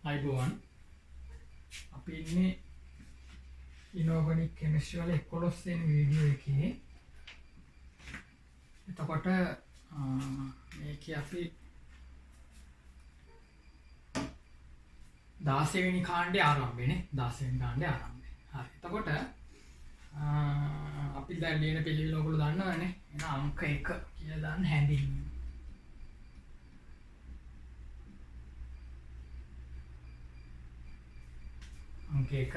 අයිබෝවන් අපි ඉන්නේ ඉනෝගනික් කෙමිස්ට්‍රි වල 11 වෙනි වීඩියෝ එකේ. එතකොට මේකේ අපි 16 වෙනි කාණ්ඩේ ආරම්භයනේ 16 වෙනි කාණ්ඩේ ආරම්භය. හරි. එතකොට අපි දැන් ලියන පිළිවෙල ඔයගොල්ලෝ දන්නවනේ. එහෙනම් අංක 1 කියලා දාන්න හැඳින්වීම. अंक एक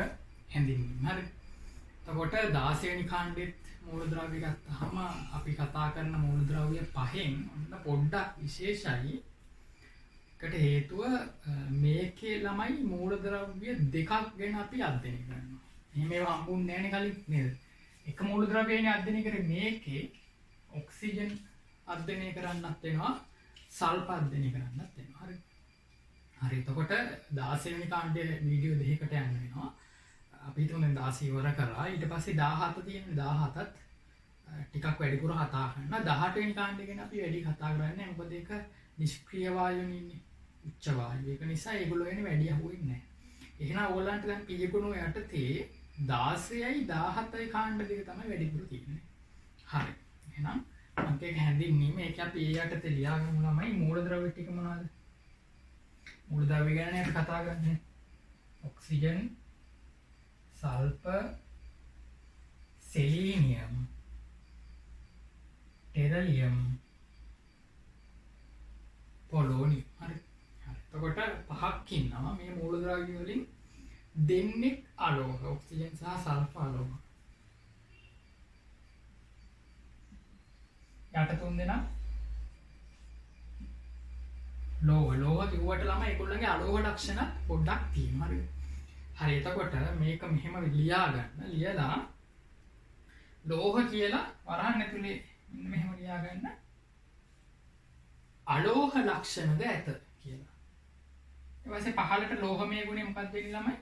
හැඳින්වීම. හරි. එතකොට 16 වෙනි කාණ්ඩෙත් මූලද්‍රව්‍ය ගත්තාම අපි කතා කරන මූලද්‍රව්‍ය පහෙන් ඔන්න පොඩ්ඩක් විශේෂයි. ඒකට හේතුව මේකේ ළමයි මූලද්‍රව්‍ය දෙකක් ගැන අපි අධ්‍යයනය කරනවා. එහෙම ඒවා හම්බුන්නේ නැහැනේ කලින් නේද? එක මූලද්‍රව්‍යයනේ අධ්‍යයනය කරේ. මේකේ ඔක්සිජන් අධ්‍යයනය කරන්නත් වෙනවා, සල්ෆර් අධ්‍යයනය කරන්නත් වෙනවා. හරි. හරි. එතකොට 16 වෙනි කාණ්ඩයේ වීඩියෝ දෙකකට යන්න වෙනවා. අපි හිතමු දැන් 16 ඉවර කරා. ඊට පස්සේ 17 තියෙන 17ත් ටිකක් වැඩිපුර කතා කරනවා. 18 වෙනි කාණ්ඩය ගැන අපි වැඩි කතා කරන්නේ නැහැ. මොකද ඒක නිෂ්ක්‍රීය වායුවනේ ඉන්නේ. උච්ච වායුව. ඒක නිසා ඒගොල්ලෝ එන්නේ වැඩි අහුවෙන්නේ නැහැ. එහෙනම් ඕගොල්ලන්ට දැන් පිළිගුණ යටතේ 16යි 17යි කාණ්ඩ දෙක තමයි වැඩිපුර තියෙන්නේ. හරි. එහෙනම් අංක එක හැඳින්වීම ඒක අපි ඒ යටතේ ලියාගමු ළමයි. මූලද්‍රව්‍ය ටික මොනවද? මූලද්‍රව්‍ය ගැන අපි කතා කරන්නේ. Oxygen, sulphur, selenium, tellurium, polonium. හරි. එතකොට පහක් ඉන්නවා මේ මූලද්‍රව්‍ය වලින් දෙන්නෙක් අලෝහ, ඔක්සිජන් සහ සල්ෆර් අලෝහ. යට තුන් දෙනා ලෝහ කිව්වට ළමයි ඒගොල්ලන්ගේ අලෝහ ලක්ෂණ පොඩ්ඩක් තියෙනවා. හරිද? හරි. එතකොට මේක මෙහෙම ලියා ගන්න. ලියලා ලෝහ කියලා වරහන් ඇතුලේ මෙන්න මෙහෙම ලියා ගන්න. අලෝහ ලක්ෂණද ඇත කියලා. ඊට පස්සේ පහළට ලෝහමය ගුණය මොකක්ද වෙන්නේ ළමයි?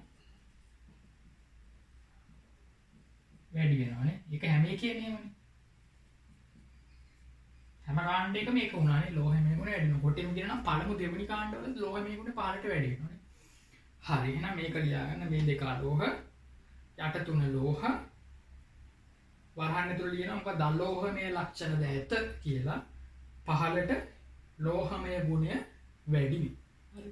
වැඩි වෙනවානේ. ඒක හැම එකේම එහෙමනේ. හැම කාණ්ඩයකම මේක වුණානේ ලෝහමය ගුණය වැඩි වෙනවා. කොටින් කියනවා පළමු දෙවෙනි කාණ්ඩවල ලෝහමය ගුණය පහළට වැඩි වෙනවානේ. හරි. එහෙනම් මේක ලියා ගන්න. මේ දෙක අලෝහ, යට තුන ලෝහ. වරහන් ඇතුළේ ලියනවා මොකද අලෝහමය ලක්ෂණද ඇත කියලා. පහළට ලෝහමය ගුණය වැඩි වෙයි. හරි.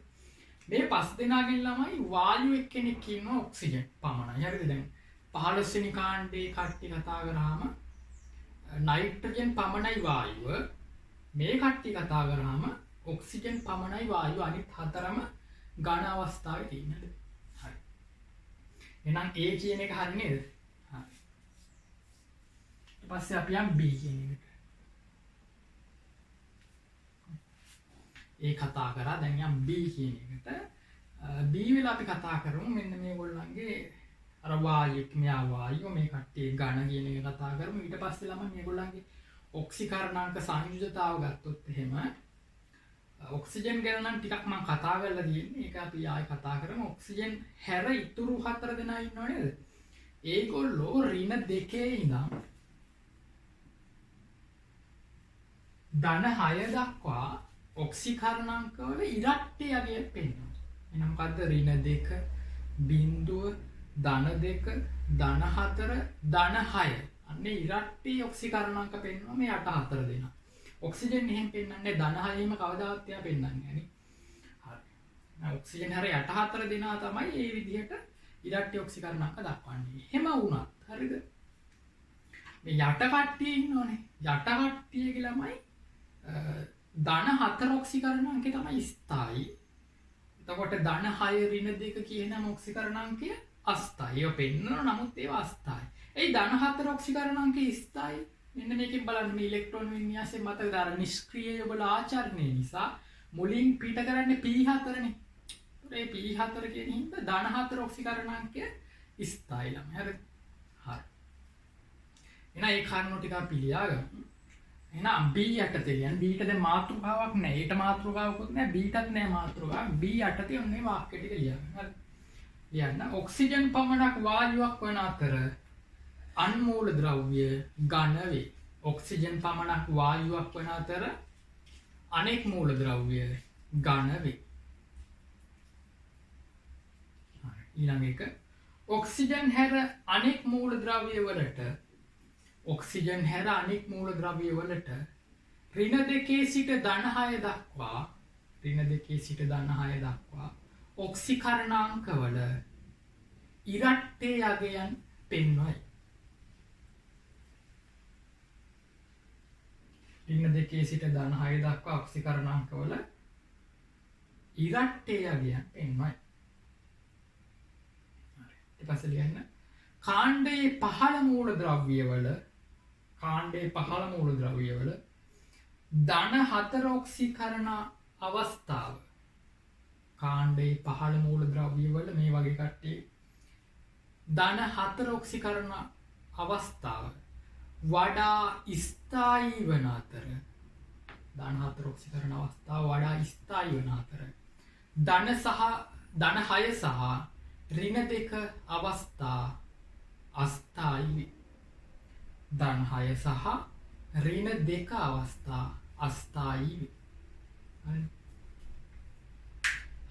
මේ පස් දෙනාගෙන් ළමයි වායු එක්කෙනෙක් ඉන්නවා ඔක්සිජන් පමණයි. හරිද? දැන් 15 වෙනි කාණ්ඩේ කට්ටිය කතා කරාම නයිට්‍රජන් පමණයි වායුව. මේ කට්ටිය කතා කරාම ඔක්සිජන් පමණයි වායුව. අනිත් හතරම ඝන අවස්ථාවේ තියෙනවා. හරි. එහෙනම් A කියන එක හරි නේද? හරි. ඊට පස්සේ අපි යම් B කියන එකට. ඒ කතා කරා. දැන් යම් B කියන එකට. B වෙලා අපි කතා කරමු මෙන්න මේගොල්ලන්ගේ අර වායුක් මෙයා වායුව මේ කට්ටිය ඝන කියන එක කතා කරමු. ඊට පස්සේ ළමයි මේගොල්ලන්ගේ ඔක්සිකරණාංක සංයුජතාව ගත්තොත් එහෙම ඔක්සිජන් ගැන නම් ටිකක් මම කතා කරලා තියෙන්නේ. ඒක අපි ආයෙ කතා කරමු. ඔක්සිජන් හැර ඉතුරු 4 දෙනා ඉන්නව නේද? ඒගොල්ලෝ ඍණ 2 ඉඳන් ධන 6 දක්වා ඔක්සිකරණාංකවල ඉරට්ටය යගේ පෙන්වනවා. එහෙනම් මොකද්ද ඍණ 2 බිංදුව ධන 2 ධන 4 ධන 6 අන්නේ ඉරට්ටි ඔක්සිකරණාංක පෙන්වනවා මේ 8 4 දෙනා. ඔක්සිජන් එහෙම පෙන්වන්නේ ධන 6ෙම කවදාවත් එයා පෙන්වන්නේ නැහැ නේ. හරි. ඔක්සිජන් හැර 8 4 දෙනා තමයි මේ විදිහට ඉරට්ටි ඔක්සිකරණාංක දක්වන්නේ. එහෙම වුණත් හරිද? මේ යට කට්ටිය ඉන්නෝනේ. යට කට්ටියගේ ළමයි ධන 4 ඔක්සිකරණාංකේ තමයි ස්ථායි. එතකොට ධන 6 ඍණ 2 කියන ඔක්සිකරණාංකය අස්ථායි. ඒවා පෙන්වනවා නමුත් ඒවා අස්ථායි. ඒ ධන 4 ඔක්සිකරණාංකය ස්ථායි. මෙන්න මේකෙන් බලන්න මේ ඉලෙක්ට්‍රෝන වින්‍යාසයේ මතක දාර නිෂ්ක්‍රීය යොබල ආචරණය නිසා මුලින් පිට කරන්නේ P4නේ. ඒ P4 කියන හින්දා ධන 4 ඔක්සිකරණාංකය ස්ථායි ළමයි. හරිද? හරි. එහෙනම් ඒ කාරණා ටික අපි ලියාගමු. එහෙනම් B යටතේ යන B ට දැන් මාතෘකාවක් නැහැ. ඒට මාතෘකාවකුත් නැහැ. B ටත් නැහැ මාතෘකාවක්. B යටතේ ඔන්නේ වාක්‍ය ටික ලියන්න. හරි. ලියන්න. ඔක්සිජන් පමණක් වායුවක් වන අතර අන්මූල ද්‍රව්‍ය ඝන වේ. ඔක්සිජන් පමණක් වායුවක් වන අතර අනෙක් මූල ද්‍රව්‍ය ඝන වේ. ඊළඟ එක ඔක්සිජන් හැර අනෙක් මූලද්‍රව්‍ය වලට ඔක්සිජන් හැර අනෙක් මූලද්‍රව්‍ය වලට ඍණ 2 සිට ධන 6 දක්වා ඍණ 2 සිට ධන 6 දක්වා ඔක්සිකරණාංකවල ඉරට්ටේ යගයන් පෙන්වයි. ඍණ 2 සිට ධන 6 දක්වා ඔක්සිකරණාංකවල ඉරට්ටේ යගයන් පෙන්වයි. ඊට පස්සේ ලියන්න කාණ්ඩයේ පහළ මූලද්‍රව්‍යවල ධන 4 ඔක්සිකරණ අවස්ථාව කාණ්ඩයේ පහළ මූලද්‍රව්‍යවල මේ වගේ කට්ටිය ධන 4 ඔක්සිකරණ අවස්ථාව වඩා ස්ථායී වන අතර ධන 4 ඔක්සිකරණ අවස්ථාව වඩා ස්ථායී වන අතර ධන 6 සහ ඍණ 2 අවස්ථා අස්ථායී ධන 6 සහ ඍණ 2 අවස්ථා අස්ථායී.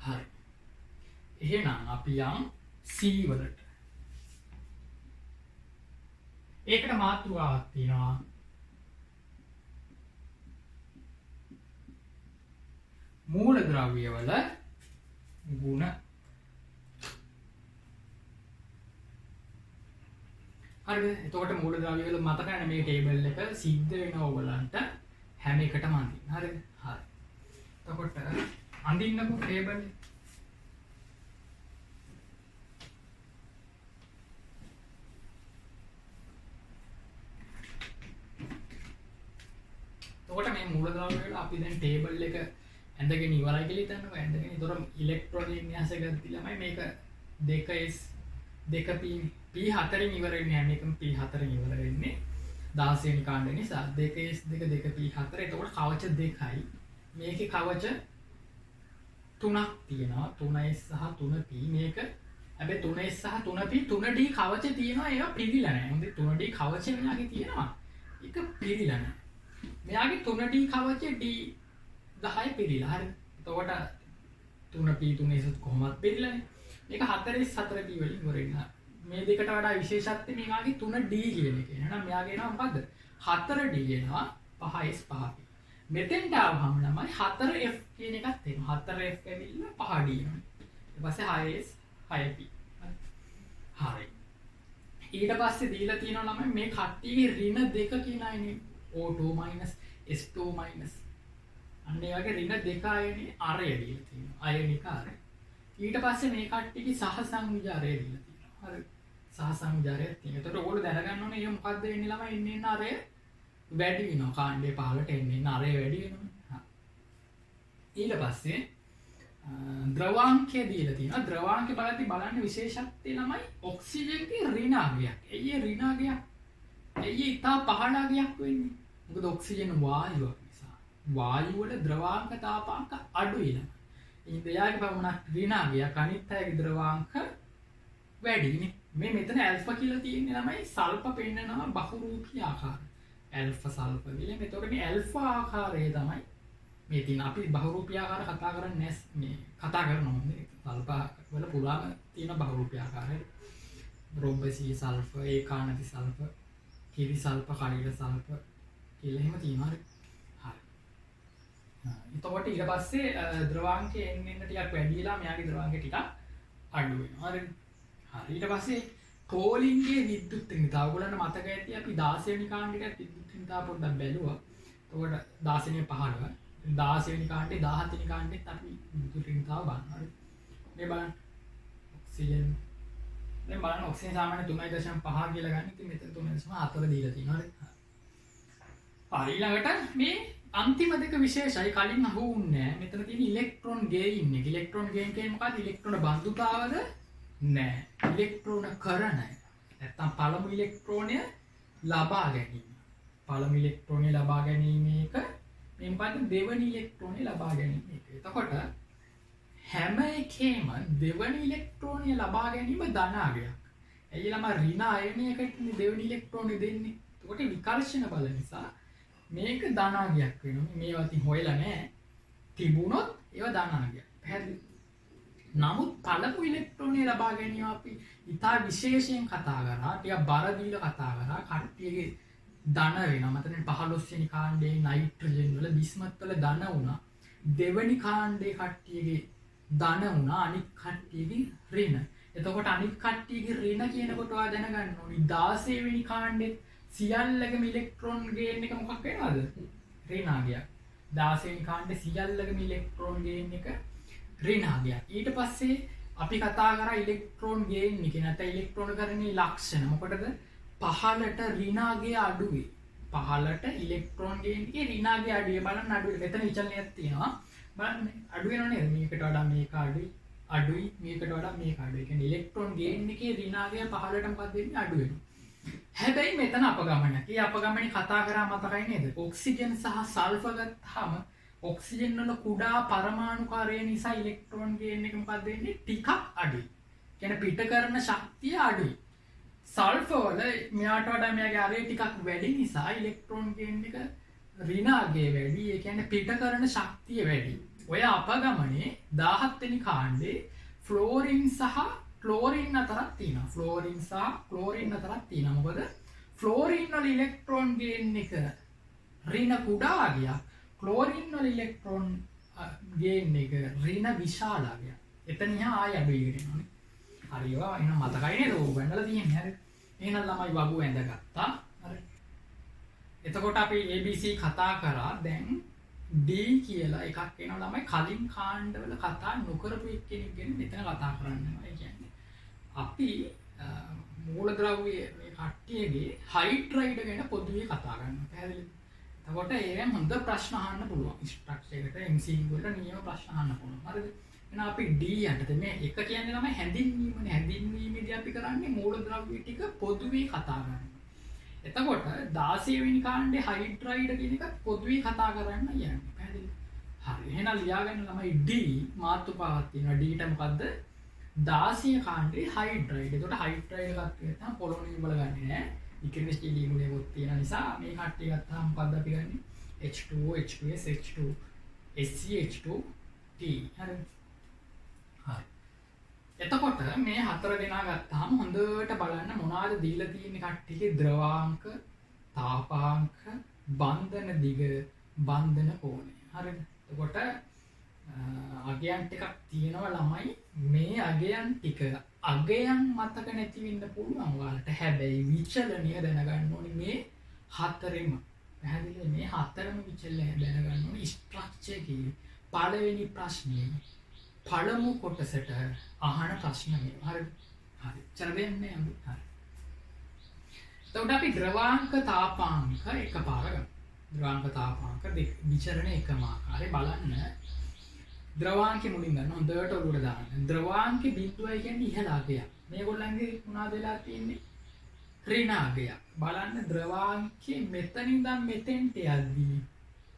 හරි. එහෙනම් අපි යම් C වලට. ඒකට මාතෘකාවක් තියෙනවා. මූලද්‍රව්‍ය වල ගුණ. හරිද? එතකොට මූලද්‍රව්‍ය වල මතකයි මේ ටේබල් එක සිද්ධ වෙනවා ඔයගලන්ට හැම එකටම අඳින්න. හරිද? හරි. එතකොට අඳින්නකෝ ටේබල් එක. එතකොට මේ මූලද්‍රව්‍ය වල අපි දැන් ටේබල් එක ඇඳගෙන ඉවරයි කියලා හිතන්නකෝ. ඇඳගෙන ඒතොර ඉලෙක්ට්‍රෝන වින්‍යාස ගත්තීලාමයි මේක 2s 2p p4න් ඉවර වෙන්නේ. හැම එකම p4න් ඉවර වෙන්නේ 16 වෙනි කාණ්ඩ නිසා 2s 2 2p4. එතකොට කවච 2යි. මේකේ කවච 3ක් තියෙනවා. 3s සහ 3p. මේක හැබැයි 3s සහ 3p 3d කවච තියෙනවා. ඒවා පිළිලා නැහැ. හොඳේ 3d කවච මෙයාගේ තියෙනවා. ඒක පිළිලා නැහැ. මෙයාගේ 3d කවච d10 පිළිලා. හරි. එතකොට 3p 3s කොහොමද පිළිලානේ. මේක 4s 4p වලින් ඉවර වෙනවා. මේ දෙකට වඩා විශේෂත්වය මේවාගේ 3d කියන එක. එහෙනම් මෙයාගේ එනවා මොකද්ද? 4d එනවා 5s 5p. මෙතෙන්ට ආවම තමයි 4f කියන එකක් තියෙනවා. 4f ඇවිල්ලා 5d එනවා. ඊට පස්සේ 6s 6p. හරි. ඊට පස්සේ දීලා තියෙනවා ළමයි මේ කට්ටියගේ ඍණ 2 කියන අයනේ O2 S2 අන්න ඒ වගේ ඍණ 2 අයනේ අරය දීලා තියෙනවා. අයනික අරය. ඊට පස්සේ මේ කට්ටියගේ සහසංවිධාරය දීලා තියෙනවා. හරි. සහසංවිධාරය තියෙනවා. එතකොට ඕගොල්ලෝ දැනගන්න ඕනේ මේ මොකද්ද වෙන්නේ ළමයි එන්න අරය වැඩි වෙනවා. කාණ්ඩේ පහළට එන්න අරය වැඩි වෙනවා. ඊට පස්සේ ද්‍රවාංකය දීලා තියෙනවා. ද්‍රවාංකය බලද්දි බලන්න විශේෂත්වය ළමයි ඔක්සිජන්ගේ ඍණාගයක්. එయ్యේ ඍණාගයක්. එయ్యේ ඉතා පහළ අගයක් වෙන්නේ. මොකද ඔක්සිජන් වායුවක් නිසා. වායු වල ද්‍රවාංක තාපාංක අඩුයි ළමයි. ඉතින් එයාගේ පමණක් ඍණාගයක් අනිත් අයගේ ද්‍රවාංක වැඩිනේ. මේ මෙතන ඇල්ෆා කියලා තියෙන්නේ ළමයි සල්ප පෙන්නනවා බහුරූපී ආකාරය. ඇල්ෆා සල්ප කියලා. එතකොට මේ ඇල්ෆා ආකාරය තමයි මේ තියෙන. අපි බහුරූපී ආකාර කතා කරන්නේ මේ කතා කරනවා නේ. සල්ප වල පුරාම තියෙන බහුරූපී ආකාරය. රොම්බසී සල්ප, ඒකානති සල්ප, කිරි සල්ප, කලිල සල්ප කියලා එහෙම තියෙනවා. හරි. එතකොට ඊට පස්සේ ද්‍රවාංකය එන්න ටිකක් වැඩිලා මෙයාගේ ද්‍රවාංකය ටිකක් අඩු වෙනවා. හරි. හරි. ඊට පස්සේ කෝලින්ගේ විද්‍යුත් ඍණතාව. ඔයගොල්ලන්ට මතක ඇති අපි 16 වෙනි කාණ්ඩේට විද්‍යුත් ඍණතාව පොඩ්ඩක් බැලුවා. එතකොට 16 15 16 වෙනි කාණ්ඩේ 17 වෙනි කාණ්ඩෙත් අපි විද්‍යුත් ඍණතාව බලනවා. හරි. මේ බලන්න ඔක්සිජන් දැන් බලන්න ඔක්සිජන් සාමාන්‍ය 3.5 කියලා ගන්න. ඉතින් මෙතන 3.4 දීලා තියෙනවා. හරි. ඊළඟට මේ අන්තිම දෙක විශේෂයි. කලින් අහුන්නේ නැහැ. මෙතන තියෙන ඉලෙක්ට්‍රෝන ගේයින් එක. ඉලෙක්ට්‍රෝන ගේයින් කියන්නේ මොකක්ද? ඉලෙක්ට්‍රෝන බන්ධුතාවද? නැහැ. ඉලෙක්ට්‍රෝන කරණය. නැත්තම් පළමු ඉලෙක්ට්‍රෝනය ලබා ගැනීම. පළමු ඉලෙක්ට්‍රෝනය ලබා ගැනීම එක මේ මොකද්ද? දෙවනි ඉලෙක්ට්‍රෝනය ලබා ගැනීම එක. එතකොට හැම එකේම දෙවනි ඉලෙක්ට්‍රෝනය ලබා ගැනීම ධනාගයක්. එයි ළම ඍණ අයනයකට දෙවනි ඉලෙක්ට්‍රෝනය දෙන්නේ. එතකොට විකර්ෂණ බල නිසා මේක ධනාගයක් වෙනවා. මේවා ඉතින් හොයලා නැහැ. තිබුණොත් ඒවා ධනාගයක්. පැහැදිලිද? නමුත් පළමු ඉලෙක්ට්‍රෝනය ලබා ගැනීම අපි ඉතා විශේෂයෙන් කතා කරා. ටිකක් බර දීලා කතා කරා. කට්ටියගේ ධන වෙනවා. මතකනේ 15 වෙනි කාණ්ඩයේ නයිට්‍රජන් වල බිස්මත් වල ධන වුණා. දෙවනි කාණ්ඩයේ කට්ටියගේ ධන වුණා. අනිත් කට්ටියගේ ඍණ. එතකොට අනිත් කට්ටියගේ ඍණ කියනකොට ඔයා දැනගන්න ඕනි 16 වෙනි කාණ්ඩෙත් සියල්ලගම ඉලෙක්ට්‍රෝන ගේන් එක මොකක් වෙනවද? ඍණාගයක්. 16 වෙනි කාණ්ඩේ සියල්ලගම ඉලෙක්ට්‍රෝන ගේන් එක ඍණාගයක්. ඊට පස්සේ අපි කතා කරා ඉලෙක්ට්‍රෝන ගේන් එක නැත්නම් ඉලෙක්ට්‍රෝන කරන්නේ ලක්ෂණ. මොකටද? පහළට ඍණාගය අඩුයි. පහළට ඉලෙක්ට්‍රෝන ගේන් එකේ ඍණාගය අඩුයි. බලන්න අඩුයි. මෙතන විචලනයක් තියෙනවා. බලන්න අඩු වෙනව නේද? මේකට වඩා මේක අඩුයි. අඩුයි මේකට වඩා මේක අඩුයි. ඒ කියන්නේ ඉලෙක්ට්‍රෝන ගේන් එකේ ඍණාගය පහළට මොකද වෙන්නේ? අඩු වෙනවා. හැබැයි මෙතන අපගමනයක්. ඒ අපගමනේ කතා කරා මතකයි නේද? ඔක්සිජන් සහ සල්ෆර් ගත්තාම ඔක්සිජන් වල කුඩා පරමාණු කාර්යය නිසා ඉලෙක්ට්‍රෝන ගේන් එක මොකද වෙන්නේ? ටිකක් අඩුයි. කියන්නේ පිට කරන ශක්තිය අඩුයි. සල්ෆර් වල මෙයාට වඩා මෙයාගේ අරය ටිකක් වැඩි නිසා ඉලෙක්ට්‍රෝන ගේන් එක ඍණාගය වැඩි. ඒ කියන්නේ පිට කරන ශක්තිය වැඩි. ඔය අපගමනේ 17 වෙනි කාණ්ඩේ ෆ්ලෝරින් සහ ක්ලෝරින් අතරක් තියෙනවා. ෆ්ලෝරින් සහ ක්ලෝරින් අතරක් තියෙනවා. මොකද ෆ්ලෝරින් වල ඉලෙක්ට්‍රෝන ගේන් එක ඍණ කුඩා ගියා. ක්ලෝරින් වල ඉලෙක්ට්‍රෝන ගේන් එක ඍණ විශාල ගියා. එතන ඉහා ආය අඩුයි වෙනවානේ. හරි ඒවා එන මතකයි නේද? ඕක වෙන්නලා තියෙන්නේ. හරි. එහෙනම් ළමයි වගු ඇඳගත්තා. හරි. එතකොට අපි ABC කතා කරා. දැන් D කියලා එකක් එනවා ළමයි කලින් කාණ්ඩවල කතා නොකරපු එක්කෙනෙක් ගැන මෙතන කතා කරන්න. ඒ කියන්නේ අපි මූලද්‍රව්‍ය මේ කට්ටියගේ හයිඩ්‍රයිඩ් ගැන පොදුවේ කතා කරනවා. පැහැදිලිද? එතකොට ඒවෙන් හොඳ ප්‍රශ්න අහන්න පුළුවන්. ස්ට්‍රක්චර් එකට MCQ වලට නියම ප්‍රශ්න අහන්න පුළුවන්. හරිද? එහෙනම් අපි D යටතේ මේ එක කියන්නේ ළමයි හැඳින්වීමනේ. හැඳින්වීමේදී අපි කරන්නේ මූලද්‍රව්‍ය ටික පොදුවේ කතා කරනවා. එතකොට 16 වෙනි කාණ්ඩේ හයිඩ්‍රයිඩ් කියන එක පොදුවේ කතා කරන්න යන්නේ. පැහැදිලිද? හරි. එහෙනම් ලියාගන්න ළමයි D මාතෘකාවක් තියෙනවා. D ට මොකද්ද? 16 කාණ්ඩේ හයිඩ්‍රයිඩ්. එතකොට හයිඩ්‍රයිඩ් ගත්තේ නැත්නම් පොලොනියම් වල ගන්නෙ නෑ. ඉක්‍රිනස් ටීලී ගුණය පොත් තියෙන නිසා මේ කට්ටිය ගත්තාම මොකද්ද අපි ගන්නෙ? H2O, H2S, H2, Sc, H2T. හරිද? හරි. එතකොට මේ හතර දෙනා ගත්තාම හොඳට බලන්න මොනවාද දීලා තියෙන්නේ කට්ටියගේ ද්‍රවාංක, තාපාංක, බන්ධන දිග, බන්ධන කෝණය. හරිද? එතකොට අගයන් ටිකක් තියෙනවා ළමයි. මේ අගයන් ටික අගයන් මතක නැති වෙන්න පුළුවන් ඔයාලට. හැබැයි විචලනය දැනගන්න ඕනේ මේ හතරෙම. පැහැදිලිද? මේ හතරම විචලනය දැනගන්න ඕනේ. ස්ට්‍රක්චර් එකේ පළවෙනි ප්‍රශ්නේ පළමු කොටසට අහන ප්‍රශ්න මේ. හරිද? හරි. චරදෙන්නේ අඹ. හරි. එතකොට අපි ද්‍රවාංක තාපාංක එකපාර ගමු. ද්‍රවාංක තාපාංක දෙක විචලන එකම ආකාරය බලන්න. ද්‍රවාංකෙ මුලින් ගන්න හොඳට ඔලුවට දාන්න. ද්‍රවාංකෙ බිඳුවයි කියන්නේ ඉහළ අගයක්. මේගොල්ලන්ගේ මොනවද වෙලා තියෙන්නේ? ඍණ අගයක්. බලන්න ද්‍රවාංකෙ මෙතන ඉඳන් මෙතෙන්ට යද්දී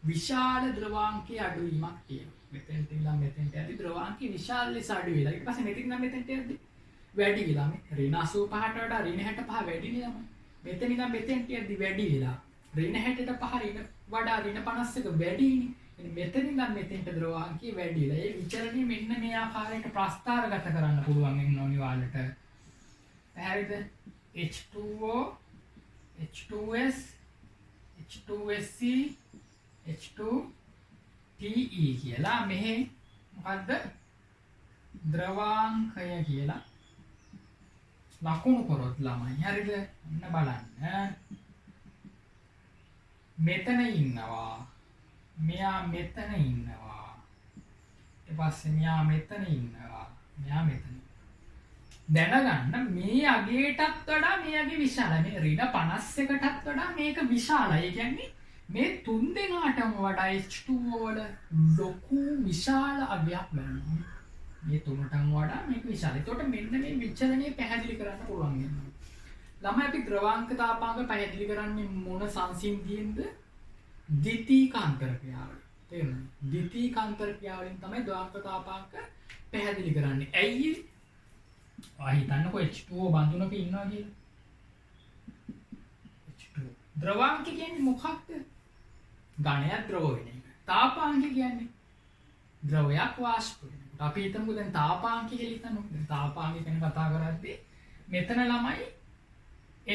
විශාල ද්‍රවාංකයේ අඩුවීමක් තියෙනවා. මෙතෙන්ට ඉඳන් මෙතෙන්ට යද්දී ද්‍රවාංකෙ විශාල ලෙස අඩු වෙලා. ඊට පස්සේ මෙතෙන් ඉඳන් මෙතෙන්ට යද්දී වැඩි වෙලා. මේ ඍණ 85ට වඩා ඍණ 65 වැඩි නේද? මෙතන ඉඳන් මෙතෙන්ට යද්දී වැඩි වෙලා. ඍණ 65 ඍණ වඩා ඍණ 51 වැඩිනේ. මෙතන ඉඳන් මෙතෙන්ට ද්‍රවාංකය වැඩි වෙලා. ඒ විචලනය මෙන්න මේ ආකාරයට ප්‍රස්ථාරගත කරන්න පුළුවන් වෙන ඕනි ඔයාලට. හරිද? H2O, H2S, H2SC, H2TE කියලා මෙහි මොකද්ද? ද්‍රවාංකය කියලා ලකුණු කරොත් ළමයි. හරිද? ඔන්න බලන්න. මෙතන ඉන්නවා. මෙයා මෙතන ඉන්නවා. ඊට පස්සේ මෙයා මෙතන ඉන්නවා. මෙයා මෙතන. දැනගන්න මේ අගයටත් වඩා මේ අගේ විශාලයි. මේ ඍණ 51ටත් වඩා මේක විශාලයි. ඒ කියන්නේ මේ තුන් දෙනාටම වඩා H2O වල ලොකු විශාල අගයක් ගන්නවා. මේ තුනටම වඩා මේක විශාලයි. ඒකට මෙන්න මේ විචලනය පැහැදිලි කරන්න පුළුවන් වෙනවා. ළමයි අපි ද්‍රවාංක තාපාංක පැහැදිලි කරන්නේ මොන සංසිද්ධියෙන්ද? ද්විතීකාන්තර ක්‍රියාවලින්. තේරුණාද? ද්විතීකාන්තර ක්‍රියාවලින් තමයි ද්‍රවාංක තාපාංක පැහැදිලි කරන්නේ. ඇයි? හිතන්නකෝ H2O බඳුනක ඉන්නවා කියලා. H2O. ද්‍රවාංක කියන්නේ මොකක්ද? ඝනයක් ද්‍රව වෙන එක. තාපාංක කියන්නේ ද්‍රවයක් වාෂ්ප වෙන එක. අපි හිතමුකෝ දැන් තාපාංකික කියලා හිතන්නකෝ. දැන් තාපාංකික ගැන කතා කරද්දී මෙතන ළමයි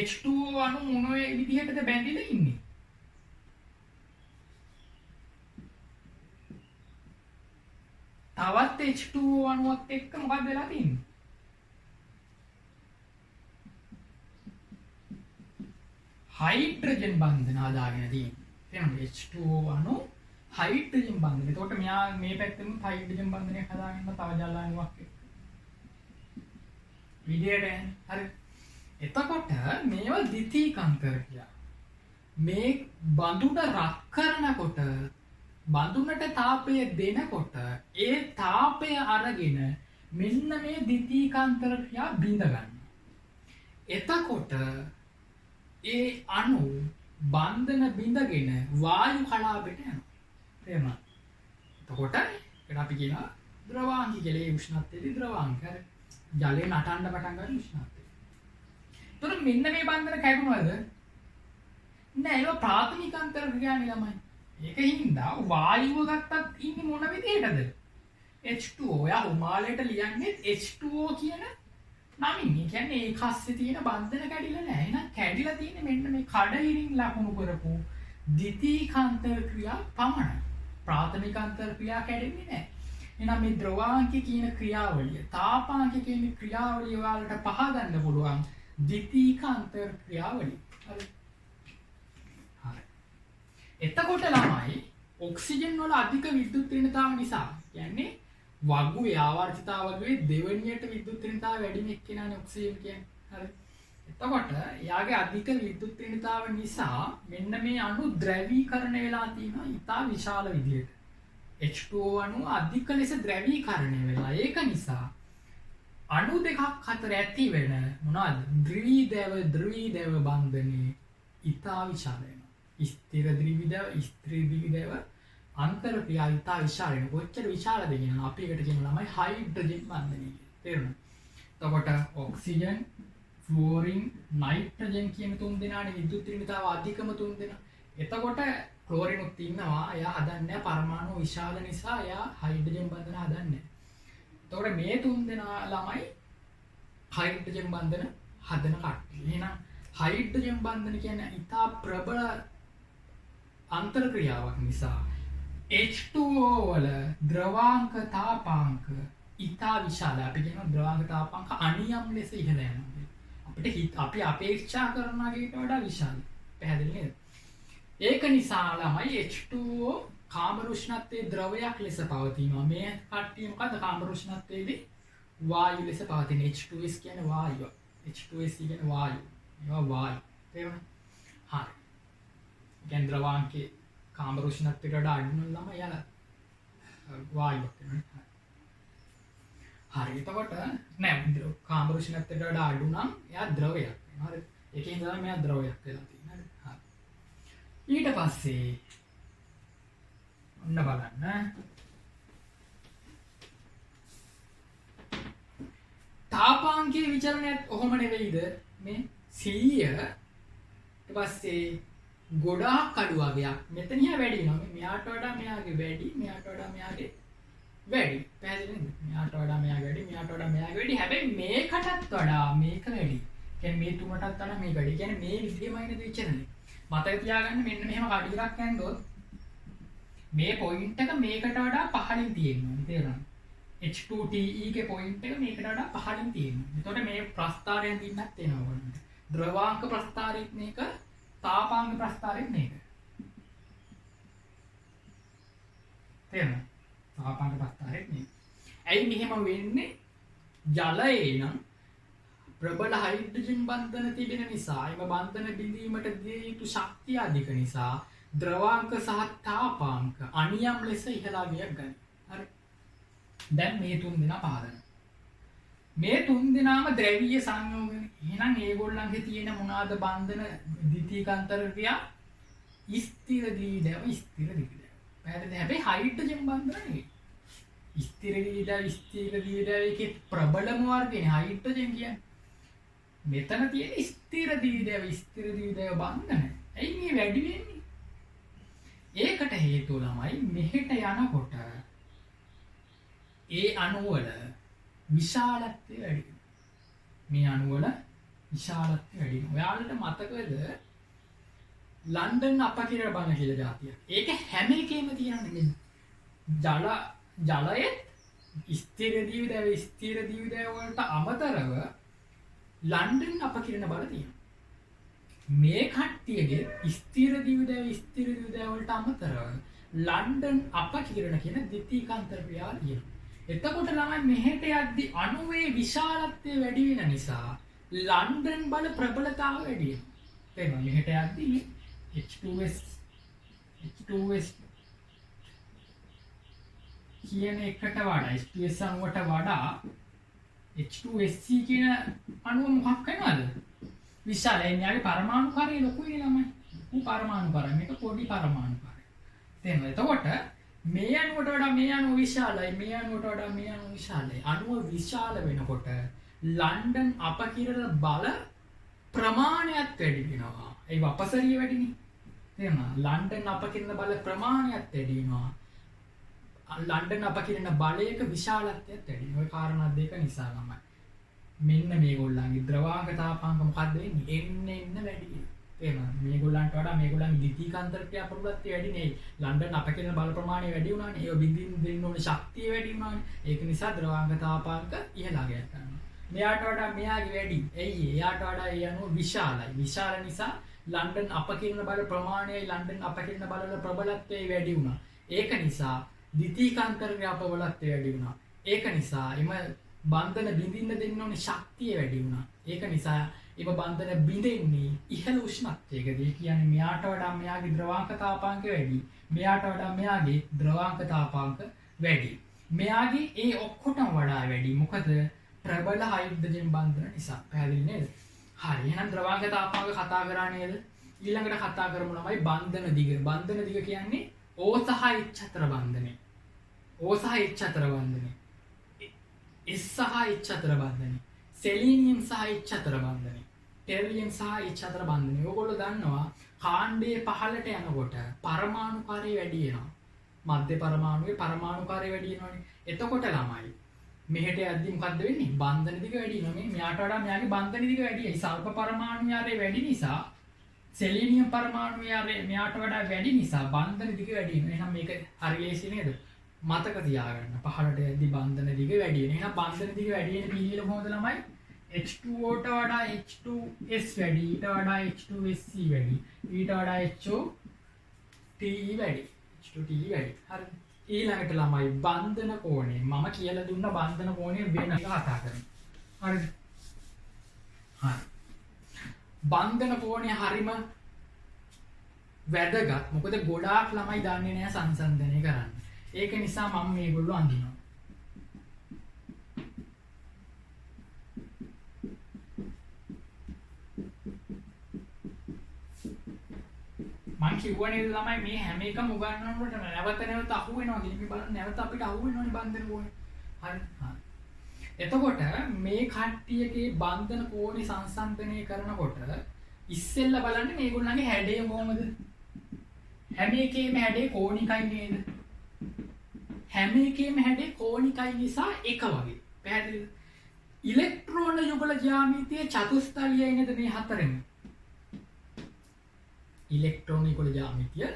H2O අණු මොන විදිහටද බැඳිලා ඉන්නේ? තවත් H2O අණුවක් එක්ක මොකක්ද වෙලා තියෙන්නේ? හයිඩ්‍රජන් බන්ධන හදාගෙන තියෙනවා. තේරුණාද? H2O අණු hydrogen බන්ධන. එතකොට මෙයා මේ පැත්තෙම හයිඩ්‍රජන් බන්ධනයක් හදාගෙන තව ජල අණුවක් එක්ක. විදියට හරි. එතකොට මේවා ද්විතීකාන්තර කියලා. මේ බඳුන රත් කරනකොට බඳුනට තාපය දෙනකොට ඒ තාපය අරගෙන මෙන්න මේ ද්විතීකාන්තර ක්‍රියා බිඳ ගන්නවා. එතකොට ඒ අණු බන්ධන බිඳගෙන වායු කලාපයට යනවා. තේරුණාද? එතකොට ඒකට අපි කියනවා ද්‍රවාංගි කියලා. ඒ උෂ්ණත්වයේදී ද්‍රවාංග. හරි. ජලය නටන්න පටන් ගන්න උෂ්ණත්වය. එතකොට මෙන්න මේ බන්ධන කැඩුනවද? නෑ, ඒක ප්‍රාථමික අන්තර ක්‍රියානේ ළමයි. ඒකින්දා වායුව ගත්තත් ඉන්නේ මොන විදිහටද? H2O. යා උමාලයට ලියන්නේ H2O කියන නමින්. ඒ කියන්නේ ඒ කස්සේ තියෙන බන්ධන කැඩිලා නෑ. එහෙනම් කැඩිලා තියෙන්නේ මෙන්න මේ කඩිරින් ලකුණු කරපු ද්විතීකාන්තර ක්‍රියා පමණයි. ප්‍රාථමික අන්තර ක්‍රියා කැඩෙන්නේ නෑ. එහෙනම් මේ ද්‍රවාංක කියන ක්‍රියාවලිය, තාපාංක කියන ක්‍රියාවලිය වලට පහදන්න පුළුවන් ද්විතීකාන්තර ක්‍රියාවලිය. හරි. හරි. එතකොට ළමයි ඔක්සිජන් වල අධික විද්‍යුත් ඍණතාව නිසා, කියන්නේ වගුවේ ආවර්තිතාව වගේ දෙවණියට විද්‍යුත් ඍණතාව වැඩි වෙන එක්කෙනානේ ඔක්සිජන් කියන්නේ. හරි. එතකොට එයාගේ අධික විද්‍යුත් ඍණතාව නිසා මෙන්න මේ අණු ද්‍රවීකරණය වෙලා තියෙනවා ඉතා විශාල විදියට. H2O අණු අධික ලෙස ද්‍රවීකරණය වෙලා. ඒක නිසා අණු දෙකක් අතර ඇති වෙන මොනවද? ද්‍රවීදේව බන්ධනේ ඉතා විශාල වෙනවා. ස්ථිර ද්‍රවීදේව, ස්ථිර ද්‍රවීදේව අන්තර ක්‍රියා ඉතා විශාල වෙනවා. කොච්චර විශාලද කියනවා අපි එකට කියන ළමයි හයිඩ්‍රජන් බන්ධනය කියලා. තේරුණාද? එතකොට ඔක්සිජන්, ෆ්ලෝරින්, නයිට්‍රජන් කියන තුන් දෙනානේ විද්‍යුත් ඍණතාව අධිකම තුන් දෙනා. එතකොට ක්ලෝරිනුත් ඉන්නවා. එයා හදන්නේ පරමාණු විශාල නිසා එයා හයිඩ්‍රජන් බන්ධන හදන්නේ. එතකොට මේ තුන් දෙනා ළමයි හයිඩ්‍රජන් බන්ධන හදන කට්ටිය. එහෙනම් හයිඩ්‍රජන් බන්ධන කියන්නේ ඉතා ප්‍රබල අන්තර් ක්‍රියාවක් නිසා H2O වල ද්‍රවාංක තාපාංක ඉතා විශාලයි. අපි කියනවා ද්‍රවාංක තාපාංක අනියම් ලෙස ඉහළ යනවා. අපිට අපි අපේක්ෂා කරනවාට වඩා විශාලයි. පැහැදිලි නේද? ඒක නිසා ළමයි H2O කාමර උෂ්ණත්වයේ ද්‍රවයක් ලෙස පවතිනවා. මේ කට්ටිය මොකද්ද කාමර උෂ්ණත්වයේදී වායු ලෙස පවතින. H2S කියන්නේ වායුව. H2S කියන්නේ වායුව. ඒවා වායු. තේරුණා? හරි. කියන්නේ ද්‍රවාංකයේ කාමර උෂ්ණත්වයට වඩා අඩු නම් ළමයි යාලා වායුවක් වෙනවා. හරි. එතකොට නෑ කාමර උෂ්ණත්වයට වඩා අඩු නම් එයා ද්‍රවයක් වෙනවා. හරි. ඒකෙන් තමයි මෙයා ද්‍රවයක් වෙලා තියෙන්නේ. හරි. ඊට පස්සේ ඔන්න බලන්න. තාපාංකයේ විචලනයත් ඔහොම නෙවෙයිද? මේ 100 ඊට පස්සේ ගොඩාක් අඩු වගේක් මෙතනිය වැඩි වෙනවා. මෙයාට වඩා මෙයාගේ වැඩි, මෙයාට වඩා මෙයාගේ වැඩි. පැහැදිලි නේද? මෙයාට වඩා මෙයාගේ වැඩි, මෙයාට වඩා මෙයාගේ වැඩි. හැබැයි මේකටත් වඩා මේක වැඩි. කියන්නේ මේ තුනටත් වඩා මේක වැඩි. කියන්නේ මේ විදිහමයි නේද විචලනය. මතක තියාගන්න මෙන්න මෙහෙම කඩිරක් ඇන්දොත් මේ පොයින්ට් එක මේකට වඩා පහළින් තියෙනවා. තේරුණාද? H2TE ගේ පොයින්ට් එක මේකට වඩා පහළින් තියෙනවා. එතකොට මේ ප්‍රස්ථාරයෙන් දින්නත් එනවා. ද්‍රවාංක ප්‍රස්ථාරෙත් මේක, තාපාංක ප්‍රස්ථාරෙත් මේක. තේරුණාද? තාපාංක ප්‍රස්ථාරෙත් මේක. ඇයි මෙහෙම වෙන්නේ? ජලයේ නම් ප්‍රබල හයිඩ්‍රජන් බන්ධන තිබෙන නිසා, එම බන්ධන බිඳීමට දිය යුතු ශක්තිය අධික නිසා ද්‍රවාංක සහ තාපාංක අනියම් ලෙස ඉහළා ගියක් ගන්න. හරි. දැන් මේ තුන් දෙනා පහදන. මේ තුන් දෙනාම ද්‍රවීය සංයෝගන. එහෙනම් ඒගොල්ලන්ගේ තියෙන මොනවාද බන්ධන ද්විතීකාන්තර ක්‍රියා? ස්ථිර ද්විදේව, ස්ථිර ද්විදේව. පැහැදිලිද? හැබැයි හයිඩ්‍රජන් බන්ධන නෙවෙයි. ස්ථිර ද්විදේවයේ ප්‍රබලම වර්ගනේ හයිඩ්‍රජන් කියන්නේ. මෙතන තියෙන ස්ථිර ද්විදේව බන්ධන. ඇයි මේ වැඩි වෙන්නේ? ඒකට හේතුව ළමයි මෙහෙට යනකොට ඒ අණුවල විශාලත්වය වැඩි වෙනවා. මේ අණුවල විශාලත්වය වැඩි වෙනවා. ඔයාලට මතකද ලන්ඩන් අපකිරණ බණ කියලා જાතියක්. ඒක හැම එකෙම තියෙනනේ මේ ජලයේ ස්ථිර දීවිදය වලට අමතරව ලන්ඩන් අපකිරණ බල තියෙනවා. මේ කට්ටියගේ ස්ථිර දීවිදය වලට අමතරව ලන්ඩන් අපකිරණ කියන ද්විතීකාන්තර ක්‍රියාව තියෙනවා. එතකොට ළමයි මෙහෙට යද්දි අණුවේ විශාලත්වය වැඩි වෙන නිසා ලන්ඩන් බල ප්‍රබලතාව වැඩි වෙනවා. තේරුණා? මෙහෙට යද්දි H2S කියන එකට වඩා H2S අණුවට වඩා H2SC කියන අණුව මොකක් වෙනවද? විශාලයි. එයාගේ පරමාණු කාර්යය ලොකුයි ළමයි. ඌ පරමාණු කාර්යය මේක පොඩි පරමාණු කාර්යය. තේරුණා? එතකොට මේ අණුවට වඩා මේ අණුව විශාලයි. මේ අණුවට වඩා මේ අණුව විශාලයි. අණුව විශාල වෙනකොට ලන්ඩන් අපකිරණ බල ප්‍රමාණයත් වැඩි වෙනවා. ඒ අපසරිය වැඩිනේ. තේරුණා? ලන්ඩන් අපකිරණ බල ප්‍රමාණයත් වැඩි වෙනවා. ලන්ඩන් අපකිරණ බලයක විශාලත්වයත් වැඩි වෙනවා. ඔය කාරණා දෙක නිසා ළමයි. මෙන්න මේගොල්ලන්ගේ ද්‍රවාංක තාපාංක මොකක්ද වෙන්නේ? එන්න වැඩි වෙනවා. තේරුණාද? මේගොල්ලන්ට වඩා මේගොල්ලන්ගේ ද්විතීකාන්තර ක්‍රියාපටිපත්‍ය වැඩි නේ. ලන්ඩන් අපකිරණ බල ප්‍රමාණය වැඩි වුණානේ. ඒක බින්දින් දෙන්න ඕනේ ශක්තිය වැඩි වුණානේ. ඒක නිසා ද්‍රවාංක තාපාංක ඉහළට යනවා. මෙයාට වඩා මෙයාගේ වැඩි. එයි එයාට වඩා ඒ අණුව විශාලයි. විශාල නිසා ලන්ඩන් අපකිරණ බල ප්‍රමාණයයි ලන්ඩන් අපකිරණ බලවල ප්‍රබලත්වය වැඩි වුණා. ඒක නිසා ද්විතීකාන්තර ක්‍රියාපවලත්වය වැඩි වුණා. ඒක නිසා එම බන්ධන බිඳින්න දෙන්න ඕනේ ශක්තිය වැඩි වුණා. ඒක නිසා එම බන්ධන බිඳෙන්නේ ඉහළ උෂ්ණත්වයකදී. ඒ කියන්නේ මෙයාට වඩා මෙයාගේ ද්‍රවාංක තාපාංක වැඩි. මෙයාට වඩා මෙයාගේ ද්‍රවාංක තාපාංක වැඩි. මෙයාගේ ඒ ඔක්කොටම වඩා වැඩි. මොකද ප්‍රබල හයිඩ්‍රජන් බන්ධන නිසා. පැහැදිලි නේද? හරි. එහෙනම් ද්‍රවාංක තාපාංක කතා කරා නේද? ඊළඟට කතා කරමු ළමයි බන්ධන දිග. බන්ධන දිග කියන්නේ O සහ H අතර බන්ධනය. O සහ H අතර බන්ධනය. S සහ H අතර බන්ධනය. සෙලීනියම් සහ H අතර බන්ධනය. ටෙර්ලියම් සහ H අතර බන්ධනය. ඔයගොල්ලෝ දන්නවා කාණ්ඩයේ පහළට යනකොට පරමාණු කාර්යය වැඩි වෙනවා. මධ්‍ය පරමාණුවේ පරමාණු කාර්යය වැඩි වෙනවානේ. එතකොට ළමයි මෙහෙට යද්දි මොකද්ද වෙන්නේ? බන්ධන දිග වැඩි වෙනවා. මේ මෙයාට වඩා මෙයාගේ බන්ධන දිග වැඩියි. සල්ප පරමාණු යාරේ වැඩි නිසා සෙලීනියම් පරමාණු යාරේ මෙයාට වඩා වැඩි නිසා බන්ධන දිග වැඩි වෙනවා. එහෙනම් මේක හරි ලේසි නේද? මතක තියාගන්න. පහළට යද්දි බන්ධන දිග වැඩි වෙනවා. එහෙනම් බන්ධන දිග වැඩි වෙන පිළිවෙල කොහොමද ළමයි? H2O ට වඩා H2S වැඩි, ඊට වඩා H2SC වැඩි, ඊට වඩා HOTE වැඩි. H2TE වැඩි. හරි. ඊළඟට ළමයි බන්ධන කෝණය. මම කියලා දුන්න බන්ධන කෝණය වෙන එක කතා කරමු. හරිද? හරි. බන්ධන කෝණය හරිම වැදගත්. මොකද ගොඩාක් ළමයි දන්නේ නැහැ සංසන්දනය කරන්න. ඒක නිසා මම මේගොල්ලෝ අඳිනවා. මං කිව්වනේ ළමයි මේ හැම එකම උගන්වනකොට නැවත අහු වෙනවා. ගිහින් බලන්න නැවත අපිට අහු වෙනවනේ බන්ධන කෝණය. හරි. එතකොට මේ කට්ටියගේ බන්ධන කෝණි සංසන්දනය කරනකොට ඉස්සෙල්ලා බලන්න මේගොල්ලන්ගේ හැඩය කොහොමද? හැම එකේම හැඩේ කෝණිකයි නේද? හැම එකේම හැඩේ කෝණිකයි නිසා එක වගේ. පැහැදිලිද? ඉලෙක්ට්‍රෝන යුගල ජ්‍යාමිතිය චතුස්තලීයයි නේද මේ හතරෙම? ඉලෙක්ට්‍රෝන යුගල ජ්‍යාමිතිය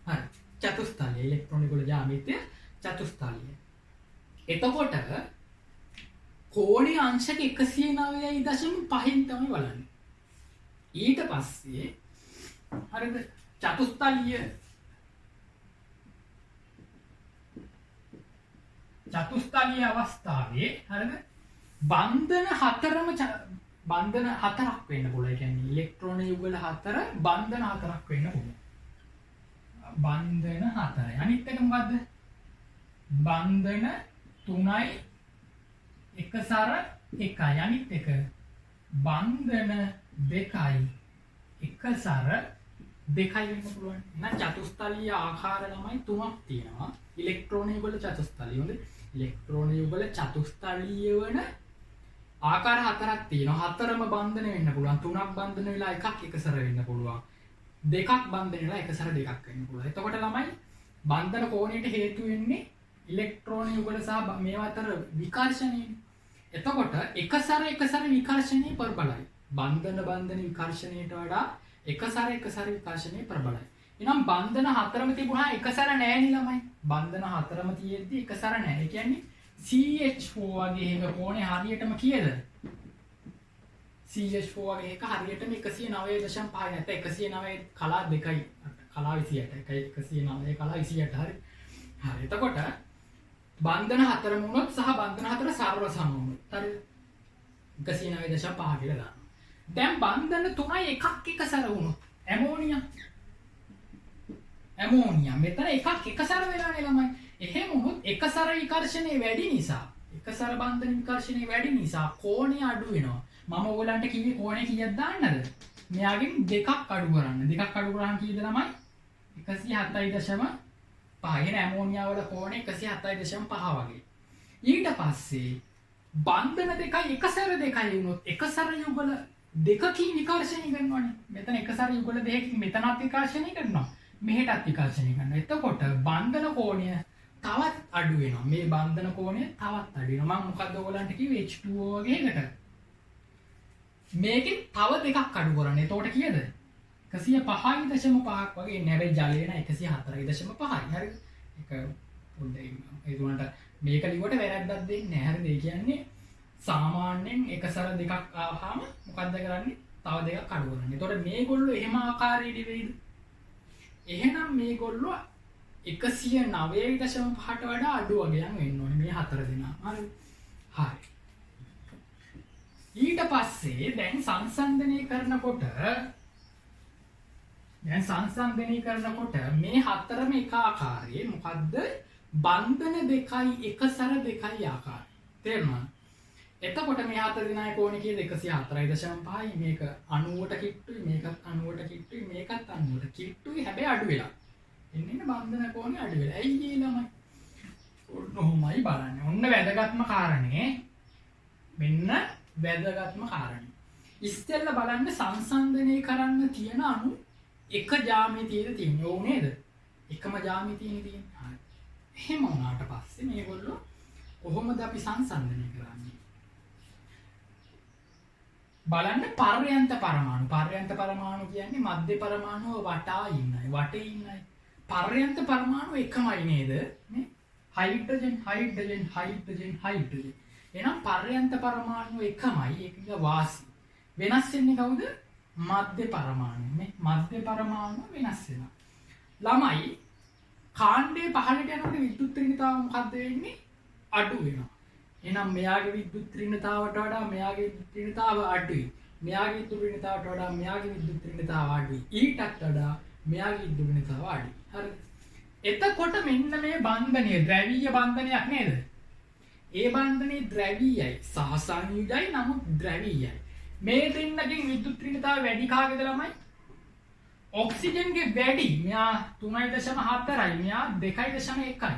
හරි චතුස්තලීය. ඉලෙක්ට්‍රෝන යුගල ජ්‍යාමිතිය චතුස්තලීය. එතකොට කෝණීය අංශක 109.5න් තමයි බලන්නේ. ඊට පස්සේ හරිද චතුස්තලීය අවස්ථාවේ හරිද බන්ධන හතරක් වෙන්න පුළුවන්. ඒ කියන්නේ ඉලෙක්ට්‍රෝන යුගල හතර බන්ධන හතරක් වෙන්න පුළුවන්. බන්ධන හතරයි. අනිත් එක මොකද්ද? බන්ධන 3යි එක සර 1යි. අනිත් එක බන්ධන 2යි එක සර 2යි වෙන්න පුළුවන්. එහෙනම් චතුස්තලීය ආකාර ළමයි තුනක් තියෙනවා. ඉලෙක්ට්‍රෝන යුගල චතුස්තලීය. හොඳ ඉලෙක්ට්‍රෝන යුගල චතුස්තලීය වන ආකාර හතරක් තියෙනවා. හතරම බන්ධන වෙන්න පුළුවන්. තුනක් බන්ධන වෙලා එකක් එකසර වෙන්න පුළුවන්. දෙකක් බන්ධන වෙලා එකසර දෙකක් වෙන්න පුළුවන්. එතකොට ළමයි බන්ධන කෝණයට හේතු වෙන්නේ ඉලෙක්ට්‍රෝන යුගල සහ මේවා අතර විකර්ෂණය. එතකොට එකසර විකර්ෂණය ප්‍රබලයි. බන්ධන විකර්ෂණයට වඩා එකසර විකර්ෂණය ප්‍රබලයි. එහෙනම් බන්ධන හතරම තිබුණා එකසර නැහැ නේ ළමයි. බන්ධන හතරම තියෙද්දි එකසර නැහැ. ඒ කියන්නේ CH4 වගේ එක කෝණේ හරියටම කීයද? CH4 වගේ එක හරියටම 109.5 නැත්නම් 109 කලා දෙකයි. කලා 28 109 කලා 28 හරි. හරි. එතකොට බන්ධන හතරම වුණොත් සහ බන්ධන හතර සර්ව සම වුණොත් හරි 109.5 කියලා දානවා. දැන් බන්ධන තුනයි එකක් එකසර වුණොත් ඇමෝනියා මෙතන එකක් එකසර වෙලානේ ළමයි. එහෙම වුණොත් එකසර විකර්ෂණය වැඩි නිසා එකසර බන්ධන විකර්ෂණය වැඩි නිසා කෝණය අඩු වෙනවා. මම ඔයගලන්ට කිව්වේ කෝණය කීයක් දාන්නද? මෙයාගෙන් දෙකක් අඩු කරන්න. දෙකක් අඩු කරාම කීයද ළමයි? 107.5. එන ඇමෝනියා වල කෝණය 107.5 වගේ. ඊට පස්සේ බන්ධන දෙකයි එකසර දෙකයි වුණොත් එකසර යුගල දෙකකින් විකර්ෂණය කරනවානේ. මෙතන එකසර යුගල දෙකකින් මෙතනත් විකර්ෂණය කරනවා. මෙහෙටත් විකර්ෂණය කරනවා. එතකොට බන්ධන කෝණය තවත් අඩු වෙනවා. මේ බන්ධන කෝණය තවත් අඩු වෙනවා. මම මොකද්ද ඔයගලන්ට කිව්වේ H2O වගේ එකකට. මේකෙන් තව දෙකක් අඩු කරන්න. එතකොට කීයද? 105.5ක් වගේ එන්නේ. හැබැයි ජලය න 104.5යි. හරිද? ඒක පොඩ්ඩයි ඒ දුන්නට මේක ලිව්වට වැරද්දක් දෙන්නේ නැහැ. හරිද? ඒ කියන්නේ සාමාන්‍යයෙන් එකසර දෙකක් ආවම මොකද්ද කරන්නේ? තව දෙකක් අඩු කරන්නේ. එතකොට මේගොල්ලෝ එහෙම ආකාරයේදී වෙයිද? එහෙනම් මේගොල්ලෝ 109.5ට වඩා අඩු වගේක් වෙන්න ඕනේ මේ හතර දෙනා. හරි. හරි. ඊට පස්සේ දැන් සංසන්දනය කරනකොට මේ හතරම එක ආකාරයේ මොකද්ද? බන්ධන දෙකයි එකසර දෙකයි ආකාරය. තේරුණාද? එතකොට මේ හතර දෙනාගේ කෝණය කීයද? 104.5යි. මේක 90ට කිට්ටුයි, මේකත් 90ට කිට්ටුයි, මේකත් 90ට කිට්ටුයි. හැබැයි අඩු වෙලා. එන්නේ බන්ධන කෝණය අඩු වෙලා. ඇයි ඒ ළමයි? ඔන්නෝමයි බලන්නේ. ඔන්න වැදගත්ම කාරණේ. මෙන්න වැදගත්ම කාරණේ. ඉස්සෙල්ලා බලන්න සංසන්දනය කරන්න තියෙන අණු එක ජ්‍යාමිතියද තියෙන්නේ. ඕ නේද? එකම ජ්‍යාමිතියනේ තියෙන්නේ. හරි. එහෙම වුණාට පස්සේ මේගොල්ලෝ කොහොමද අපි සංසන්දනය කරන්නේ? බලන්න පර්යන්ත පරමාණු කියන්නේ මධ්‍ය පරමාණුව වටා ඉන්නයි. වටේ ඉන්නයි. පර්යන්ත පරමාණු එකමයි නේද? මේ හයිඩ්‍රජන්. එහෙනම් පර්යන්ත පරමාණු එකමයි. ඒකක වාසි. වෙනස් වෙන්නේ කවුද? මධ්‍ය පරමාණු. මේ මධ්‍ය පරමාණු වෙනස් වෙනවා. ළමයි කාණ්ඩේ පහළට යනකොට විද්‍යුත් ඍණතාව මොකද්ද වෙන්නේ? අඩු වෙනවා. එහෙනම් මෙයාගේ විද්‍යුත් ඍණතාවට වඩා මෙයාගේ විද්‍යුත් ඍණතාව අඩුයි. මෙයාගේ විද්‍යුත් ඍණතාවට වඩා මෙයාගේ විද්‍යුත් ඍණතාව අඩුයි. ඊටත් වඩා මෙයාගේ විද්‍යුත් ඍණතාව අඩුයි. හරිද? එතකොට මෙන්න මේ බන්ධනය ද්‍රවීය බන්ධනයක් නේද? ඒ බන්ධනේ ද්‍රවීයයි සහ සංයුජයි. නමුත් ද්‍රවීයයි. මේ දෙන්නකින් විද්‍යුත් ඍණතාව වැඩි කාගේද ළමයි? ඔක්සිජන්ගේ වැඩි. මෙයා 3.4යි. මෙයා 2.1යි.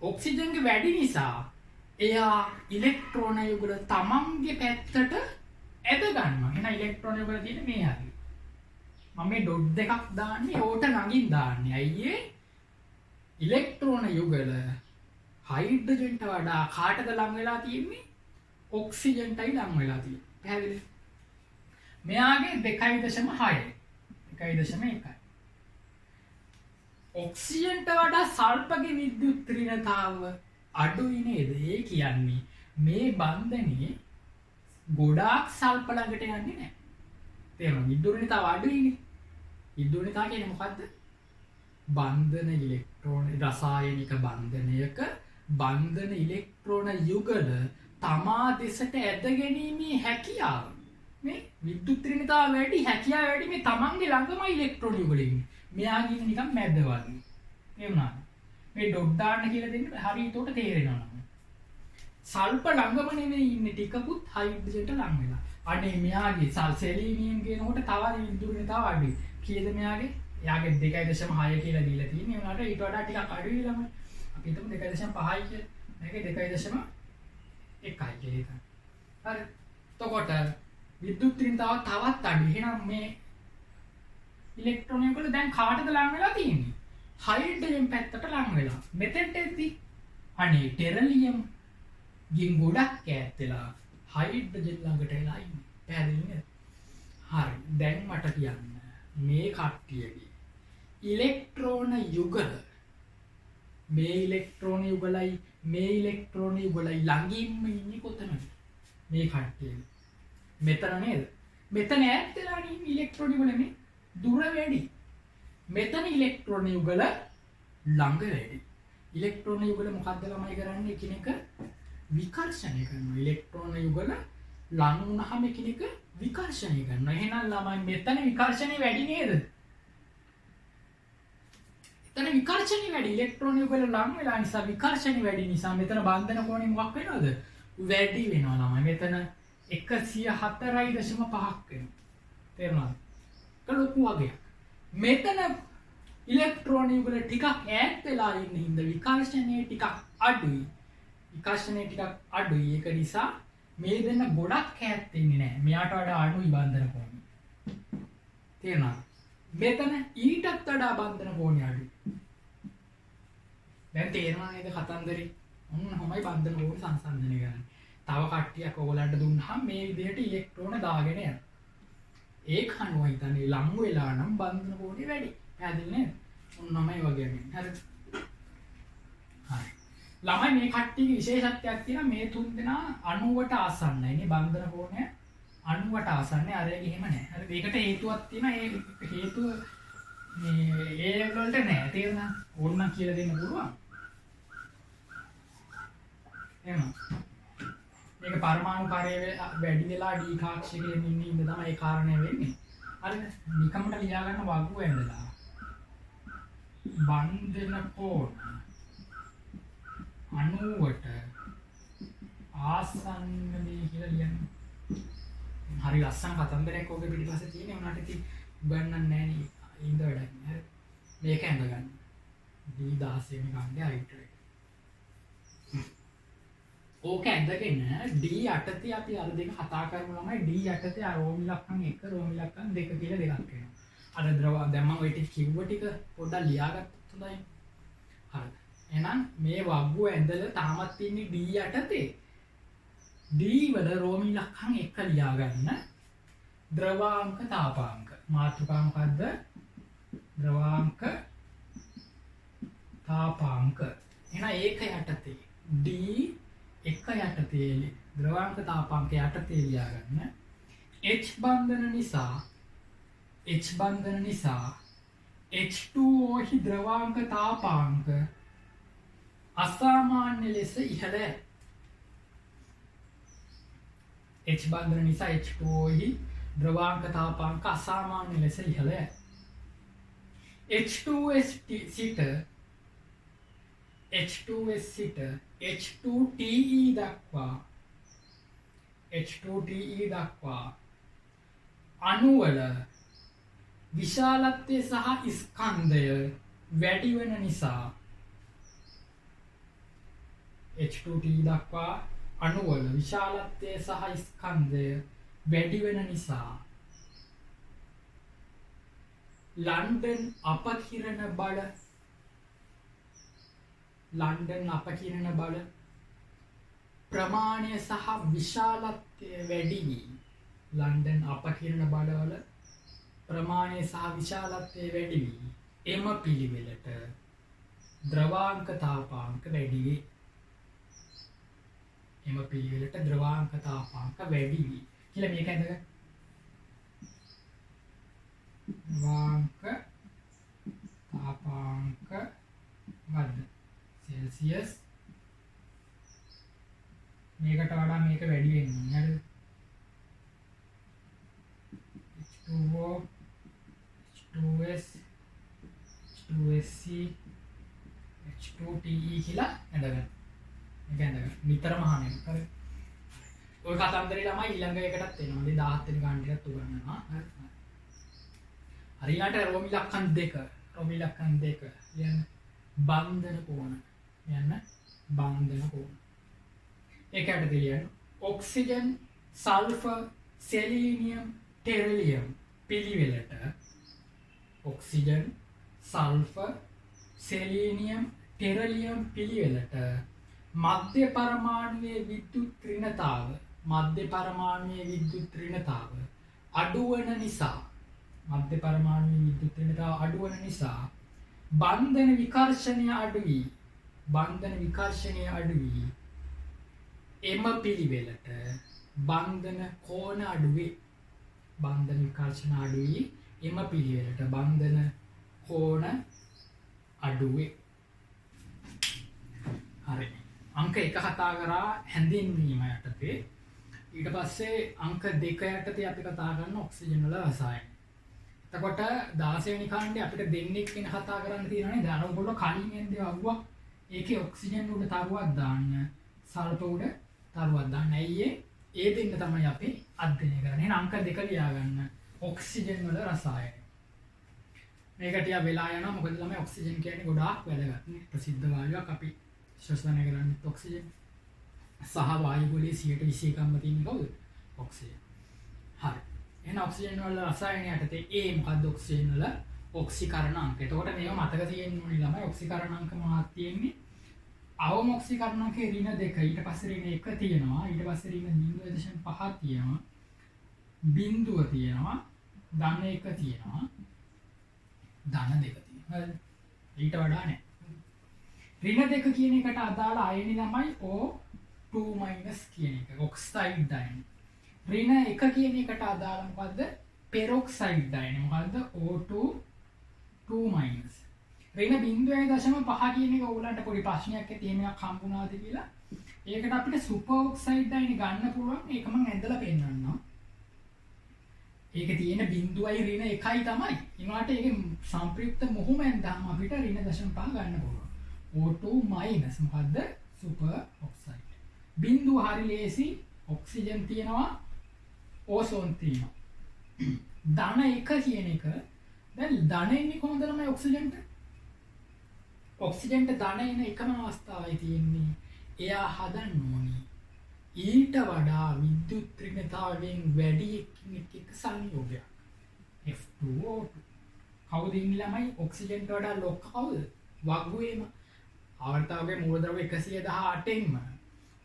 ඔක්සිජන්ගේ වැඩි නිසා එයා ඉලෙක්ට්‍රෝන යුගල තමන්ගේ පැත්තට ඇද ගන්නවා. එහෙනම් ඉලෙක්ට්‍රෝන යුගල තියෙන්නේ මේ හරිය. මම මේ ඩොට් දෙකක් දාන්නේ ඕට නගින් දාන්නේ. අයියේ ඉලෙක්ට්‍රෝන යුගල හයිඩ්‍රජන්ට වඩා කාටද ලං වෙලා තියෙන්නේ? ඔක්සිජන්ටයි ලං වෙලා තියෙන්නේ. පැහැදිලිද? මෙයාගේ 2.6යි. 1.1. ඔක්සිජන්ට වඩා සල්පගේ විද්‍යුත් ඍණතාව අඩුයි නේද? ඒ කියන්නේ මේ බන්ධනේ ගොඩාක් සල්ප ළඟට යන්නේ නැහැ. තේරුණා? විද්‍යුත් ඍණතාව අඩුයිනේ. විද්‍යුත් ඍණතාව කියන්නේ මොකද්ද? බන්ධන ඉලෙක්ට්‍රෝන රසායනික බන්ධනයක බන්ධන ඉලෙක්ට්‍රෝන යුගල තමා දෙසට ඇද ගැනීමේ හැකියාව. මේ විද්‍යුත් ඍණතාව වැඩි, හැකියාව වැඩි. මේ තමන්ගේ ළඟම ඉලෙක්ට්‍රෝන යුගල ඉන්නේ. මෙයාගේ නිකන් මැද වගේ. තේරුණාද? මේ ඩොට් දාන්න කියලා දෙන්න හරියට උට තේරෙනවා නේද? සල්ප ළඟම නෙමෙයි ඉන්නේ, ටිකකුත් හයිඩ්‍රජන්ට ලං වෙලා. අනේ මෙයාගේ සෙලීනියම් කියනකොට තව විද්‍යුත් ඍණතාව අඩුයි. කීයද මෙයාගේ? එයාගේ 2.6 කියලා දීලා තියෙන්නේ. ඒ වුණාට ඊට වඩා ටිකක් අඩුයි ළමයි. අපි හිතමු 2.5යි කියලා. මේකේ 2.1යි කියලා. හරි. එතකොට විද්‍යුත් ඍණතාව තවත් අඩුයි. එහෙනම් මේ ඉලෙක්ට්‍රෝන වල දැන් කාටද ලං වෙලා තියෙන්නේ? හයිඩ්‍රජන් පැත්තට ලං වෙලා. මෙතෙන්ට එද්දි අනේ ටෙරලියම් ගින් ගොඩක් ඈත් වෙලා හයිඩ්‍රජන් ළඟට එලා ඉන්නේ. පැහැදිලිද? හරි. දැන් මට කියන්න මේ කට්ටියගේ ඉලෙක්ට්‍රෝන යුගල මේ ඉලෙක්ට්‍රෝන යුගලයි මේ ඉලෙක්ට්‍රෝන යුගලයි ළඟින්ම ඉන්නේ කොතනද? මේ කට්ටිය. මෙතන නේද? මෙතන ඈත් වෙලා ඉන්නේ ඉලෙක්ට්‍රෝන යුගල නේ දුර වැඩි. මෙතන ඉලෙක්ට්‍රෝන යුගල ළඟ වැඩි. ඉලෙක්ට්‍රෝන යුගල මොකද්ද ළමයි කරන්නේ? එකිනෙක විකර්ෂණය කරනවා. ඉලෙක්ට්‍රෝන යුගල ලං වුණාම එකිනෙක විකර්ෂණය කරනවා. එහෙනම් ළමයි මෙතන විකර්ෂණය වැඩි නේද? එතන විකර්ෂණය වැඩි. ඉලෙක්ට්‍රෝන යුගල ලං වෙලා නිසා විකර්ෂණය වැඩි නිසා මෙතන බන්ධන කෝණය මොකක් වෙනවද? වැඩි වෙනවා ළමයි. මෙතන 104.5ක් වෙනවා. තේරුණාද? ඒක ලොකු වගයක්. මෙතන ඉලෙක්ට්‍රෝන යුගල ටිකක් ඈත් වෙලා ඉන්න හින්දා විකර්ෂණය ටිකක් අඩුයි. විකර්ෂණය ටිකක් අඩුයි. ඒක නිසා මේ දෙන්න ගොඩක් ඈත් වෙන්නේ නැහැ. මෙයාට වඩා අඩුයි බන්ධන කෝණය. තේරුණාද? මෙතන ඊටත් වඩා බන්ධන කෝණය අඩුයි. දැන් තේරෙනවා නේද කතන්දරේ? ඔන්නමයි බන්ධන කෝණය සංසන්දනය කරන්නේ. තව කට්ටියක් ඕගලන්ට දුන්නාම මේ විදිහට ඉලෙක්ට්‍රෝන දාගෙන යනවා. ඒක අනුව හිතන්නේ ලං වෙලා නම් බන්ධන කෝණය වැඩි. පැහැදිලි නේද? ඔන්නමයි වගේ මේ. හරිද? හරි. ළමයි මේ කට්ටියගේ විශේෂත්වයක් තියෙනවා මේ තුන් දෙනා 90ට ආසන්නයි නේ බන්ධන කෝණය 90ට ආසන්නයි අරගෙන එහෙම නැහැ. හරිද? ඒකට හේතුවක් තියෙනවා. ඒ හේතුව මේ ඒ වලට නැහැ. තේරුණා? ඕනනම් කියලා දෙන්න පුළුවන්. එහෙනම් මේක පරමාණු කාර්යය වැඩි වෙලා ඩීකාක්ෂකයෙන් ඉන්න තමයි ඒ කාරණය වෙන්නේ. හරිද? නිකම්මට ලියා ගන්න වගුව ඇඳලා. බන්ධන කෝණ 90ට ආසන්න මේ කියලා ලියන්න. හරි ලස්සන කතන්දරයක් ඔගේ පිටිපස්සේ තියෙන උනාට ඉතින් උගන්නන්නේ නැහැ නේ. ඉඳ වැඩක් නෑ. මේක ඇඳ ගන්න. D16 මේ ගන්නේ අයිටරේ. ඕක ඇඳගෙන D යටතේ අපි අර දෙක කතා කරමු ළමයි. D යටතේ අර රෝමි ලක්ෂණ 1 රෝමි ලක්ෂණ 2 කියලා දෙකක් වෙනවා. අර ද්‍රව දැන් මම ඔය ටික කිව්ව ටික පොඩ්ඩක් ලියාගත්තොත් හොඳයි. හරිද? එහෙනම් මේ වග්ගුව ඇඳලා තාමත් ඉන්නේ D යටතේ. D වල රෝමි ලක්ෂණ 1 ලියා ගන්න. ද්‍රවාංක තාපාංක. මාතෘකාව මොකද්ද? ද්‍රවාංක තාපාංක. එහෙනම් ඒක යටතේ D එක යටතේ ද්‍රවාංක තාපාංක යටතේ ලියා ගන්න. H බන්ධන නිසා H2O හි ද්‍රවාංක තාපාංක අසාමාන්‍ය ලෙස ඉහළ. H බන්ධන නිසා H2O හි ද්‍රවාංක තාපාංක අසාමාන්‍ය ලෙස ඉහළ. H2S සිට H2TE දක්වා අණුවල විශාලත්වය සහ ස්කන්ධය වැඩි වෙන නිසා H2TE දක්වා අණුවල විශාලත්වය සහ ස්කන්ධය වැඩි වෙන නිසා ලන්ඩන් අපකිරණ බල ප්‍රමාණය සහ විශාලත්වය වැඩි වී ලන්ඩන් අපකිරණ බලවල ප්‍රමාණය සහ විශාලත්වය වැඩි වී එම පිළිවෙලට ද්‍රවාංක තාපාංක වැඩි වේ. එම පිළිවෙලට ද්‍රවාංක තාපාංක වැඩි වී කියලා මේක ඇඳගන්න. ද්‍රවාංක තාපාංක වර්ධ සෙල්සියස් මේකට වඩා මේක වැඩි වෙනවා නේද? H2O H2S H2SC H2TE කියලා ඇඳගන්න. මේක ඇඳගන්න. නිතරම අහන්නේ. හරි. ඔය කතන්දරේ ළමයි ඊළඟ එකටත් එනවා. 17 වෙනි ගානටත් උගන්වනවා. හරි. හරියට රෝමි ලක්ෂණ 2 ලියන්න. බන්ධන කෝණ. ලියන්න. බන්ධන කෝණ. ඒකට ලියන්න. ඔක්සිජන්, සල්ෆර්, සෙලීනියම්, ටෙරලියම් පිළිවෙලට ඔක්සිජන්, සල්ෆර්, සෙලීනියම් ටෙරලියම් පිළිවෙලට මධ්‍ය පරමාණුවේ විද්‍යුත් ඍණතාව අඩුවන නිසා මධ්‍ය පරමාණුවේ විද්‍යුත් ඍණතාව අඩුවන නිසා බන්ධන විකර්ෂණය අඩු වී එම පිළිවෙලට බන්ධන කෝණ අඩු වේ. බන්ධන විකර්ෂණ අඩු වී එම පිළිවෙලට බන්ධන කෝණ අඩු වේ. හරි. අංක 1 කතා කරා හැඳින්වීම යටතේ. ඊට පස්සේ අංක 2 යටතේ අපි කතා කරන ඔක්සිජන් වල රසායන. එතකොට 16 වෙනි කාණ්ඩේ අපිට දෙන්නෙක් වෙන කතා කරන්න තියෙනවානේ. දැන් ඔයගොල්ලෝ කලින් එන්නේ වව්වා. ඒකේ ඔක්සිජන් උඩ තරුවක් දාන්න, සල්ෆර් උඩ තරුවක් දාන්න. ඇයි ඒ දෙන්න තමයි අපි අධ්‍යයනය කරන්නේ. එහෙනම් අංක 2 ලියා ගන්න. ඔක්සිජන් වල රසායන. මේක ටික වෙලා යනවා. මොකද ළමයි ඔක්සිජන් කියන්නේ ගොඩාක් වැදගත් නේ. ප්‍රසිද්ධ වායුවක් අපි ශ්වසනය කරන්නේ ඔක්සිජන්. සහ වායු ගොලේ 121ක්ම තියෙන කවුද? ඔක්සිජන්. හරි. එහෙනම් ඔක්සිජන් වල රසායනය යටතේ ඒ මොකද්ද ඔක්සිජන් වල ඔක්සිකරණ අංක. එතකොට මේව මතක තියෙන්න ඕනේ ළමයි. ඔක්සිකරණ අංක මොනවද තියෙන්නේ? අවම ඔක්සිකරණ අංකේ ඍණ 2, ඊට පස්සේ ඍණ 1 තියෙනවා. ඊට පස්සේ ඍණ 0.5 තියෙනවා. බිංදුව තියෙනවා. ධන 1 තියෙනවා. ධන 2 තියෙනවා. හරිද? ඊට වඩා නැහැ. ඍණ 2 කියන එකට අදාළ අයනි ළමයි O2- කියන එක. ඔක්සයිඩ් අයනි. ඍණ 1 කියන එකට අදාළ මොකද්ද? පෙරොක්සයිඩ් අයනි. මොකද්ද? O2-. ඍණ 0.5 කියන එක ඕගලන්ට පොඩි ප්‍රශ්නයක් ඇති එහෙමයක් හම්බුණාද කියලා. ඒකට අපිට සුපර් ඔක්සයිඩ් අයනි ගන්න පුළුවන්. ඒක මම ඇඳලා පෙන්නන්නම්. ඒක තියෙන බිඳුවයි ඍණ 1යි තමයි. ඊළාට ඒකේ සම්ප්‍රයුක්ත මොහොමෙන් දාම අපිට ඍණ 0.5 ගන්න පුළුවන්. O2- මොකද්ද? Super oxide. බිඳුව හරි ලේසි. ඔක්සිජන් තියෙනවා, ඕසෝන් තියෙනවා. ධන 1 කියන එක දැන් ධන එන්නේ කොහොමද ළමයි ඔක්සිජන්ට? ඔක්සිජන්ට ධන එන එකම අවස්ථාවයි තියෙන්නේ. එයා හදන්න ඕනේ ඊට වඩා විද්‍යුත් ඍණතාවයෙන් වැඩි එක්ක සංයෝගයක්. F2O2. කවුද ඉන්නේ ළමයි? ඔක්සිජන්ට වඩා ලොකු කවුද? වගුවේම. ආවර්තකයේ මූලද්‍රව්‍ය 118න්ම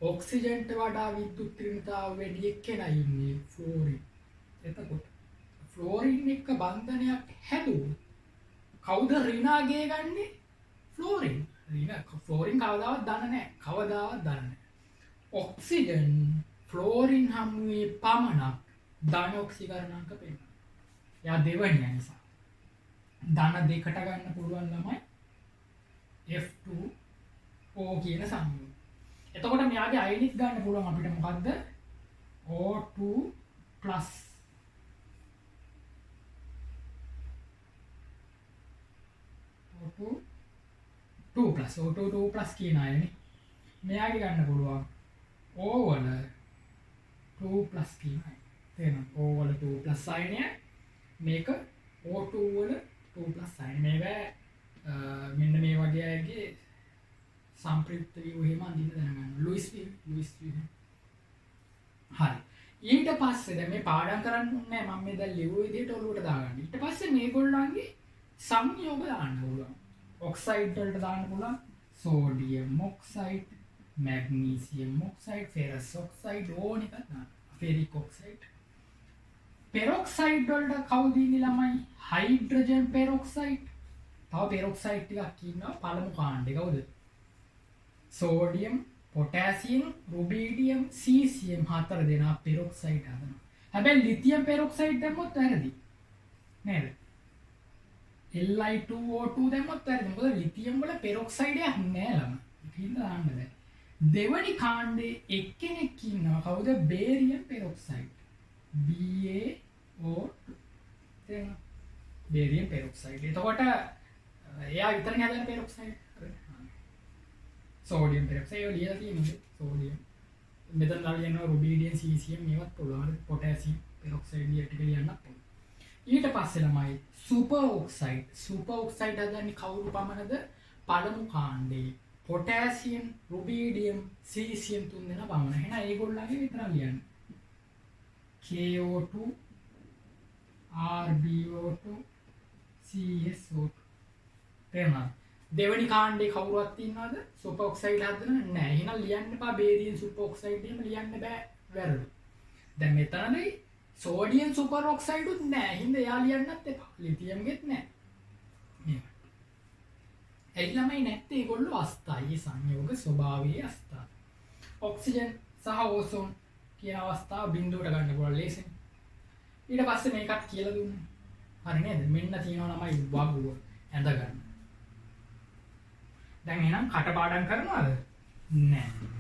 ඔක්සිජන්ට වඩා විද්‍යුත් ඍණතාව වැඩි එක්කෙනා ඉන්නේ ෆ්ලෝරින්. එතකොට ෆ්ලෝරින් එක්ක බන්ධනයක් හැදුවොත් කවුද ඍණාගේ ගන්නේ? ෆ්ලෝරින්. ෆ්ලෝරින් කවදාවත් දන්නේ නැහැ. කවදාවත් දන්නේ නැහැ. ඔක්සිජන් ෆ්ලෝරින් හමුවේ පමණක් ධන ඔක්සිකරණාංක පෙන්නනවා. එයා දෙවනිය නිසා. ධන 2කට ගන්න පුළුවන් ළමයි F2O කියන සංයෝගය. එතකොට මෙයාගේ අයනිත් ගන්න පුළුවන් අපිට මොකද්ද? O2+. O2+ කියන අයනේ. මෙයාගේ ගන්න පුළුවන් O වල 2+ කියන අය. තේරෙනවද? O වල 2+ අයනය. මේක O2 වල 2+ අයනය. මේක මෙන්න මේ වගේ අයගේ සම්ප්‍රයුක්ත වීම එහෙම අඳින්න දැනගන්න. ලුයිස් වී. හරි. ඊට පස්සේ දැන් මේ පාඩම් කරන්න ඕනේ මම මේ දැන් ලියුව විදිහට ඔලුවට දාගන්න. ඊට පස්සේ මේගොල්ලන්ගේ සංයෝග දාන්න පුළුවන්. ඔක්සයිඩ් වලට දාන්න පුළුවන්. Sodium oxide, magnesium oxide, ferrous oxide ඕන එකක් දාන්න. Ferric oxide. පෙරොක්සයිඩ් වලට කවුද ඉන්නේ ළමයි? Hydrogen peroxide. තව පෙරොක්සයිඩ් ටිකක් ඉන්නවා පළමු කාණ්ඩේ. කවුද? සෝඩියම්, පොටෑසියම්, රුබීඩියම්, සීසියම් 4 දෙනා පෙරොක්සයිඩ් හදනවා. හැබැයි ලිතියම් පෙරොක්සයිඩ් දැම්මොත් වැරදි. නේද? Li2O2 දැම්මොත් වැරදි. මොකද ලිතියම් වල පෙරොක්සයිඩයක් නැහැ ළම. ඒකින්ද දාන්න බෑ. දෙවනි කාණ්ඩේ එක්කෙනෙක් ඉන්නවා. කවුද? Barium peroxide. BaO2. දැන් බේරියම් පෙරොක්සයිඩ්. එතකොට එයා විතරනේ හදන පෙරොක්සයිඩ්. සෝඩියම් පෙරොක්සයිඩ් ලියලා තියෙන්නේ. සෝඩියම්. මෙතන ලියනවා රුබීඩියම්, සීසියම් මේවත් පුළුවන්. පොටෑසියම් පෙරොක්සයිඩ් ටික ලියන්න පුළුවන්. ඊට පස්සේ ළමයි සුපර් ඔක්සයිඩ්. සුපර් ඔක්සයිඩ් හදන්නේ කවුරු පමණද? පළමු කාණ්ඩේ පොටෑසියම්, රුබීඩියම්, සීසියම් 3 දෙනා පමණ. එහෙනම් ඒගොල්ලන්ගේ විතර ලියන්න. KO2, RbO2, CSO2. තේරුණාද? දෙවනි කාණ්ඩේ කවුරුවත් ඉන්නවද සුපර් ඔක්සයිඩ් හදන නැහැ. එහෙනම් ලියන්න එපා බේරියම් සුපර් ඔක්සයිඩ් එහෙම ලියන්න බෑ වැරදි. දැන් මෙතනදී සෝඩියම් සුපර් ඔක්සයිඩ් උත් නැහැ. හින්දා එයා ලියන්නත් එපා. ලිතියම් ගෙත් නැහැ. මේක. ඒ ළමයි නැත්තේ ඒගොල්ලෝ අස්ථායි සංයෝග ස්වභාවයේ අස්ථා. ඔක්සිජන් සහ ඕසෝන් කියන අවස්ථාව බිඳුවට ගන්න පුළුවන් ලේසියෙන්. ඊට පස්සේ මේකත් කියලා දුන්නා. හරි නේද? මෙන්න තියෙනවා ළමයි වගුව ඇඳ ගන්න. දැන් එහෙනම් කටපාඩම් කරනවද? නැහැ.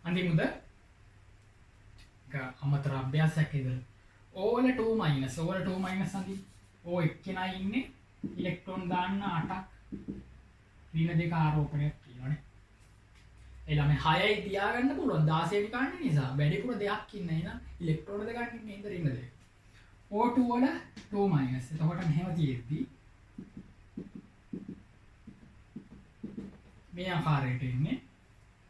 අන්තිමද අමතර අභ්‍යාසයක් ඉදල ඕවල 2 මයිනස් ඕවල 2 මයිනස් අන්ති ඕ එක්කෙනා ඉන්නේ ඉලෙක්ට්‍රෝන දාන්න 8ක් ඍණ දෙක ආරෝපණයක් තියෙනවානේ. ඒ ළමයි 6යි තියාගන්න පුළුවන් 16 ගන්න නිසා වැඩිපුර දෙයක් ඉන්නේ නේද ඉලෙක්ට්‍රෝන දෙක ගන්න ඉන්නේ ඍණ දෙක. O2 වල 2 මයිනස්. එතකොට මෙහෙම තියෙද්දි මේ ආකාරයට ඉන්නේ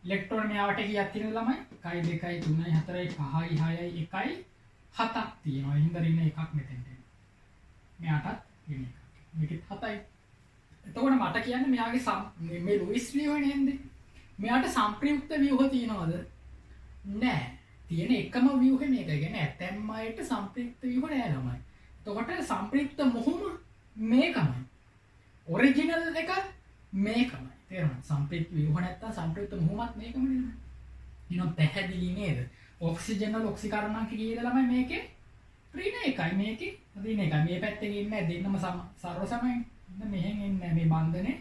ඉලෙක්ට්‍රෝන මෙයාට කීයක් තියෙනවද ළමයි? 1 2 3 4 5 6 1 7ක් තියෙනවා. එහෙනම් ඍණ එකක් මෙතෙන්ට එනවා. මෙයාටත් ඍණ එකක්. මේකෙත් 7යි. එතකොට මට කියන්නේ මෙයාගේ මේ ලුයිස් ව්‍යුහනේ නේද? මෙයාට සංප්‍රයුක්ත ව්‍යුහ තියෙනවද? නැහැ. තියෙන එකම ව්‍යුහ මේක. ඒ කියන්නේ ඇතැම් අයට සංප්‍රයුක්ත ව්‍යුහ නැහැ ළමයි. එතකොට සංප්‍රයුක්ත මොහොම මේකමයි. ඔරිජිනල් එක මේකමයි. තේරුණාද? සංප්‍රයුක්ත ව්‍යුහ නැත්තම් සංප්‍රයුක්ත මොහොමත් මේකම නේද? එහෙනම් පැහැදිලි නේද? ඔක්සිජන් වල ඔක්සිකරණාංක කීයද ළමයි මේකේ? ඍණ එකයි මේකේ ඍණ එකයි. මේ පැත්තේ ඉන්නේ දෙන්නම සර්ව සමයි. මෙහෙන් එන්නේ මේ බන්ධනේ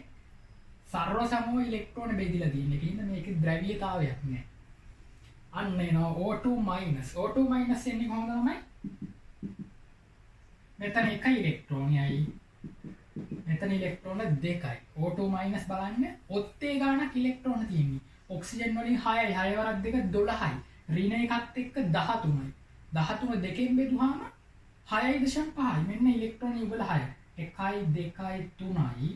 සර්ව සමෝ ඉලෙක්ට්‍රෝන බෙදලා තියෙන එක. හින්දා මේකේ ද්‍රව්‍යතාවයක් නැහැ. අන්න එනවා O2 මයිනස්. O2 මයිනස් එන්නේ කොහොමද ළමයි? මෙතන එකයි ඉලෙක්ට්‍රෝනයයි. මෙතන ඉලෙක්ට්‍රෝන දෙකයි. O2 මයිනස් බලන්න ඔත්තේ ගානක් ඉලෙක්ට්‍රෝන තියෙන්නේ. ඔක්සිජන් වලින් 6යි 6 වරක් දෙක 12යි. ඍණ එකත් එක්ක 13යි. 13 දෙකෙන් බෙදුවාම 6.5යි. මෙන්න ඉලෙක්ට්‍රෝන යුගල 6. 1 2 3යි 4යි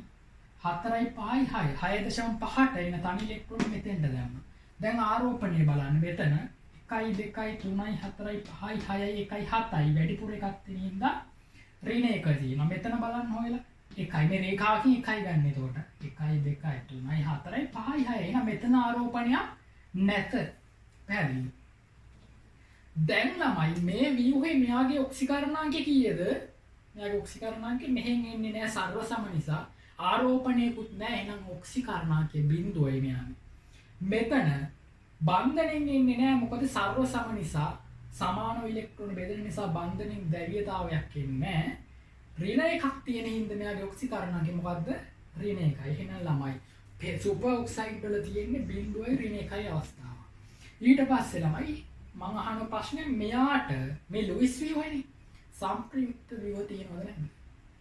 5යි 6යි 6.5ට එන තනි ඉලෙක්ට්‍රෝන මෙතෙන්ට දැම්මා. දැන් ආරෝපණය බලන්න මෙතන 1 2 3යි 4යි 5යි 6යි 1යි 7යි වැඩිපුර එකක් තියෙන හින්දා ඍණ එක තියෙනවා. මෙතන බලන්න හොයලා එකයි මේ රේඛාවකින් එකයි ගන්න. එතකොට 1 2 3යි 4යි 5යි 6යි. එහෙනම් මෙතන ආරෝපණයක් නැත. පැහැදිලි. දැන් ළමයි මේ ව්‍යුහේ මෙයාගේ ඔක්සිකරණාංකය කීයද? මෙයාගේ ඔක්සිකරණාංකය මෙහෙන් එන්නේ නැහැ සර්ව සම නිසා. ආරෝපණයකුත් නැහැ. එහෙනම් ඔක්සිකරණාංකය බිඳුවයි මෙයාගේ. මෙතන බන්ධනෙන් එන්නේ නැහැ. මොකද සර්ව සම නිසා සමාන ඉලෙක්ට්‍රෝන බෙදෙන නිසා බන්ධනෙන් ද්‍රව්‍යතාවයක් එන්නේ නැහැ. ඍණ එකක් තියෙන හින්දා මෙයාගේ ඔක්සිකරණාංකය මොකද්ද? ඍණ එකයි. එහෙනම් ළමයි සුපර් ඔක්සයිඩ් වල තියෙන්නේ බිඳුවයි ඍණ එකයි අවස්ථාව. ඊට පස්සේ ළමයි මම අහන ප්‍රශ්නේ මෙයාට මේ ලුයිස් ව්‍යුහනේ සංප්‍රයුක්ත ව්‍යුහ තියෙනවද නැද්ද?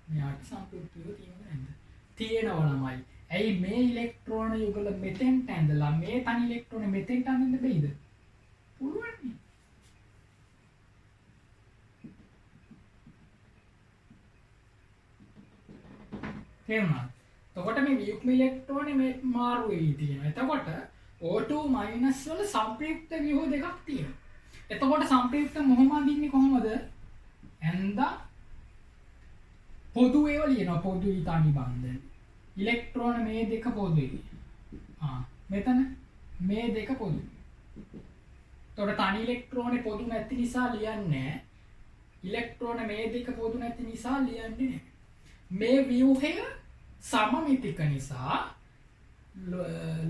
මෙයාට සංප්‍රයුක්ත ව්‍යුහ තියෙනවද නැද්ද? තියෙනවා ළමයි. ඇයි මේ ඉලෙක්ට්‍රෝන යුගල මෙතෙන්ට ඇඳලා මේ තනි ඉලෙක්ට්‍රෝන මෙතෙන්ට අඳින්න බැයිද? පුළුවන් නේ. තේරුණාද? එතකොට මේ යුග්ම ඉලෙක්ට්‍රෝනේ මේ මාරු වෙවි තියෙනවා. එතකොට O2 මයිනස් වල සංප්‍රයුක්ත ව්‍යුහ දෙකක් තියෙනවා. එතකොට සංප්‍රයුක්ත මොහොම අඳින්නේ කොහොමද? ඇඳා පොදු ඒවා ලියනවා. පොදු ඊතානි බන්ධන. ඉලෙක්ට්‍රෝන මේ දෙක පොදුයි. මෙතන මේ දෙක පොදුයි. එතකොට තනි ඉලෙක්ට්‍රෝනේ පොදු නැති නිසා ලියන්නේ නැහැ. ඉලෙක්ට්‍රෝන මේ දෙක පොදු නැති නිසා ලියන්නේ නැහැ. මේ ව්‍යුහය සමමිතික නිසා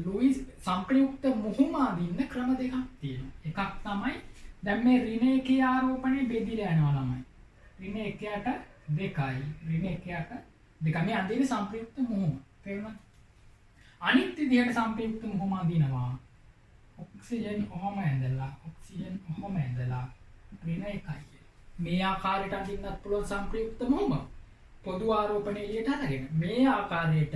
ලුයිස් සංප්‍රයුක්ත මොහොම අඳින්න ක්‍රම දෙකක් තියෙනවා. එකක් තමයි දැන් මේ ඍණ එකේ ආරෝපණය බෙදිලා යනවා ළමයි. ඍණ 1ට 2යි. ඍණ 1ට 2 මේ අඳින්නේ සංප්‍රයුක්ත මොහොම. තේරුණාද? අනිත් විදිහට සංප්‍රයුක්ත මොහොම අඳිනවා. ඔක්සිජන් ඔහොම ඇඳලා ඍණ 1යි. මේ ආකාරයට අඳින්නත් පුළුවන් සංප්‍රයුක්ත මොහොම. පොදු ආරෝපණය එළියට අරගෙන මේ ආකාරයට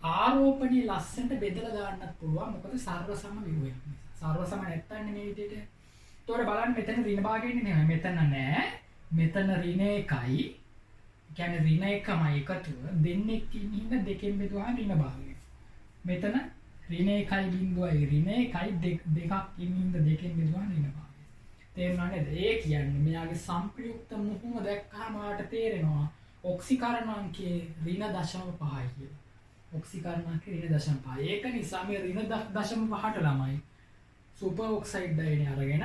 ආරෝපණයේ ලස්සනට බෙදලා දාන්නත් පුළුවන්. මොකද සර්ව සම ව්‍යුහයක් නිසා. සර්ව සම නැත්තන්නේ මේ විදිහට. ඒතකොට බලන්න මෙතන ඍණ භාගයෙන් නෙමෙයි. මෙතන නෑ. මෙතන ඍණ 1යි. කියන්නේ ඍණ 1මයි එකතුව දෙන්නෙක් ඉන්න හින්දා දෙකෙන් බෙදුවාම ඍණ භාගය. මෙතන ඍණ 1යි බිඳුවයි ඍණ 1යි දෙකක් ඉන්න හින්දා දෙකෙන් බෙදුවාම ඍණ භාගය. තේරුණා නේද? ඒ කියන්නේ මෙයාගේ සංප්‍රයුක්ත මුහුණ දැක්කම ඔයාලට තේරෙනවා ඔක්සිකරණාංකයේ ඍණ 0.5යි කියලා. ඔක්සිකරණාංකයේ ඍණ 0.5. ඒක නිසා මේ ඍණ 0.5ට ළමයි සුපර් ඔක්සයිඩ් ඩයනේ අරගෙන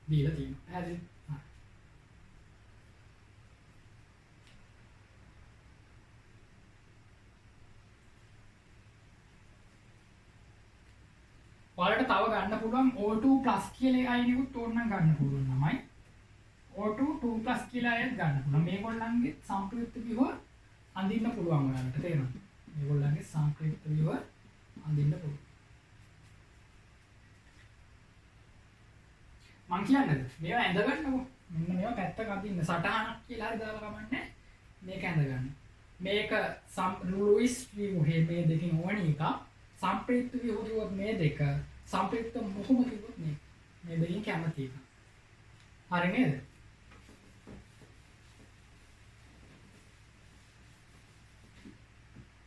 දීලා තියෙනවා. හරිද? ඔයාලට තව ගන්න පුළුවන් O2+ කියලා අයනිකුත් ඕනනම් ගන්න පුළුවන් නමයි. O2 2+ කියලා අයත් ගන්න පුළුවන්. මේගොල්ලන්ගේ සංප්‍රයුක්ත ව්‍යුහ අඳින්න පුළුවන් ඔයාලට තේරෙනවද? මේගොල්ලන්ගේ සංප්‍රයුක්ත ව්‍යුහ අඳින්න පුළුවන්. මං කියන්නද? මේවා ඇඳ ගන්නකො. මෙන්න මේවා පැත්තක අඳින්න. සටහනක් කියලා හරි දාලා කමන්නේ. මේක ඇඳ ගන්න. මේක ලුයිස් ව්‍යුහේ මේ දෙකෙන් ඕන එක. සංප්‍රයුක්ත ව්‍යුහ කිව්වොත් මේ දෙක. සංප්‍රයුක්ත මුහුණ කිව්වොත් මේ දෙකෙන් කැමති එක. හරි නේද?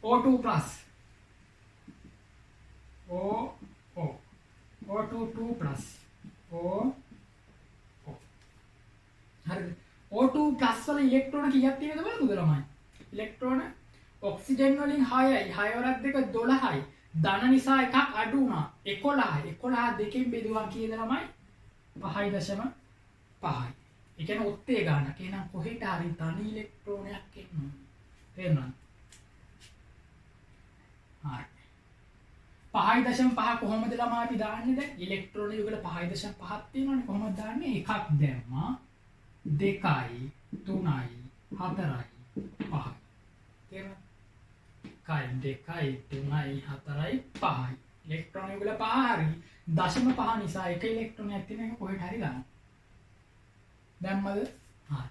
O2+. O2+. හරිද? O2+ වල ඉලෙක්ට්‍රෝන කීයක් තියෙනවද බලමුද ළමයි? ඉලෙක්ට්‍රෝන ඔක්සිජන් වලින් 6යි 6 වරක් දෙක 12යි. ධන නිසා එකක් අඩු වුණා 11යි. 11 දෙකෙන් බෙදුවා කීයද ළමයි? 5.5යි. ඒ කියන්නේ ඔත්තේ ගන්නක්. එහෙනම් කොහෙට හරි තනි ඉලෙක්ට්‍රෝනයක් එන්න. තේරුණාද? හරි. 5.5 කොහොමද ළමයි අපි දාන්නේ දැන්? ඉලෙක්ට්‍රෝන යුගල 5.5ක් තියෙනවනේ. කොහොමද දාන්නේ? එකක් දැම්මා 2යි 3යි 4යි 5යි. තේරුණාද? 1යි 2යි 3යි 4යි 5යි. ඉලෙක්ට්‍රෝන යුගල 5 හරි 0.5 නිසා එක ඉලෙක්ට්‍රෝනයක් තියෙන එක කොහෙට හරි දාන්න. දැම්මද? හරි.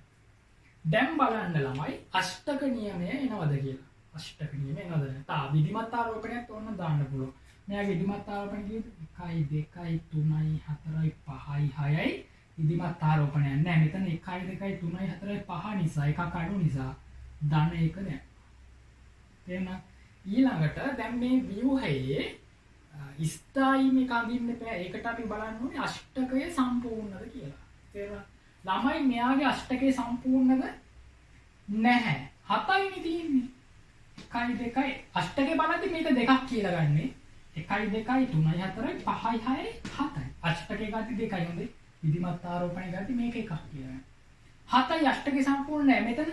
දැන් බලන්න ළමයි අෂ්ටක නියමය එනවද කියලා. අෂ්ටක නියමය එනවද? තා විධිමත් ආරෝපණයක් ඕන දාන්න පුළුවන්. මෙයාගේ විධිමත් ආරෝපණය කිව්වොත් 1යි 2යි 4යි 5යි 6යි විධිමත් ආරෝපණයක් නෑ. මෙතන 1යි 2යි 3යි 4යි 5 නිසා එකක් අඩු නිසා ධන එක නෑ. තේරුණා? ඊළඟට දැන් මේ ව්‍යුහයේ ස්ථායී මේක අඳින්න බෑ. ඒකට අපි බලන්න ඕනේ අෂ්ටකය සම්පූර්ණද කියලා. තේරුණා? ළමයි මෙයාගේ අෂ්ටකය සම්පූර්ණද නැහැ. 7යිනේ තියෙන්නේ. 1යි 2යි අෂ්ටකේ බලද්දි මේක දෙකක් කියලා ගන්නෙ. 1යි 2යි 3යි 4යි 5යි 6යි 7යි. අෂ්ටකේ ගද්දි දෙකයි හොඳේ. විධිමත් ආරෝපණය ගද්දි මේක එකක් කියලා ගන්න. 7යි අෂ්ටකේ සම්පූර්ණ නැහැ. මෙතන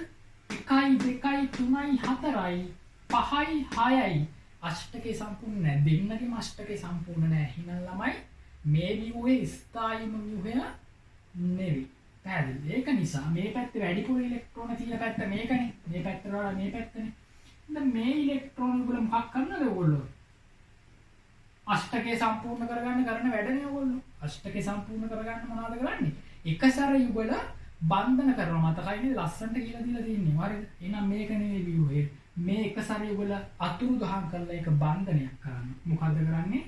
1යි 2යි 3යි 4යි 5යි 6යි අෂ්ටකේ සම්පූර්ණ නැහැ. දෙන්නගේම අෂ්ටකේ සම්පූර්ණ නැහැ. එහෙනම් ළමයි මේ ව්‍යුහේ ස්ථායීම ව්‍යුහය නෙවෙයි. පැහැදිලිද? ඒක නිසා මේ පැත්තේ වැඩිපුර ඉලෙක්ට්‍රෝන තියෙන පැත්ත මේකනේ. මේ පැත්තට වඩා මේ පැත්තනේ. දැන් මේ ඉලෙක්ට්‍රෝන වල මොකක් කරනවද ඔයගොල්ලෝ? අෂ්ටකේ සම්පූර්ණ කරගන්න කරන වැඩනේ ඔයගොල්ලෝ. අෂ්ටකේ සම්පූර්ණ කරගන්න මොනවද කරන්නේ? එකසර යුගල බන්ධන කරනවා. මතකයි නේද? ලස්සන්ට කියලා දීලා තියෙන්නේ. හරිද? එහෙනම් මේක නෙවෙයි ව්‍යුහේ. මේ එකසර යුගල අතුරුදහන් කරලා ඒක බන්ධනයක් කරන්න. මොකද්ද කරන්නේ?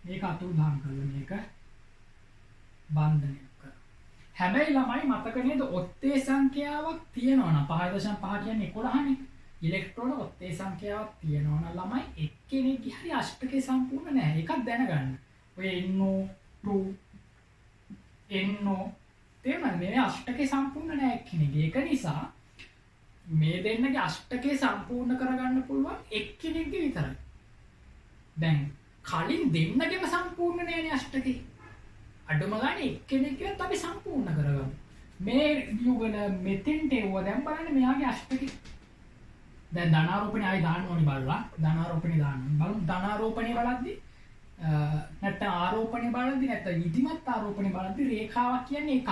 මේක අතුරුදහන් කරලා මේක බන්ධනයක් කරනවා. හැබැයි ළමයි මතක නේද? ඔත්තේ සංඛ්‍යාවක් තියෙනවා නම් 5.5 කියන්නේ 11නේ. ඉලෙක්ට්‍රෝන ඔත්තේ සංඛ්‍යාවක් තියෙනවා නම් ළමයි එක්කෙනෙක්ගේ හරි අෂ්ටකේ සම්පූර්ණ නැහැ. ඒකක් දැනගන්න. ඔය NO2 NO තේරුණාද? මේ අෂ්ටකේ සම්පූර්ණ නැහැ එක්කෙනෙක්ගේ. ඒක නිසා මේ දෙන්නගේ අෂ්ටකේ සම්පූර්ණ කරගන්න පුළුවන් එක්කෙනෙක්ගේ විතරයි. දැන් කලින් දෙන්නගේම සම්පූර්ණ නැහැනේ අෂ්ටකේ. අඩුම ගානේ එක්කෙනෙක්ගේවත් අපි සම්පූර්ණ කරගමු. මේ යුගල මෙතෙන්ට එවුව දැන් බලන්න මෙයාගේ අෂ්ටකේ. දැන් ධනාරෝපණය ආයි දාන්න ඕනි බලලා. ධනාරෝපණය දාන්න. බලමු ධනාරෝපණය බලද්දි නැත්නම් ආරෝපණය බලද්දි නැත්නම් විධිමත් ආරෝපණය බලද්දි රේඛාවක් කියන්නේ එකක්.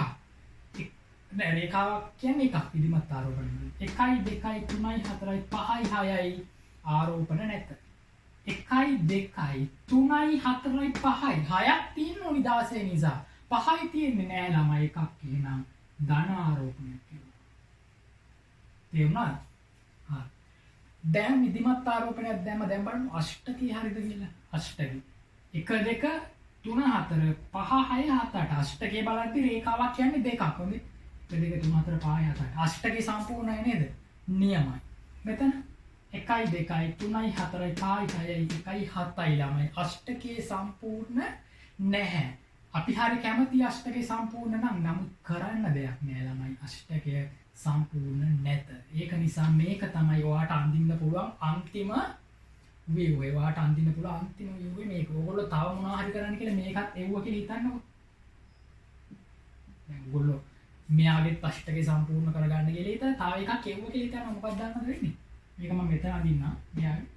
නෑ රේඛාවක් කියන්නේ එකක් විධිමත් ආරෝපණය. 1යි 2යි 3යි 4යි 5යි 6යි ආරෝපණ නැත. 1යි 2යි 3යි 4යි 5යි 6ක් තියෙන ඕනි 16 නිසා 5යි තියෙන්නේ නෑ ළමයි එකක් එහෙනම් ධන ආරෝපණයක් කියලා. තේරුණාද? හරි. දැන් විධිමත් ආරෝපණයක් දැම්ම දැන් බලන්න අෂ්ටකය හරියද කියලා. අෂ්ටකය 1 2 3 4 5 6 7 8 අෂ්ටකය බලද්දි රේඛාවක් කියන්නේ දෙකක්. හොඳේ 1 2 3 4 5 6 7 අෂ්ටකය සම්පූර්ණයි නේද? නියමයි. මෙතන 1 2 3 4 5 6 1 7යි ළමයි. අෂ්ටකයේ සම්පූර්ණ නැහැ. අපි හරි කැමති අෂ්ටකයේ සම්පූර්ණ නම් නමුත් කරන්න දෙයක් නෑ ළමයි. අෂ්ටකය සම්පූර්ණ නැත. ඒක නිසා මේක තමයි ඔයාට අඳින්න පුළුවන් අන්තිම view. ඔයාට අඳින්න පුළුවන් අන්තිම view මේක. ඕගොල්ලෝ තව මොනවා හරි කරන්න කියලා මේකත් එව්ව කියලා හිතන්නකෝ. දැන් ඕගොල්ලෝ මෙයාගේ අෂ්ටකය සම්පූර්ණ කරගන්න කියලා හිතලා තව එකක් එව්ව කියලා හිතන්න මොකක්ද දන්නවද වෙන්නේ? මේක මම මෙතන අඳින්නම්. මෙයාගේ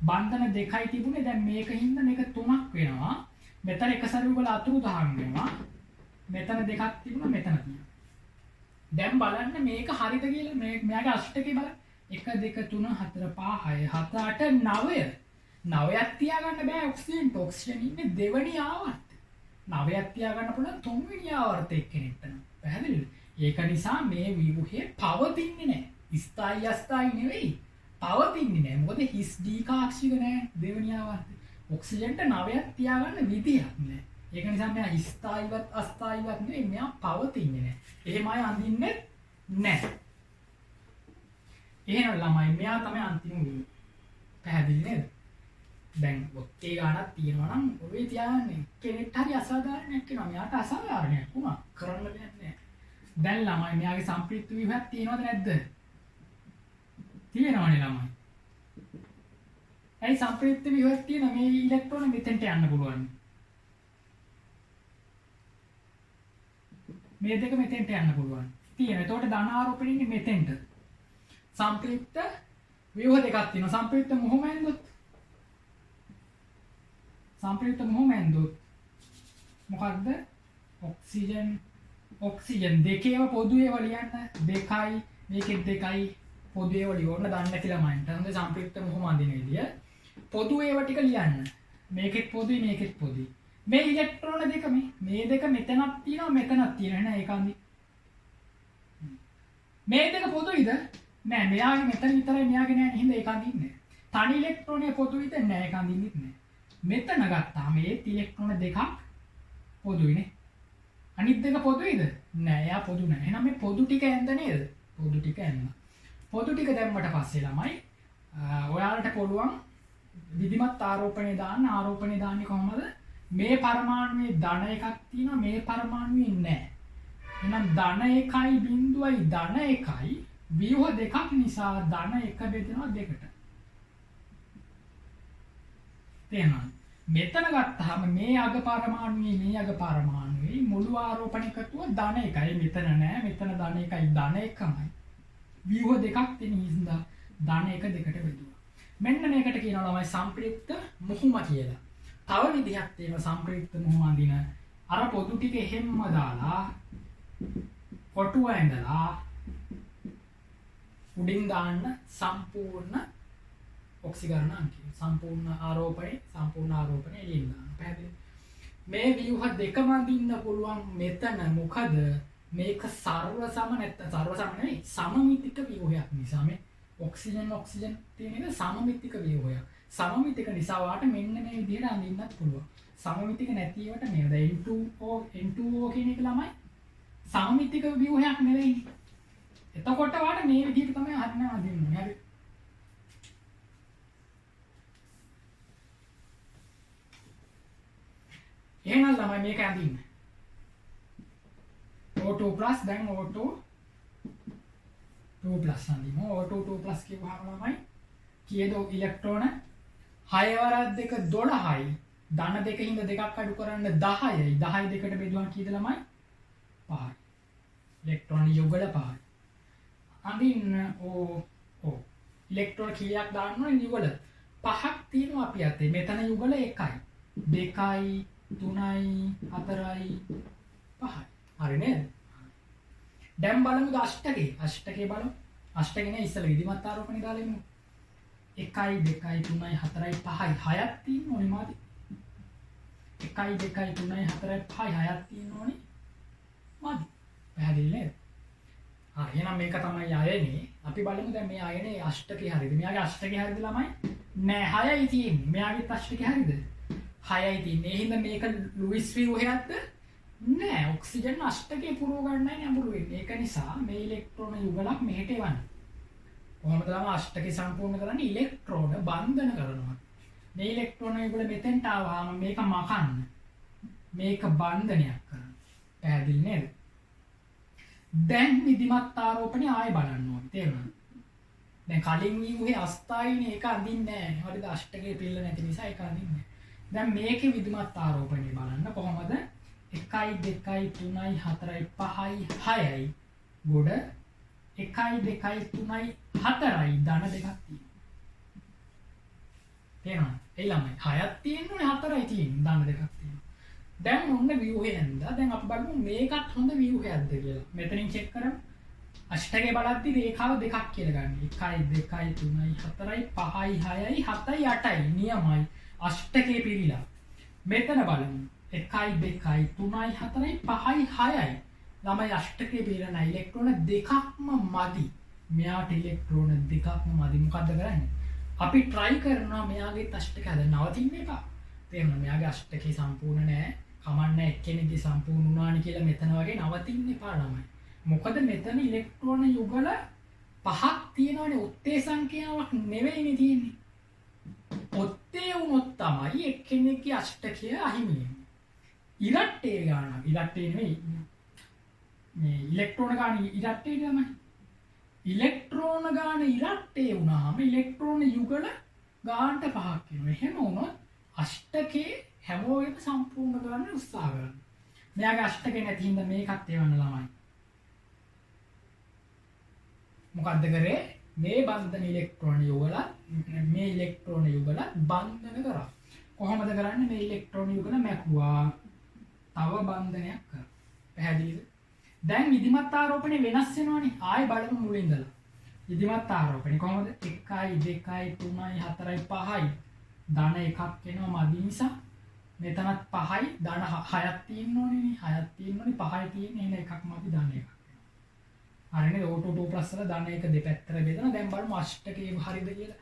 බන්ධන දෙකයි තිබුණේ. දැන් මේකින්ද මේක තුනක් වෙනවා. මෙතන එක සැරේ වල අතුරුදහන් වෙනවා. මෙතන දෙකක් තිබුණා මෙතන තියෙනවා. දැන් බලන්න මේක හරිද කියලා මෙයාගේ අෂ්ටකේ බලන්න. 1 2 3 4 5 6 7 8 9ක් තියාගන්න බෑ ඔක්සිජන්. ඔක්සිජන් ඉන්නේ දෙවෙනි ආවර්තය. 9ක් තියාගන්න පුළුවන් තුන්වෙනි ආවර්තයේ කෙනෙක්ට. පැහැදිලිද? ඒක නිසා මේ ව්‍යුහය පවතින්නේ නැහැ. ස්ථායි අස්ථායි නෙවෙයි. පවතින්නේ නැහැ. මොකද හිස් ඩීකාක්ෂික නැහැ දෙවෙනි ආවර්තය. ඔක්සිජන්ට 9ක් තියාගන්න විදියක් නැහැ. ඒක නිසා මෙයා ස්ථායිවත් අස්ථායිවත් නෙවෙයි මෙයා පවතින්නේ නැහැ. එහෙම අය අඳින්නේ නැහැ. එහෙනම් ළමයි මෙයා තමයි අන්තිම වීම. පැහැදිලි නේද? දැන් ඔක්කේ ගානක් තියෙනවා නම් ඔබේ තියාගන්නේ කෙනෙක්ට හරි අසාධාරණයක් වෙනවා. මෙයාට අසාධාරණයක් වුණා. කරන්න දෙයක් නැහැ. දැන් ළමයි මෙයාගේ සම්ප්‍රිත් ව්‍යුහයක් තියෙනවද නැද්ද? තියෙනවනේ ළමයි. ඇයි සම්ප්‍රයුක්ත ව්‍යුහයක් තියෙන මේ ඉලෙක්ට්‍රෝන මෙතෙන්ට යන්න පුළුවන්. මේ දෙක මෙතෙන්ට යන්න පුළුවන්. තියෙන. එතකොට ධන ආරෝපණය ඉන්නේ මෙතෙන්ට. සම්ප්‍රයුක්ත ව්‍යුහ දෙකක් තියෙනවා. සම්ප්‍රයුක්ත මොහොමෙන්දොත්. සම්ප්‍රයුක්ත මොහොමෙන්දොත් මොකද්ද? ඔක්සිජන් දෙකේම පොදු ඒවා ලියන්න. දෙකයි මේකෙත් දෙකයි පොදු ඒවා ලියන්න දන්නේ නැති ළමයින්ට. හොඳ සම්ප්‍රයුක්ත මොහොම අඳින විදිය. පොදු ඒවා ටික ලියන්න. මේකෙත් පොදුයි මේකෙත් පොදුයි. මේ ඉලෙක්ට්‍රෝන දෙක මේ දෙක මෙතනක් තියෙනවා මෙතනක් තියෙනවා නේද? ඒක අඳි. මේ දෙක පොදුයිද? නෑ මෙයාගේ මෙතන විතරයි මෙයාගේ නෑ නේද? ඒක අඳින්නේ. තනි ඉලෙක්ට්‍රෝනය පොදුයිද? නෑ ඒක අඳින්නෙත් නෑ. මෙතන ගත්තාම මේ ඉලෙක්ට්‍රෝන දෙකක් පොදුයිනේ. අනිත් දෙක පොදුයිද? නෑ එයා පොදු නෑ. එහෙනම් මේ පොදු ටික ඇඳ නේද? පොදු ටික ඇඳ. පොදු ටික දැම්මට පස්සේ ළමයි ඔයාලට පුළුවන් විධිමත් ආරෝපණය දාන්න. ආරෝපණය දාන්නේ කොහොමද? මේ පරමාණුවේ ධන එකක් තියෙනවා මේ පරමාණුවේ නැහැ. එහෙනම් ධන 1.0යි ධන 1යි ව්‍යුහ දෙකක් නිසා ධන 1 බෙදෙනවා දෙකට. තේරුණාද? මෙතන ගත්තාම මේ අග පරමාණුවේ මේ අග පරමාණුවේ මුළු ආරෝපණ එකතුව ධන 1යි. මෙතන නැහැ. මෙතන ධන 1යි ධන 1යි. ව්‍යුහ දෙකක් තියෙන හින්දා ධන 1 දෙකට බෙදුවා. මෙන්න මේකට කියනවා ළමයි සම්ප්‍රයුක්ත මුහුම කියලා. තව විදිහක් තියෙනවා සම්ප්‍රයුක්ත මුහුම අඳින. අර පොදු ටික එහෙම්ම දාලා කොටුව ඇඳලා උඩින් දාන්න සම්පූර්ණ ඔක්සිකරණ අංකය. සම්පූර්ණ ආරෝපණය එළියෙන් දාන්න. පැහැදිලි? මේ ව්‍යුහ දෙකම අඳින්න පුළුවන් මෙතන මොකද මේක සර්ව සම නැත්නම් සර්ව සම නෙවෙයි සමමිතික ව්‍යුහයක් නිසා මේ ඔක්සිජන් තියෙන එක සමමිතික ව්‍යුහයක්. සමමිතික නිසා වාට මෙන්න මේ විදිහට අඳින්නත් පුළුවන්. සමමිතික නැති ඒවට නේද N2O කියන එක ළමයි සමමිතික ව්‍යුහයක් නෙවෙයි. එතකොට වාට මේ විදිහට තමයි අඳින්න අඳින්නේ. හරි. එහෙනම් ළමයි මේක අඳින්න. O2+ දැන් O2 2+ අඳිමු. O2 2+ කියවහම ළමයි කීයද ඉලෙක්ට්‍රෝන 6 වරක් 2 12යි. ධන දෙකින්ද දෙකක් අඩු කරන්න 10යි. 10යි දෙකට බෙදුවම කීයද ළමයි? 5යි. ඉලෙක්ට්‍රෝන යුගල 5යි. අඳින්න O ඉලෙක්ට්‍රෝන කීයක් දාන්න ඕනේ යුගල? 5ක් තියෙනවා අපි අතේ. මෙතන යුගල 1යි. 2යි 3යි 4යි 5යි. හරි නේද? දැන් බලමු අෂ්ටකේ. අෂ්ටකේ බලමු. අෂ්ටකේ නේ ඉස්සෙල්ලා විධිමත් ආරෝපණය දාලා ඉමු. 1යි 2යි 3යි 4යි 5යි 6ක් තියෙන්න ඕනේ මාදි. 1යි 2යි 3යි 4යි 5යි 6ක් තියෙන්න ඕනේ මාදි. පැහැදිලි නේද? හරි එහෙනම් මේක තමයි අයනේ. අපි බලමු දැන් මේ අයනේ අෂ්ටකේ හරියද? මෙයාගේ අෂ්ටකේ හරියද ළමයි? නෑ 6යි තියෙන්නේ. මෙයාගේත් අෂ්ටකේ හරියද? 6යි තියෙන්නේ. ඒ හින්දා මේක ලුයිස් ව්‍යුහයක්ද? නෑ. ඔක්සිජන් අෂ්ටකේ පුරව ගන්නයි නඹුරු වෙන්නේ. ඒක නිසා මේ ඉලෙක්ට්‍රෝන යුගලක් මෙහෙට එවන්නේ. කොහොමද ළම අෂ්ටකේ සම්පූර්ණ කරන්නේ? ඉලෙක්ට්‍රෝන බන්ධන කරනවා. මේ ඉලෙක්ට්‍රෝන යුගල මෙතෙන්ට ආවම මේක මකන්න. මේක බන්ධනයක් කරනවා. පැහැදිලි නේද? දැන් විධිමත් ආරෝපණය ආයෙ බලන්න ඕනේ. තේරුණාද? දැන් කලින් ව්‍යුහේ අස්ථායිනේ ඒක අඳින්නේ නැහැ. හරිද? අෂ්ටකේ පිළ නැති නිසා ඒක අඳින්නේ නැහැ. දැන් මේකේ විධිමත් ආරෝපණය බලන්න කොහොමද? 1 2 3 4 5යි 6යි ගොඩ 1 2 3යි 4යි ධන දෙකක් තියෙනවා. තේරුණාද? ඒ ළමයි 6ක් තියෙනුනේ 4යි තියෙන්නේ ධන දෙකක් තියෙනවා. දැන් ඔන්න ව්‍යුහේ ඇඳලා දැන් අපි බලමු මේකත් හොඳ ව්‍යුහයක්ද කියලා. මෙතනින් චෙක් කරමු. අෂ්ටකේ බලද්දි රේඛාව දෙකක් කියලා ගන්න. 1 2 3යි 4යි 5යි 6යි 7යි 8යි නියමයි. අෂ්ටකේ පිරීලා. මෙතන බලමු. 1 2 3යි 4යි 5යි 6යි. ළමයි අෂ්ටකේ පිරීලා නැහැ. ඉලෙක්ට්‍රෝන දෙකක්ම මදි. මෙයාට ඉලෙක්ට්‍රෝන දෙකක්ම මදි. මොකද්ද කරන්නේ? අපි try කරනවා මෙයාගේ අෂ්ටකය හදන්න නවතින්න එපා. තේරුණා? මෙයාගේ අෂ්ටකේ සම්පූර්ණ නැහැ. කමන්නේ එක්කෙනෙක්ගේ සම්පූර්ණ වුණානි කියලා මෙතන වගේ නවතින්න එපා ළමයි. මොකද මෙතන ඉලෙක්ට්‍රෝන යුගල පහක් තියෙනවනේ ඔත්තේ සංඛ්‍යාවක් නෙවෙයිනේ තියෙන්නේ. ඔත්තේ වුණොත් තමයි එක්කෙනෙක්ගේ අෂ්ටකය අහිමි වෙන්නේ. ඉරට්ටේ ගන්න. ඉරට්ටේ නෙවෙයි. මේ ඉලෙක්ට්‍රෝන ගන්න ඉරට්ටේ තමයි. ඉලෙක්ට්‍රෝන ගන්න ඉරට්ටේ වුණාම ඉලෙක්ට්‍රෝන යුගල ගානට පහක් වෙනවා. එහෙම වුණොත් අෂ්ටකේ හැමෝගෙම සම්පූර්ණ කරන්න උත්සාහ කරන්න. මෙයාගේ අෂ්ටකේ නැති හින්දා මේකත් එවන්න ළමයි. මොකද්ද කරේ? මේ බන්ධන ඉලෙක්ට්‍රෝන යුගල මේ ඉලෙක්ට්‍රෝන යුගල බන්ධන කරා. කොහොමද කරන්නේ? මේ ඉලෙක්ට්‍රෝන යුගල මැකුවා. තව බන්ධනයක් කරා. පැහැදිලිද? දැන් විධිමත් ආරෝපණය වෙනස් වෙනවනේ. ආයෙ බලමු මුලින් ඉඳලා. විධිමත් ආරෝපණය කොහොමද? 1 2 3යි 4යි 5යි ධන එකක් එනවා මදි නිසා මෙතනත් 5යි ධන 6ක් තියෙන්න ඕනේ. 6ක් තියෙන්න ඕනේ. 5යි තියෙන්නේ එහෙනම් එකක් මදි ධන එකක්. හරිනේ O2 2 ප්ලස් වල ධන එක දෙපැත්තට බෙදලා දැන් බලමු අෂ්ටකේ හරියද කියලා.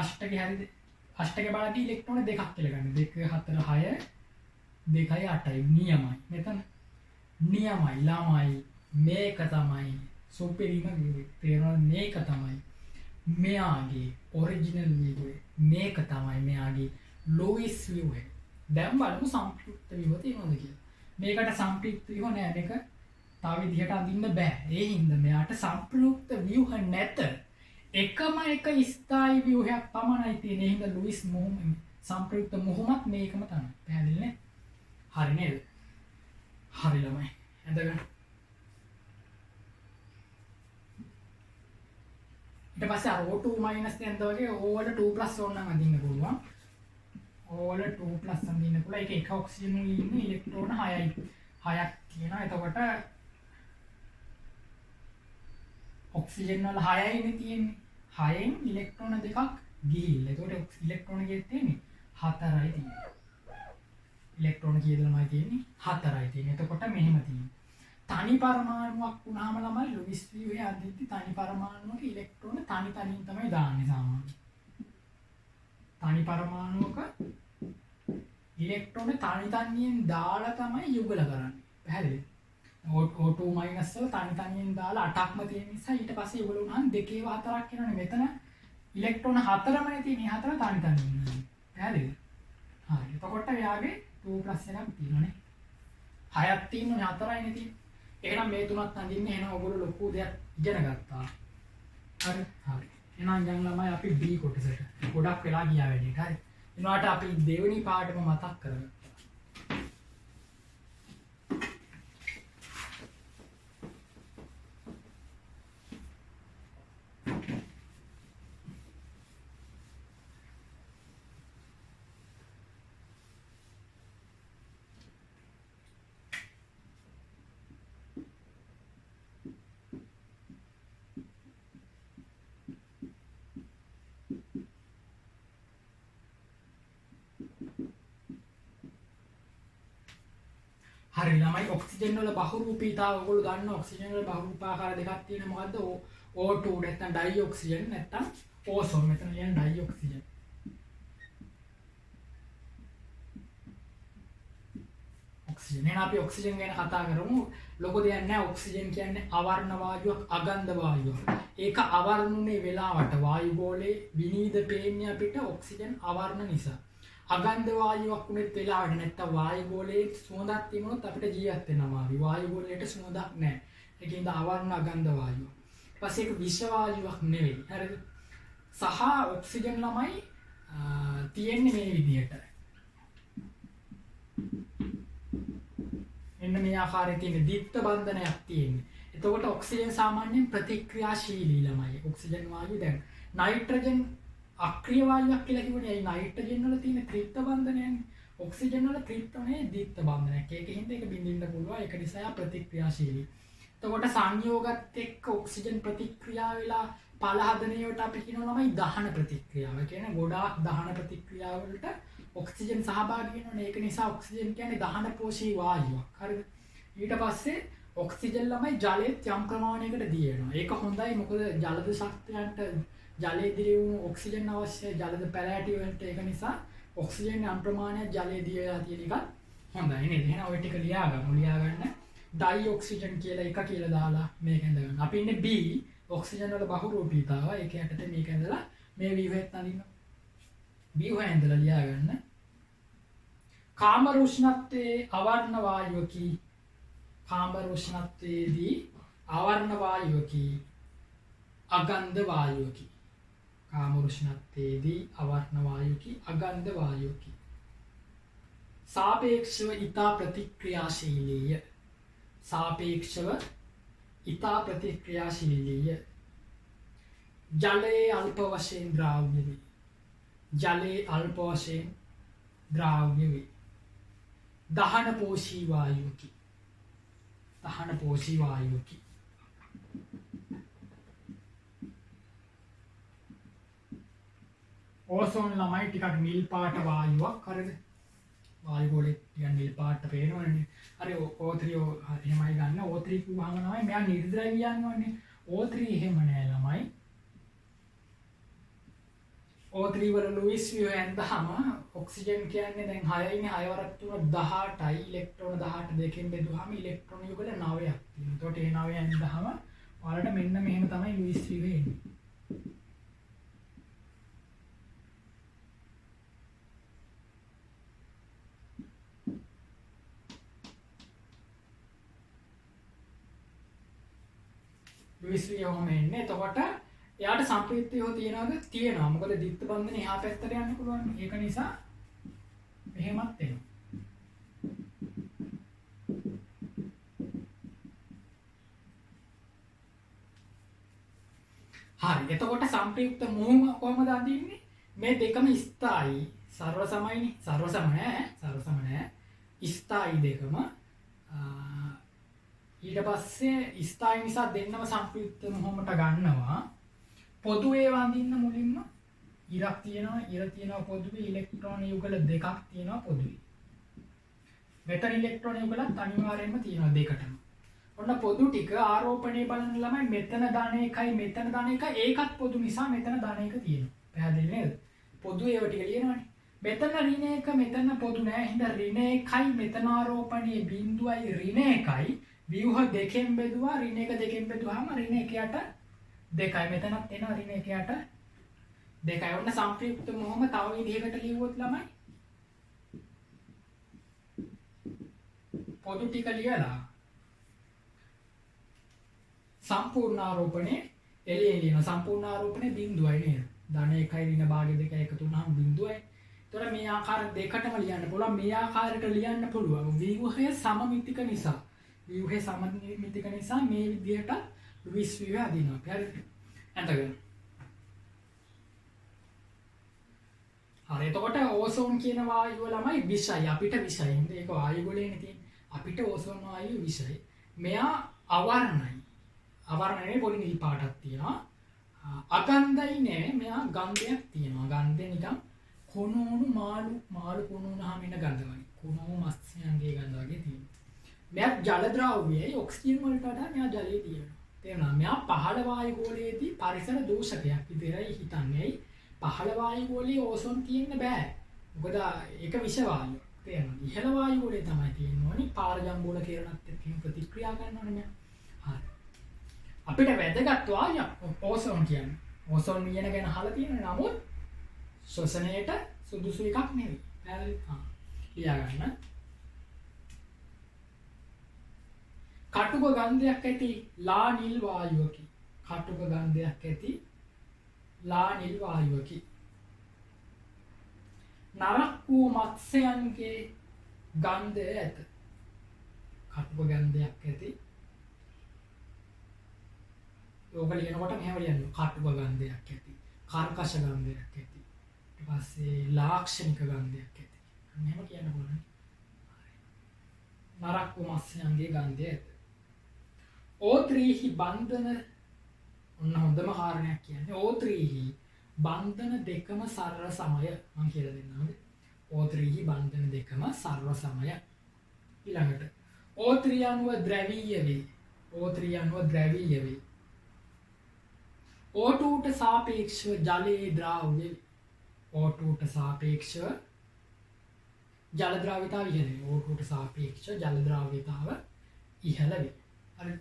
අෂ්ටකේ හරියද? අෂ්ටකේ බලද්දී ඉලෙක්ට්‍රෝන දෙකක් කියලා ගන්න. 2 4 6 2යි 8යි නියමයි. මෙතන නියමයි ළමයි මේක තමයි සුපිරිම ව්‍යුහ. තේරෙනවද? මේක තමයි මෙයාගේ ඔරිජිනල් ව්‍යුහ. මේක තමයි මෙයාගේ ලෝයිස් ව්‍යුහ. දැන් බලමු සංකෘප්ත ව්‍යුහ තියෙනවද කියලා. මේකට සංකෘප්ත ව්‍යුහ නෑ. මේක තව විදිහට අඳින්න බෑ. ඒ හින්දා මෙයාට සංකෘප්ත ව්‍යුහ නැත. එකම එක ස්ථායි ව්‍යුහයක් පමණයි තියෙන්නේ. ඒ හින්දා ලුයිස් මොහොම සංකෘප්ත මොහොමත් මේකම තමයි. පැහැදිලි නේ? හරි නේද? හරි ළමයි. ඇඳගන්න. ඊට පස්සේ අර O2 මයිනස් දැන්ද වගේ O වල 2 ප්ලස් ඕනනම් අඳින්න පුළුවන්. O වල 2 ප්ලස් අඳින්න පුළුවන්. ඒක එක ඔක්සිජන් වල ඉන්න ඉලෙක්ට්‍රෝන 6යි. 6ක් තියෙනවා. එතකොට ඔක්සිජන් වල 6යිනේ තියෙන්නේ. 6න් ඉලෙක්ට්‍රෝන දෙකක් ගිහිල්ලා. එතකොට ඉලෙක්ට්‍රෝන කීයක් තියෙන්නේ? 4යි තියෙන්නේ. ඉලෙක්ට්‍රෝන කීයද ළමයි තියෙන්නේ? 4යි තියෙන්නේ. එතකොට මෙහෙම තියෙන්නේ. තනි පරමාණුවක් වුණාම ළමයි ලුයිස් ව්‍යුහේ අදිද්දි තනි පරමාණුවක ඉලෙක්ට්‍රෝන තනි තනියෙන් තමයි දාන්නේ සාමාන්‍යයෙන්. තනි පරමාණුවක ඉලෙක්ට්‍රෝන තනි තනියෙන් දාලා තමයි යුගල කරන්නේ. පැහැදිලිද? O2 මයිනස් වල තනි තනියෙන් දාලා 8ක්ම තියෙන නිසා ඊට පස්සේ යුගල වුණාම 2 4ක් එනවනේ. මෙතන ඉලෙක්ට්‍රෝන 4මනේ තියෙන්නේ. 4 තනි තනියෙන් ඉන්නවා. පැහැදිලිද? හරි. එතකොට එයාගේ 2 ප්ලස් එකක් තියෙනවනේ. 6ක් තියෙනවනේ 4යිනේ තියෙන්නේ. එහෙනම් මේ තුනත් අඳින්නේ. එහෙනම් ඔයගොල්ලෝ ලොකු දෙයක් ඉගෙන ගත්තා. හරි. හරි. එහෙනම් දැන් ළමයි අපි B කොටසට. ගොඩක් වෙලා ගියා වැඩේට. හරි. ඊළාට අපි දෙවෙනි පාඩම මතක් කරගත්තා. හරි ළමයි ඔක්සිජන් වල බහුරූපීතාව ඔයගොල්ලෝ දන්න ඔක්සිජන් වල බහුරූපාකාර දෙකක් තියෙනවා මොකද්ද O2 නැත්නම් ඩයිඔක්සිජන් නැත්නම් ඕසෝන් මෙතන කියන ඩයිඔක්සිජන් ඔක්සිජන් එහෙනම් අපි ඔක්සිජන් ගැන කතා කරමු ලොකු දෙයක් නෑ ඔක්සිජන් කියන්නේ අවර්ණ වායුවක් අගන්ධ වායුවක් ඒක අවර්ණුනේ වෙලාවට වායු ගෝලයේ විනීත පේන්නේ අපිට ඔක්සිජන් අවර්ණ නිසා අගන්ධ වායුවක් උනේත් වෙලාවට නැත්තම් වායු ගෝලයේ සුවඳක් තිබුණොත් අපිට ජීවත් වෙන්න අමාරුයි. වායු ගෝලයට සුවඳක් නැහැ. ඒකින්ද අවර්ණ අගන්ධ වායුව. ඊපස්සේ ඒක විෂ වායුවක් නෙවෙයි. හරිද? සහ ඔක්සිජන් ළමයි තියෙන්නේ මේ විදිහට. එන්න මේ ආකාරයේ තියෙන දීප්ත බන්ධනයක් තියෙන්නේ. එතකොට ඔක්සිජන් සාමාන්‍යයෙන් ප්‍රතික්‍රියාශීලී ළමයි. ඔක්සිජන් වායුව දැන් නයිට්‍රජන් අක්‍රිය වායුවක් කියලා කිව්වනේ. ඒ නයිට්‍රජන් වල තියෙන ත්‍රිත්ව බන්ධනයනේ. ඔක්සිජන් වල ත්‍රිත්වනේ දීප්ත බන්ධනයක්. ඒකෙන්ද ඒක බින්දින්න පුළුවන්. ඒක නිසා ප්‍රතික්‍රියාශීලී. එතකොට සංයෝගත් එක්ක ඔක්සිජන් ප්‍රතික්‍රියා වෙලා පළ හදනේවට අපි කියනවා ළමයි දහන ප්‍රතික්‍රියාව. ඒ කියන්නේ ගොඩාක් දහන ප්‍රතික්‍රියා වලට ඔක්සිජන් සහභාගී වෙනවනේ. ඒක නිසා ඔක්සිජන් කියන්නේ දහන පෝෂී වායුවක්. හරිද? ඊට පස්සේ ඔක්සිජන් ළමයි ජලයේත් යම් ප්‍රමාණයකට දී වෙනවා. ඒක හොඳයි. මොකද ජලද ශක්තියන්ට ජලයේ දිරවුණු ඔක්සිජන් අවශ්‍යයි. ජලද පැලෑටි වලට ඒක නිසා ඔක්සිජන් යම් ප්‍රමාණයක් ජලයේ දී වෙලා තියෙන එක හොඳයි නේද? එහෙනම් ඔය ටික ලියාගමු. ලියාගන්න ඩයිඔක්සිජන් කියලා එක කියලා දාලා මේක ඇඳගන්න. අපි ඉන්නේ B ඔක්සිජන් වල බහුරූපීතාව. ඒක යටතේ මේක ඇඳලා මේ ව්‍යුහයත් අඳින්න. B හොය ඇඳලා ලියාගන්න. කාමර උෂ්ණත්වයේ අවර්ණ වායුවකි. කාමර උෂ්ණත්වයේදී අවර්ණ වායුවකි. අගන්ධ වායුවකි. කාමර උෂ්ණත්වයේදී අවර්ණ වායුවකි. අගන්ධ වායුවකි. සාපේක්ෂව ඊතා ප්‍රතික්‍රියාශීලීය. සාපේක්ෂව ඊතා ප්‍රතික්‍රියාශීලීය. ජලයේ අල්ප වශයෙන් ද්‍රාව්‍ය වේ. ජලයේ අල්ප වශයෙන් ද්‍රාව්‍ය වේ. දහන පෝෂී වායුවකි. දහන පෝෂී වායුවකි. ඕසෝන් ළමයි ටිකක් නිල් පාට වායුවක්. හරිද? වායු ගෝලේ ටිකක් නිල් පාට පේනවනේ. හරි O3 එහෙමයි ගන්න. O3 කිව්වම තමයි මෙයා නිර්ද්‍රව්‍ය යනවනේ. O3 එහෙම නෑ ළමයි. O3 වල ලුයිස් ව්‍යුහ ඇඳහම ඔක්සිජන් කියන්නේ දැන් 6යිනේ 6 වරක් 3 18යි ඉලෙක්ට්‍රෝන 18 දෙකෙන් බෙදුවාම ඉලෙක්ට්‍රෝන යුගල 9ක් තියෙනවා. එතකොට ඒ 9 ඇඳහම ඔයාලට මෙන්න මෙහෙම තමයි ලුයිස් ව්‍යුහ එන්නේ. ලුයිස් ව්‍යුහම එන්නේ. එතකොට එයාට සම්ප්‍රයුක්තයෝ තියනවාද? තියෙනවා. මොකද දීප්ත බන්ධනේ එහා පැත්තට යන්න පුළුවන්. ඒක නිසා මෙහෙමත් එනවා. හරි. එතකොට සම්ප්‍රයුක්ත මුහුම කොහමද අඳින්නේ? මේ දෙකම ස්ථායි. සර්ව සමයිනේ. සර්ව සම නෑ. සර්ව සම නෑ. ස්ථායි දෙකම. ඊට පස්සේ ස්ථායි නිසා දෙන්නම සම්ප්‍රයුක්ත මුහුමට ගන්නවා. පොදු ඒවා අඳින්න මුලින්ම ඉරක් තියෙනවා. ඉර තියෙනවා පොදුවේ. ඉලෙක්ට්‍රෝන යුගල දෙකක් තියෙනවා පොදුවේ. මෙතන ඉලෙක්ට්‍රෝන යුගලත් අනිවාර්යයෙන්ම තියෙනවා දෙකටම. ඔන්න පොදු ටික ආරෝපණය බලන ළමයි මෙතන ධන එකයි මෙතන ධන එක ඒකත් පොදු නිසා මෙතන ධන එක තියෙනවා. පැහැදිලි නේද? පොදු ඒවා ටික ලියනවනේ. මෙතන ඍණ එක මෙතන පොදු නෑ. හින්දා ඍණ එකයි මෙතන ආරෝපණයේ බිඳුවයි ඍණ එකයි ව්‍යුහ දෙකෙන් බෙදුවා. ඍණ එක දෙකෙන් බෙදුවාම ඍණ එක යට දෙකයි. මෙතනත් එනවා ඍණ එක යට දෙකයි. ඔන්න සම්ප්‍රයුක්ත මොහොම තව විදිහකට ලියුවොත් ළමයි පොදු ටික ලියලා සම්පූර්ණ ආරෝපණය එළියෙන් ලියන. සම්පූර්ණ ආරෝපණය බිඳුවයි නේද? ධන එකයි ඍණ භාගය දෙකයි එකතු වුණාම බිඳුවයි. ඒතර මේ ආකාර දෙකටම ලියන්න පුළුවන්. මේ ආකාරයට ලියන්න පුළුවන්. ව්‍යුහය සමමිතික නිසා. ව්‍යුහය සමමිතික නිසා මේ විදිහට ලුයිස් ව්‍යුහය අදිනවා. හරිද? එතකොට හරි. එතකොට ඕසෝන් කියන වායුව ළමයි විෂයි. අපිට විෂයි. ඒක වායු ගෝලයේනේ තියෙන්නේ. අපිට ඕසෝන් වායුව විෂයි. මෙයා අවර්ණයි. අවර්ණනේ පොඩි නිල් පාටක් තියෙනවා. අගන්ධයි නේ. මෙයා ගන්ධයක් තියෙනවා. ගන්ධය නිකන් කොනෝණු මාළු කුණු වුණාම එන ගඳ වගේ. කොනෝ මත්ස්‍යයන්ගේ ගඳ වගේ තියෙනවා. මෙයා ජල ද්‍රව්‍යයයි ඔක්සිජන් වලට වඩා මෙයා ජලයේ තියෙනවා. තේරුණා? මෙයා පහළ වායු ගෝලයේදී පරිසර දූෂකයක් විදිහටයි හිතන්නේ. පහළ වායු ගෝලයේ ඕසෝන් තියෙන්න බෑ. මොකද ඒක විෂ වායුව. තේරුණා? ඉහළ වායු ගෝලයේ තමයි තියෙන්න ඕනේ. පාරජම්බෝල කිරණත් එක්ක ප්‍රතික්‍රියා කරනවනේ මෙයා. හරි. අපිට වැදගත් වායුව ඕසෝන් කියන්නේ. ඕසෝන් වියන ගැන අහලා තියෙනවා. නමුත් ශ්වසනයේට සුදුසු එකක් නෙවෙයි. පැහැදිලි? ලියා ගන්න. කටුක ගන්ධයක් ඇති ලා නිල් වායුවකි. කටුක ගන්ධයක් ඇති ලා නිල් වායුවකි. නරක් වූ මත්ස්‍යයන්ගේ ගන්ධය ඇත. කටුක ගන්ධයක් ඇති. ඕක ලියනකොට මෙහෙම ලියන්න. කටුක ගන්ධයක් ඇති. කර්කශ ගන්ධයක් ඇති. ඊට පස්සේ ලාක්ෂණික ගන්ධයක් ඇති. මෙහෙම කියන්න පුළුවන්. නරක් වූ මත්ස්‍යයන්ගේ ගන්ධය ඇත. O3හි බන්ධන ඔන්න හොඳම කාරණයක් කියන්නේ O3හි බන්ධන දෙකම සරල සමය මම කියලා දෙන්නම්. O3හි බන්ධන දෙකම සරල සමය. ඊළඟට O3 අණුව ද්‍රවීය වේ. O3 අණුව ද්‍රවීය වේ. O2ට සාපේක්ෂව ජලයේ ද්‍රාව්‍ය වේ. O2ට සාපේක්ෂව ජල ද්‍රාව්‍යතාව ඉහළ වේ. O2ට සාපේක්ෂව ජල ද්‍රාව්‍යතාව ඉහළ වේ. හරි.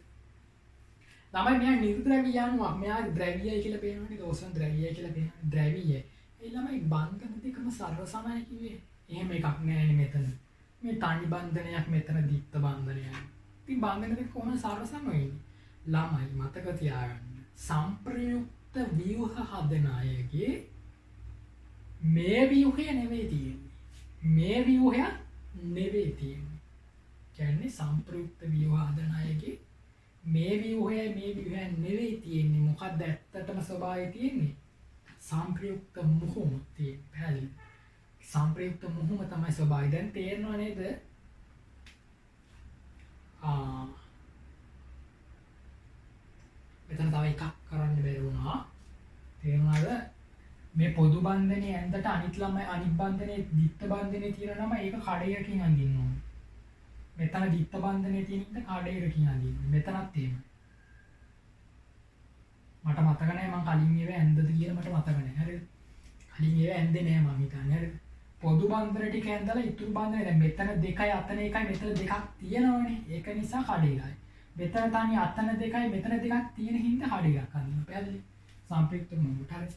තමයි මෙයා නිර්ද්‍රවීය අණුවක්. මෙයා ද්‍රවීයයි කියලා පේනවනේ. ඕසෝන් ද්‍රවීයයි කියලා පේනවනේ. ද්‍රවීයයි. ඒ ළමයි බන්ධන දෙකම සර්ව සමයි කිව්වේ. එහෙම එකක් නෑනේ මෙතන. මේ තනි බන්ධනයක් මෙතන දිත්ත බන්ධනයක්. ඉතින් බන්ධන දෙක කොහොමද සර්ව සම වෙන්නේ? ළමයි මතක තියාගන්න. සංප්‍රයුක්ත ව්‍යුහ හදන අයගේ මේ ව්‍යුහය නෙවෙයි තියෙන්නේ. මේ ව්‍යුහය නෙවෙයි තියෙන්නේ. කියන්නේ සංප්‍රයුක්ත ව්‍යුහ හදන අයගේ මේ ව්‍යුහය නෙවෙයි තියෙන්නේ. මොකක්ද ඇත්තටම ස්වභාවය තියෙන්නේ? සංප්‍රයුක්ත මුහුම තියෙන්නේ. පැහැදිලි? සංප්‍රයුක්ත මුහුම තමයි ස්වභාවය. දැන් තේරෙනව නේද? මෙතන තව එකක් කරන්න බැරි වුණා. තේරුණාද? මේ පොදු බන්ධනයේ ඇඳට අනිත් බන්ධනයේ දිත්ත බන්ධනයේ තියෙන නම ඒක කඩේකින් අඳින්න ඕනේ. මෙතන දිත්ත බන්ධනයේ තියෙන ඉන්න කඩේකින් අඳින්න. මෙතනත් එහෙම. මට මතක නැහැ මම කලින් ඒව ඇඳද කියලා මට මතක නැහැ. හරිද? කලින් ඒව ඇඳේ නැහැ මම හිතන්නේ. හරිද? පොදු බන්ධන ටික ඇඳලා ඉතුරු බන්ධන දැන් මෙතන දෙකයි අතන එකයි මෙතන දෙකක් තියෙනවනේ. ඒක නිසා කඩේලයි. මෙතන තනි අතන දෙකයි මෙතන දෙකක් තියෙන හින්දා කඩේලක් අඳින්න. පැහැදිලි? සංප්‍රයුක්ත මොහොත. හරි.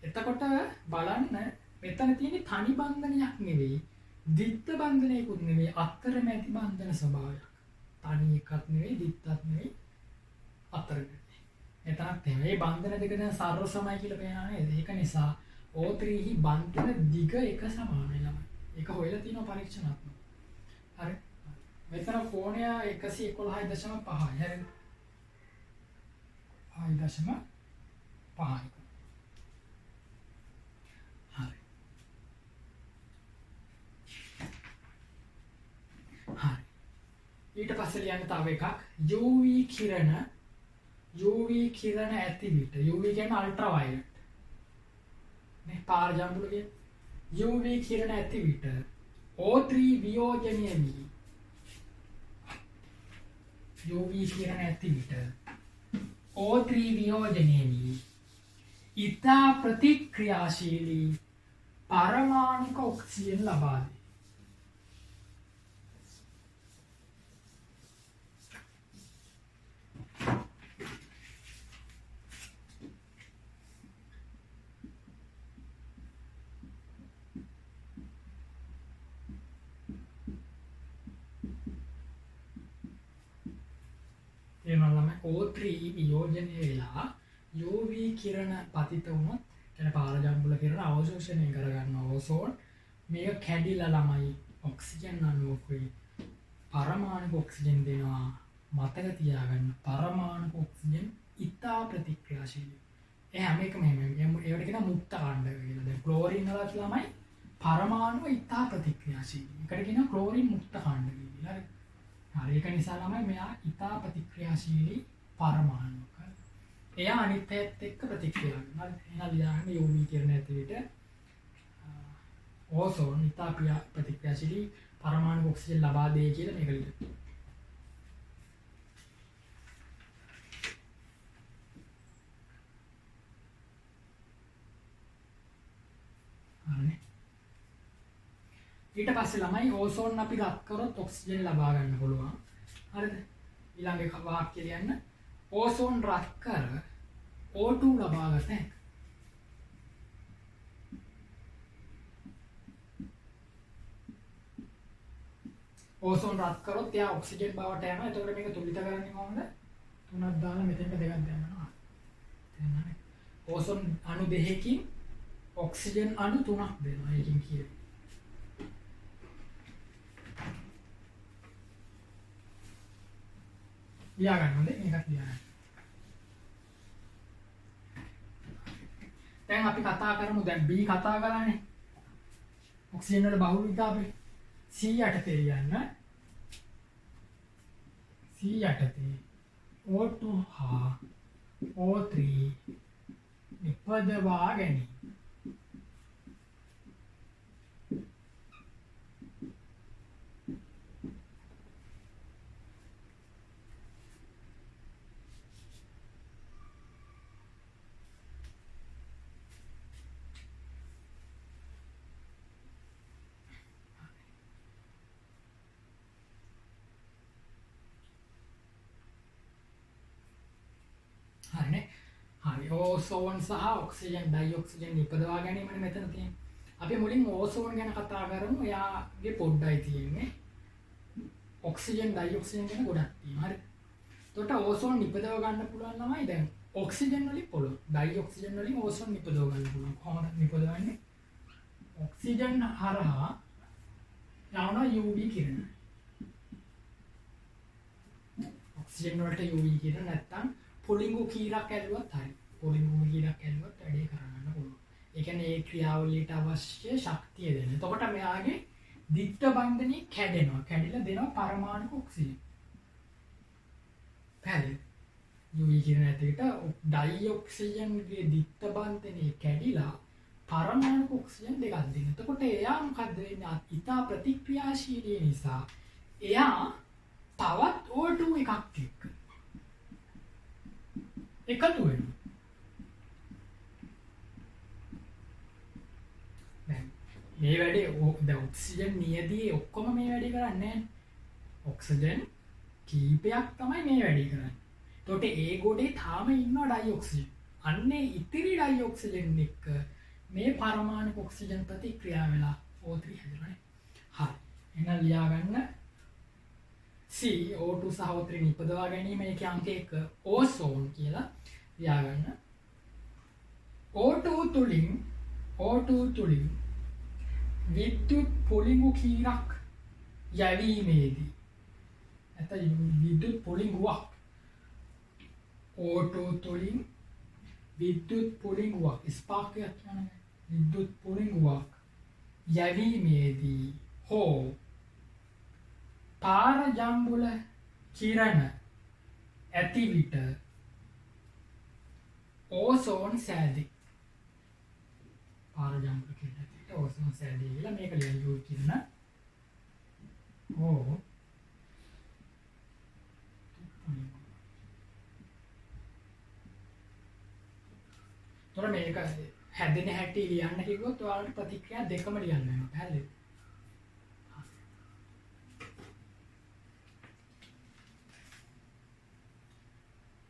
එතකොට බලන්න මෙතන තියෙන්නේ තනි බන්ධනයක් නෙවෙයි. දිත්ත බන්ධනයකුත් නෙවෙයි. අතරමැදි බන්ධන ස්වභාවයක්. තනි එකක් නෙවෙයි දිත්තත් නෙවෙයි අතරමැදි. එතනත් එහෙම. මේ බන්ධන දෙක දැන් සර්ව සමයි කියලා පේනවා නේද? ඒක නිසා O3හි බන්ධන දිග එක සමානයි ළමයි. ඒක හොයලා තියෙනවා පරීක්ෂණාත්මකව. හරි. මෙතන කෝණය 111.5යි. හරිද? 5.5යි. හරි. හරි. ඊට පස්සේ ලියන්න තව එකක් UV කිරණ ඇති විට UV කියන්නේ අල්ට්‍රා වයලට්. මේ පාරජම්බුල කියන්නේ UV කිරණ ඇති විට O3 වියෝජනය වී UV කිරණ ඇති විට O3 වියෝජනය වී ඉතා ප්‍රතික්‍රියාශීලී පරමාණුක ඔක්සිජන් ලබා දී. O3 වියෝජනය වෙලා UV කිරණ පතිත වුණොත් එන පාරජම්බුල කිරණ අවශෝෂණය කරගන්න ඕසෝන් මේක කැඩිලා ළමයි ඔක්සිජන් අණුවකුයි පරමාණුක ඔක්සිජන් දෙනවා. මතක තියාගන්න පරමාණුක ඔක්සිජන් ඉතා ප්‍රතික්‍රියාශීලී. ඒ හැම එකම ඒවට කියන මුක්ත කාණ්ඩක කියලා. දැන් ක්ලෝරින් වලත් ළමයි පරමාණුව ඉතා ප්‍රතික්‍රියාශීලී. ඒකට කියන ක්ලෝරින් මුක්ත කාණ්ඩක කියලා. හරි. හරි. ඒක නිසා ළමයි මෙයා ඉතා ප්‍රතික්‍රියාශීලී පරමාණුක. එයා අනිත් පැත්තත් එක්ක ප්‍රතික්‍රියා කරනවා. හරි. එහෙනම් ලියන්න UV කිරණ ඇති විට ඕසෝන් ඉතා ප්‍රතික්‍රියාශීලී පරමාණු ඔක්සිජන් ලබා දෙයි කියලා මේක ලියන්න. ඊට පස්සේ ළමයි ඕසෝන් අපි රත් කරොත් ඔක්සිජන් ලබා ගන්න පුළුවන්. හරිද? ඊළඟ වාක්‍ය ලියන්න. ඕසෝන් රත් කර O2 ලබා ගන්න හැකියි. ඕසෝන් රත් කරොත් එයා ඔක්සිජන් බවට යනවා. එතකොට මේක තුලිත කරන්නේ කොහොමද? 3ක් දාලා මෙතෙන්ට 2ක් දානවා. තේරුණානේ? ඕසෝන් අණු 2කින් ඔක්සිජන් අණු 3ක් දෙනවා. ඒකෙන් කියන්නේ. ලියා ගන්න හොඳේ මේකත් ලියා ගන්න. දැන් අපි කතා කරමු දැන් B කතා කරානේ. ඔක්සිජන් වල බහුලතාවය C යටතේ යන්න. C යටතේ O2 හා O3 නිපදවා ගැනීම. හරිනේ. හරි. ඕසෝන් සහ ඔක්සිජන් ඩයිඔක්සිජන් නිපදවා ගැනීමනේ මෙතන තියෙන්නේ. අපි මුලින් ඕසෝන් ගැන කතා කරමු. එයාගේ පොඩ්ඩයි තියෙන්නේ. ඔක්සිජන් ඩයිඔක්සිජන් ගැන ගොඩක් තියෙනවා. හරි. එතකොට ඕසෝන් නිපදව ගන්න පුළුවන් ළමයි දැන් ඔක්සිජන් වලින් පුළුවන්. ඩයිඔක්සිජන් වලින් ඕසෝන් නිපදව ගන්න පුළුවන්. කොහොමද නිපදවන්නේ? ඔක්සිජන් හරහා යවන UV කිරණ. ඔක්සිජන් වලට UV කිරණ නැත්තම් පොලිංගු කීරක් ඇල්ලුවත් හරි. පොලිංගු කීරක් ඇල්ලුවත් වැඩේ කරන්න පුළුවන්. ඒ කියන්නේ ඒ ක්‍රියාවලියට අවශ්‍ය ශක්තිය දෙන්න. එතකොට මෙයාගේ දිත්ත බන්ධනී කැඩෙනවා. කැඩිලා දෙනවා පරමාණු ඔක්සිජන්. පැහැදිලිද? UV කිරණ ඇතුළට ඩයිඔක්සිජන්ගේ දිත්ත බන්ධනී කැඩිලා පරමාණු ඔක්සිජන් දෙකක් දෙනවා. එතකොට එයා මොකද වෙන්නේ? ඉතා ප්‍රතික්‍රියාශීලී නිසා එයා තවත් O2 එකක් එක්ක එකතු වෙනවා. දැන් මේ වැඩේ දැන් ඔක්සිජන් නියදී ඔක්කොම මේ වැඩේ කරන්නේ නැහැ. ඔක්සිජන් කීපයක් තමයි මේ වැඩේ කරන්නේ. එතකොට ඒ ගොඩේ තාම ඉන්නවා ඩයිඔක්සිජන්. අන්නේ ඉතිරි ඩයිඔක්සිජන් එක්ක මේ පරමාණු ඔක්සිජන් ප්‍රතික්‍රියා වෙලා O3 හැදෙනවා නේ. හරි. එහෙනම් ලියා ගන්න C O2 සහ O3 නිපදවා ගැනීම ඒකේ අංක 1 ඕසෝන් කියලා ලියා ගන්න. O2 තුලින් විද්‍යුත් පොලිඟු කීරක් යැවීමේදී නැත්නම් විද්‍යුත් පොලිඟුවක් O2 තුලින් විද්‍යුත් පොලිඟුවක් ස්පාර්ක් එකක් කියන්නේ විද්‍යුත් පොලිඟුවක් යැවීමේදී හෝ පාරජම්බුල කිරණ ඇති විට ඕසෝන් සෑදී. පාරජම්බුල කිරණ ඇති විට ඕසෝන් සෑදී කියලා මේක ලියන්න ඕන කිරණ. ඕ තොර මේක හැදෙන හැටි ලියන්න කිව්වොත් ඔයාලට ප්‍රතික්‍රියා දෙකම ලියන්න වෙනවා. පැහැදිලිද?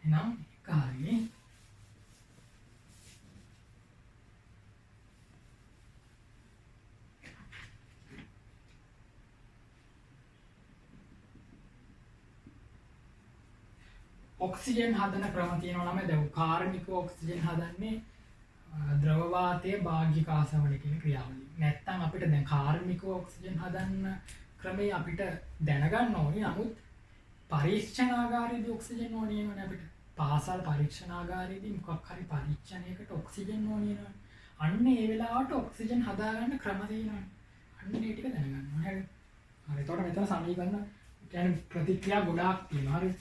එහෙනම් කාර්යය ඔක්සිජන් හදන ක්‍රම තියෙනවා නම් දැන් කාර්මික ඔක්සිජන් හදන්නේ ද්‍රව වාතයේ භාග්යික ආසවන කියන ක්‍රියාවලිය. නැත්තම් අපිට දැන් කාර්මික ඔක්සිජන් හදන්න ක්‍රමේ අපිට දැනගන්න ඕනේ. නමුත් පරීක්ෂණාගාරයේදී ඔක්සිජන් ඕනේ නේද අපිට? පාසල් පරීක්ෂණාගාරයේදී මොකක් හරි පරීක්ෂණයකට ඔක්සිජන් ඕනේ නේද? අන්න ඒ වෙලාවට ඔක්සිජන් හදාගන්න ක්‍රම තියෙනවා. අන්න ඒ ටික දැනගන්න ඕනේ. හරි. හරි. එතකොට මෙතන සමීකරණ කියන්නේ ප්‍රතික්‍රියා ගොඩාක් තියෙනවා. හරි.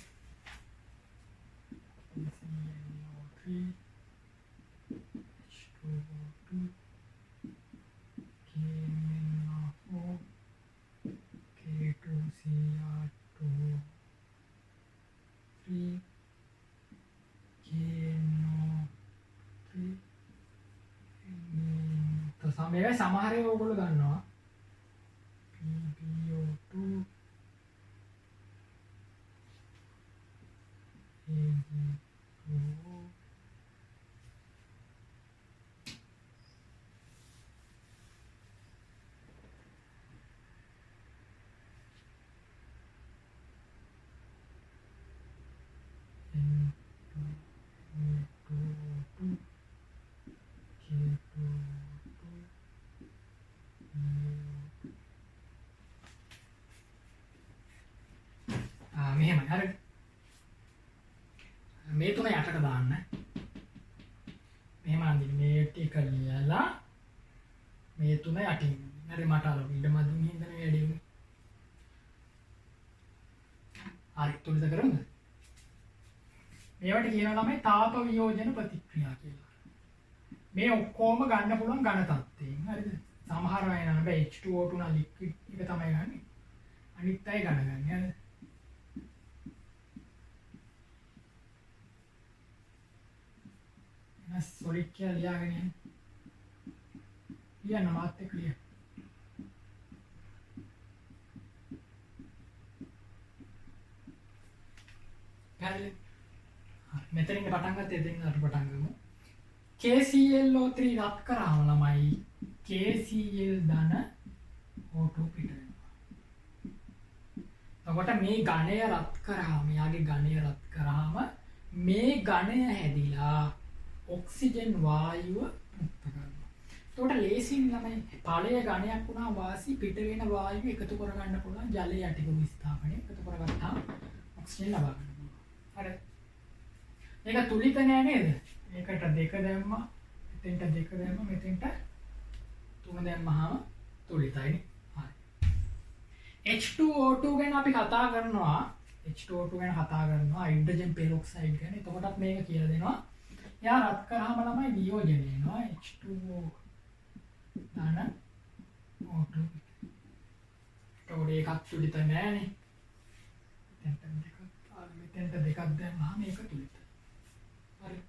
මේක සමහර ඒවා ඔයගොල්ලෝ දන්නවා. මෙහෙමයි හරිද? මේ තුන යටට දාන්න. මෙහෙම අඳින්න මේ ටික ලියලා මේ තුන යටින්. හරි මට අර ඉඩ මදුන් හින්දා මේ වැඩි උනේ. හරි තුලිත කරමුද? මේවට කියනවා තමයි තාප වියෝජන ප්‍රතික්‍රියා කියලා. මේ ඔක්කොම ගන්න පුළුවන් ඝන තත්ත්වයෙන්. හරිද? සමහර අය නම් බෑ H2O2 න ලික්විඩ් එක තමයි ගන්නෙ. අනිත් අය ඝන ගන්න. හරිද? සොලිඩ් කියලා ලියාගෙන යන්න. ලියන්න මාත් එක්ක ලියන්න. හරි. මෙතනින් පටන් ගත්තේ දෙන්න අර පටන් ගමු. KClO3 රත් කරාම ළමයි KCl ධන O2 පිට වෙනවා. එතකොට මේ ඝණය රත් කරාම යාගේ ඝණය රත් කරාම මේ ඝණය හැදිලා ඔක්සිජන් වායුව මුක්ත කරනවා. එතකොට ලේසියෙන් ළමයි ඵලය ඝණයක් වුණා වාසි පිට වෙන වායුව එකතු කරගන්න පුළුවන් ජලය යටික විස්ථාපනය එකතු කරගත්තාම ඔක්සිජන් ලබා ගන්න පුළුවන්. හරි. මේක තුලිත නෑ නේද? මේකට දෙක දැම්මා, මෙතෙන්ට දෙක දැම්මා, මෙතෙන්ට තුන දැම්මහම තුලිතයිනේ. හරි. H2O2 ගැන අපි කතා කරනවා. H2O2 ගැන කතා කරනවා හයිඩ්‍රජන් පෙරොක්සයිඩ් ගැන. එතකොටත් මේක කියලා දෙනවා. යා රත් කරාම ළමයි නියෝජනය වෙනවා H2O ධන O2. ඒකට එකක් තුලිත නෑනේ. මෙතෙන්ට දෙකක් දැම්මහම මේක තුලිතයි. හරි.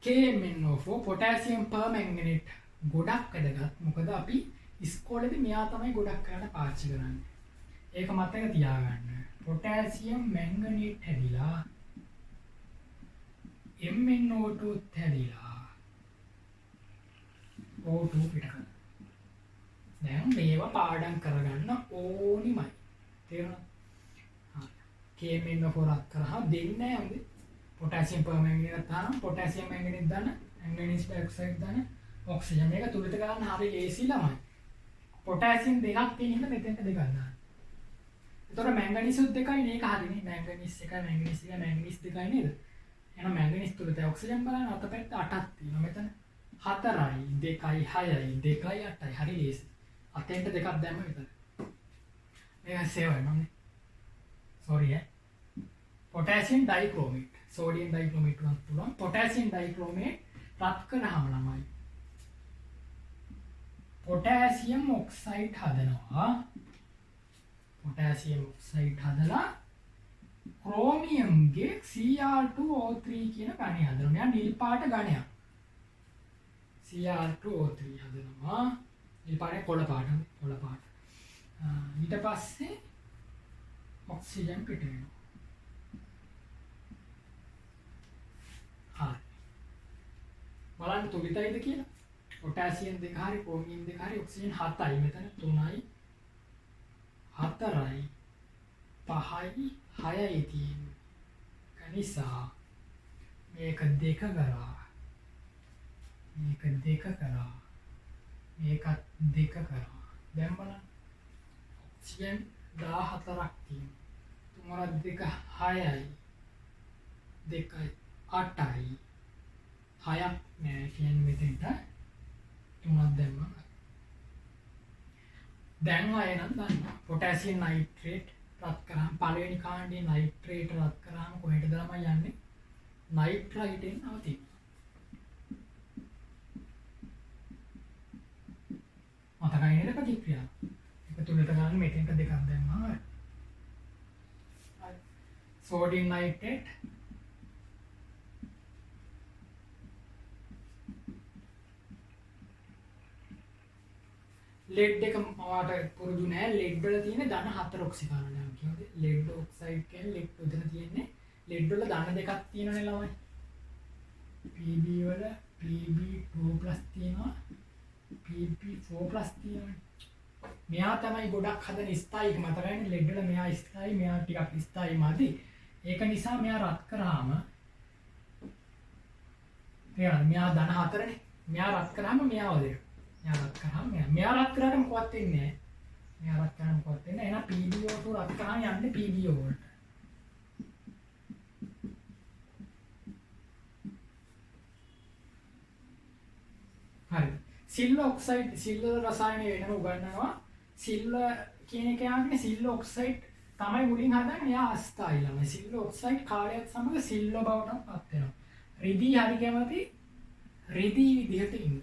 KMnO4 potassium permanganate ගොඩක් වැදගත්. මොකද අපි ඉස්කෝලේදී මෙයා තමයි ගොඩක් කරලා පාවිච්චි කරන්නේ. ඒක මතක තියාගන්න. potassium manganate හැදිලා MnO2 හැදිලා O2 පිට කරනවා. දැන් මේවා පාඩම් කරගන්න ඕනිමයි. තේරුණාද? KMnO4 රත් කරා දෙන්නේ නැහැ. potassium permanganate දානම් potassium manganate දාන manganese dioxide දාන ඔක්සිජන් මේක තුලිත ගන්න හරිය ලේසි ළමයි. potassium දෙකක් තියෙන හින්දා මෙතෙන්ට දෙකක් දාන්න. එතකොට manganese උත් දෙකයි මේක හරිනේ. manganese එකයි manganese එකයි manganese දෙකයි නේද? එහෙනම් manganese තුලිත ඔක්සිජන් බලන්න අතපැත්ත 8ක් තියෙනවා. මෙතන 4යි 2යි 6යි 2යි 8යි හරිය ලේසි. අතෙන්ට දෙකක් දැම්ම විතරයි. මේක සේව වෙනවානේ. sorry potassium dichromate sodium dichromate උනත් පුළුවන්. potassium dichromate රත් කරාම ළමයි potassium oxide හදනවා. potassium oxide හදලා chromium ගේ Cr2O3 කියන ඝණය හදනවා. මෙයා නිල් පාට ඝණයක්. Cr2O3 හදනවා. නිල් පාටේ කොළ පාට. ඊට පස්සේ ඔක්සිජන් පිට වෙනවා. හරි. බලන්න තුලිතයිද කියලා. potassium දෙක හරි chromium දෙක හරි ඔක්සිජන් 7යි මෙතන 3යි 4යි 5යි 6යි තියෙන්නේ. නිසා මේක දෙක කරා. මේක දෙක කරා. මේකත් දෙක කරා. දැන් බලන්න. ඔක්සිජන් 14ක් තියෙනවා. තුනක් දෙක 6යි. දෙකයි 8යි. 6ක් නෑ කියන්නේ මෙතෙන්ට තුනක් දැම්මම. දැන් අය නම් දන්නවා potassium nitrate රත් කරාම පළවෙනි කාණ්ඩේ nitrate රත් කරාම කොහෙටද ළමයි යන්නේ? nitrite එන් නවතිනවා. මතකයි නේද ප්‍රතික්‍රියාව? එක තුනට ගන්න මෙතෙන්ට දෙකක් දැම්මම හරි. sodium nitrate lead එක මවාට පුරුදු නෑ. lead වල තියෙන ධන 4 ඔක්සිකාරණයක් කියනද lead oxide කියන්නේ lead උදන තියෙන්නේ ලෙඩ් වල ධන දෙකක් තියෙනවනේ ළමයි. Pb වල Pb2+ තියෙනවා. Pb4+ තියෙනවනේ. මෙයා තමයි ගොඩක් හදන ස්ථායික මතකයිනේ ලෙඩ් වල මෙයා ස්ථායි මෙයා ටිකක් ස්ථායි මදි. ඒක නිසා මෙයා රත් කරාම මෙයා ධන 4නේ. මෙයා රත් කරාම මෙයා වදින. මෙයා රත් කරාම මෙයා රත් කරාට මොකවත් වෙන්නේ නැහැ. මෙයා රත් කරාම මොකවත් වෙන්නේ නැහැ. එහෙනම් PbO2 රත් කරාම යන්නේ PbO වලට. හරි. සිල්වර් ඔක්සයිඩ් සිල්වර් රසායනය වෙනම උගන්වනවා. සිල්වර් කියන එක යන්නේ සිල්වර් ඔක්සයිඩ් තමයි මුලින් හදන්නේ. එයා අස්ථායි ළමයි. සිල්වර් ඔක්සයිඩ් කාලයත් සමග සිල්වර් බවට පත් වෙනවා. රිදී හරි කැමති රිදී විදිහට ඉන්න.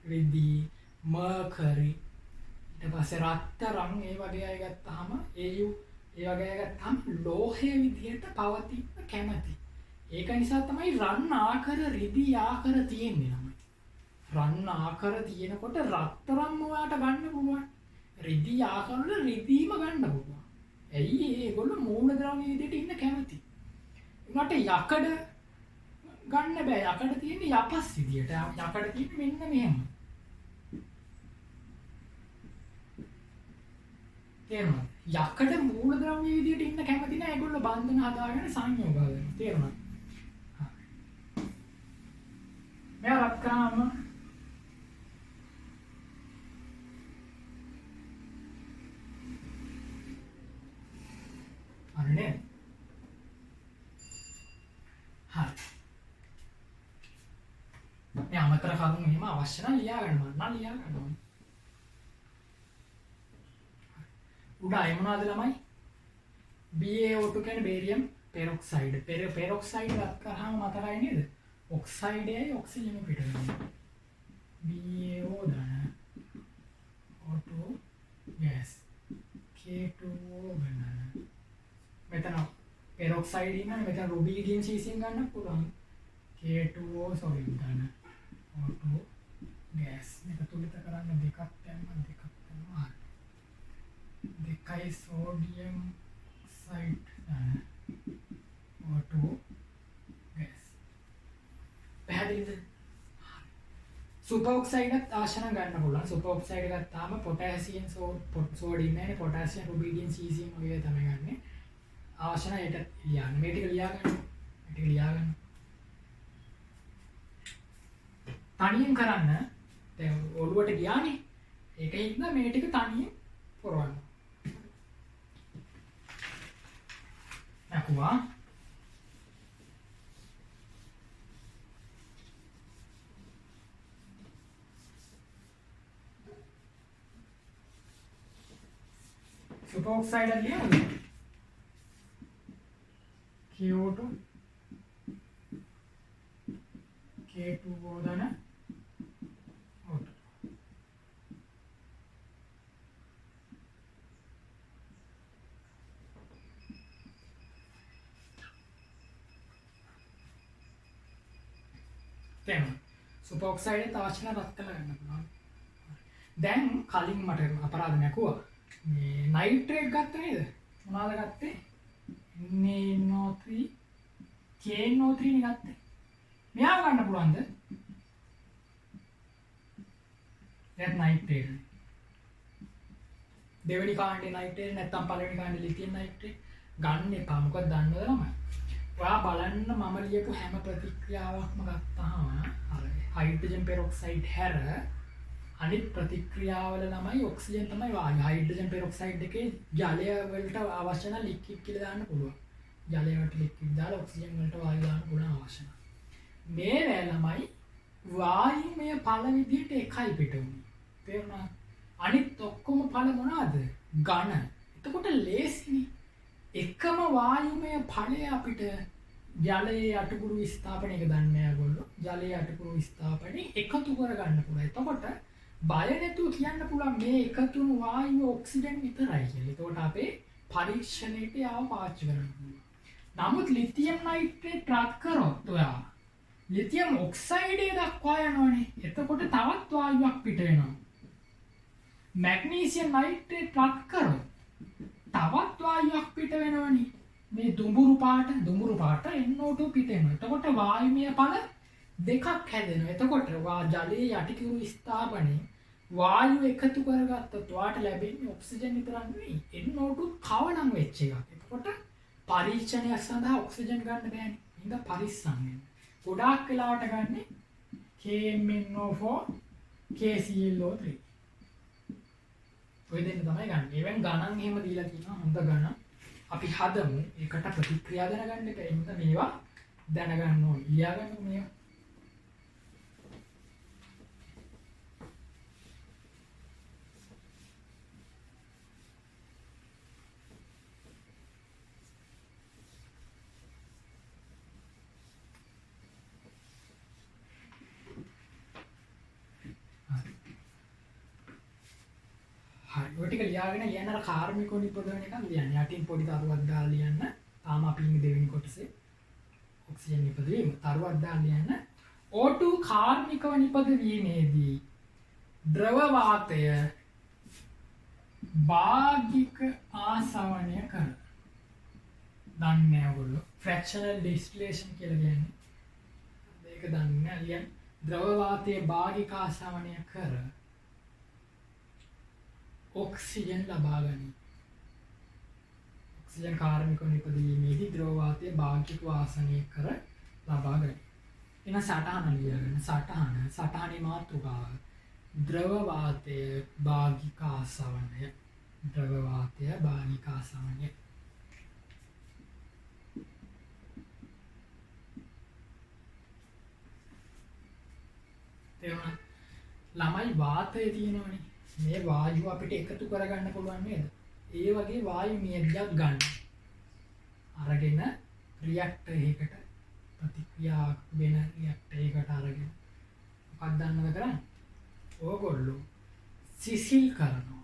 රිදී මර්කරි ඊට පස්සේ රත්තරන් ඒ වගේ අය ගත්තාම AU ඒ වගේ අය ගත්තාම ලෝහය විදිහට පවතින කැමති. ඒක නිසා තමයි රන් ආකර රිදී ආකර තියෙන්නේ ළමයි. රන් ආකර තියෙනකොට රත්තරන් ඔයාට ගන්න පුළුවන්. රිදී ආකර වල රිදීම ගන්න පුළුවන්. ඇයි ඒගොල්ලෝ මූලද්‍රව්‍ය විදිහට ඉන්න කැමති. උන්ට යකඩ ගන්න බෑ. යකඩ තියෙන්නේ යපස් විදියට. යකඩ තියෙන්නේ මෙන්න මෙහෙම. තේරුණාද? යකඩ මූලද්‍රව්‍ය විදියට ඉන්න කැමති නෑ. ඒගොල්ලෝ බන්ධන හදාගෙන සංයෝග හදනවා. තේරුණාද? මෙයා රත් කරාම අනේ හරි. මේ අමතර කරුණු එහෙම අවශ්‍ය නම් ලියා ගන්න මම නම් ලියා ගන්නවා. උඩ අය මොනවද ළමයි? BaO2 කියන්නේ බේරියම් පෙරොක්සයිඩ්. පෙරොක්සයිඩ් රත් කරාම මතකයි නේද? ඔක්සයිඩයයි ඔක්සිජන් පිට වෙනවා. BaO ධන O2 gas K2O ගන්න. මෙතන පෙරොක්සයිඩ් ඉන්නනේ මෙතන රුබීඩියම් සීසියෙන් ගන්න පුළුවන්. K2O sorry ධන O2 gas මේක තුලිත කරන්න දෙකක් දැම්මා. දෙකයි සෝඩියම් ඔක්සයිඩ් ධන O2 gas. පැහැදිලිද? සුපර් ඔක්සයිඩ්ත් ආශන ගන්න පුළුවන්. සුපර් ඔක්සයිඩ් ගත්තාම පොටෑසියම් සෝඩියම් නෑනේ පොටෑසියම් රුබීඩියම් සීසියම් වගේ තමයි ගන්නෙ. ආශන ඒකට ලියන්න. මේ ටික ලියා ගන්න. තනියෙන් කරන්න දැන් ඔළුවට ගියානේ. ඒකින්ද මේ ටික තනියෙන් පුරවන්න. නැකුවා සුපර් ඔක්සයිඩ් ලියන්න. CO2 K2O ධන O2. දැන් සුපර් ඔක්සයිඩ් එක අවශ්‍ය නම් රත් කරලා ගන්න පුළුවන්. දැන් කලින් මට අපරාධ නැකුවා. මේ නයිට්‍රේට් ගත්ත නේද? මොනවාද ගත්තේ? NaNO3 KNO3 නේ ගත්තේ. මෙයා ගන්න පුළුවන්ද? දැන් නයිට්‍රේට්. දෙවෙනි කාණ්ඩේ නයිට්‍රේට් නැත්නම් පළවෙනි කාණ්ඩේ ලිතියම් නයිට්‍රේට් ගන්න එපා. මොකද දන්නවද ළමයි? ඔයා බලන්න මම ලියපු හැම ප්‍රතික්‍රියාවක්ම ගත්තාම හයිඩ්‍රජන් පෙරොක්සයිඩ් හැර අනිත් ප්‍රතික්‍රියාවල ළමයි ඔක්සිජන් තමයි වායු. හයිඩ්‍රජන් පෙරොක්සයිඩ් එකේ ජලය වලට අවශ්‍ය නම් ලික්විඩ් කියලා දාන්න පුළුවන්. ජලය වලට ලික්විඩ් දාලා ඔක්සිජන් වලට වායු දාන්න පුළුවන් අවශ්‍ය නම්. මේ වේ ළමයි වායුමය ඵල විදිහට එකයි පිට උනේ. තේරුණා? අනිත් ඔක්කොම ඵල මොනවාද? ඝන. එතකොට ලේසිනේ. එකම වායුමය ඵලය අපිට ජලයේ අටුකුරු විස්ථාපනයක දන්නේ ඔයගොල්ලෝ. ජලයේ අටුකුරු විස්ථාපනේ එකතු කරගන්න පුළුවන්. එතකොට බය නැතුව කියන්න පුළුවන් මේ එකතු වුණු වායුව ඔක්සිජන් විතරයි කියලා. එතකොට අපේ පරීක්ෂණයට යාව පාවිච්චි කරන්න පුළුවන්. නමුත් ලිතියම් නයිට්‍රේට් රත් කරොත් ඔයා ලිතියම් ඔක්සයිඩය දක්වා යනවනේ. එතකොට තවත් වායුවක් පිට වෙනවා. මැග්නීසියම් නයිට්‍රේට් රත් කරොත් තවත් වායුවක් පිට වෙනවනේ. මේ දුඹුරු පාට NO2 පිට වෙනවා. එතකොට වායුමය පළ දෙකක් හැදෙනවා. එතකොට ජලයේ යටිකුරු ස්ථාපනයේ වායුව එකතු කරගත්තොත් වාට ලැබෙන්නේ ඔක්සිජන් විතරක් නෙවෙයි NO2 කවනම් වෙච්ච එකක්. එතකොට පරීක්ෂණයක් සඳහා ඔක්සිජන් ගන්න බෑනේ. හින්දා පරිස්සම් වෙන්න. ගොඩාක් වෙලාවට ගන්නේ KMnO4 KClO3. ඔය දෙන්න තමයි ගන්න. ඒවෙන් ගණන් එහෙම දීලා තියෙනවා. හොඳ ගණන්. අපි හදමු. ඒකට ප්‍රතික්‍රියා දැනගන්න එපා. එහෙනම් මේවා දැනගන්න ඕනේ. ලියා ගන්න මේවා. ඔය ටික ලියාගෙන ලියන්න අර කාර්මිකව නිපදවන එක ලියන්න. යටින් පොඩි තරුවක් දාලා ලියන්න. තාම අපි ඉන්නේ දෙවෙනි කොටසේ. ඔක්සිජන් නිපදවීම තරුවක් දාලා ලියන්න. O2 කාර්මිකව නිපදවීමේදී ද්‍රව වාතය භාගික ආසවණය කර. දන්නේ නැහැ ඔයගොල්ලෝ. ෆ්‍රැක්ෂනල් ඩිස්ටිලේෂන් කියලා කියන්නේ. මේක දන්නේ නැහැ ලියන්න. ද්‍රව වාතයේ භාගික ආසවණය කර ඔක්සිජන් ලබා ගනී. ඔක්සිජන් කාර්මිකව නිපදවීමේදී ද්‍රව වාතයේ භාගික ආසනය කර ලබා ගනී. එන සටහන ලියගෙන සටහනේ මාතෘකාව ද්‍රව වාතය භාගික ආසවණය. ද්‍රව වාතය භාගික ආසවණය. තේරුණා? ළමයි වාතය තියෙනවනේ. මේ වායුව අපිට එකතු කරගන්න පුළුවන් නේද? ඒ වගේ වායු මියද්දක් ගන්න. අරගෙන රියැක්ටර් එකකට ප්‍රතික්‍රියා වෙන රියැක්ටර් එකකට අරගෙන මොකක්ද දන්නවද කරන්නේ? ඕගොල්ලෝ සිසිල් කරනවා.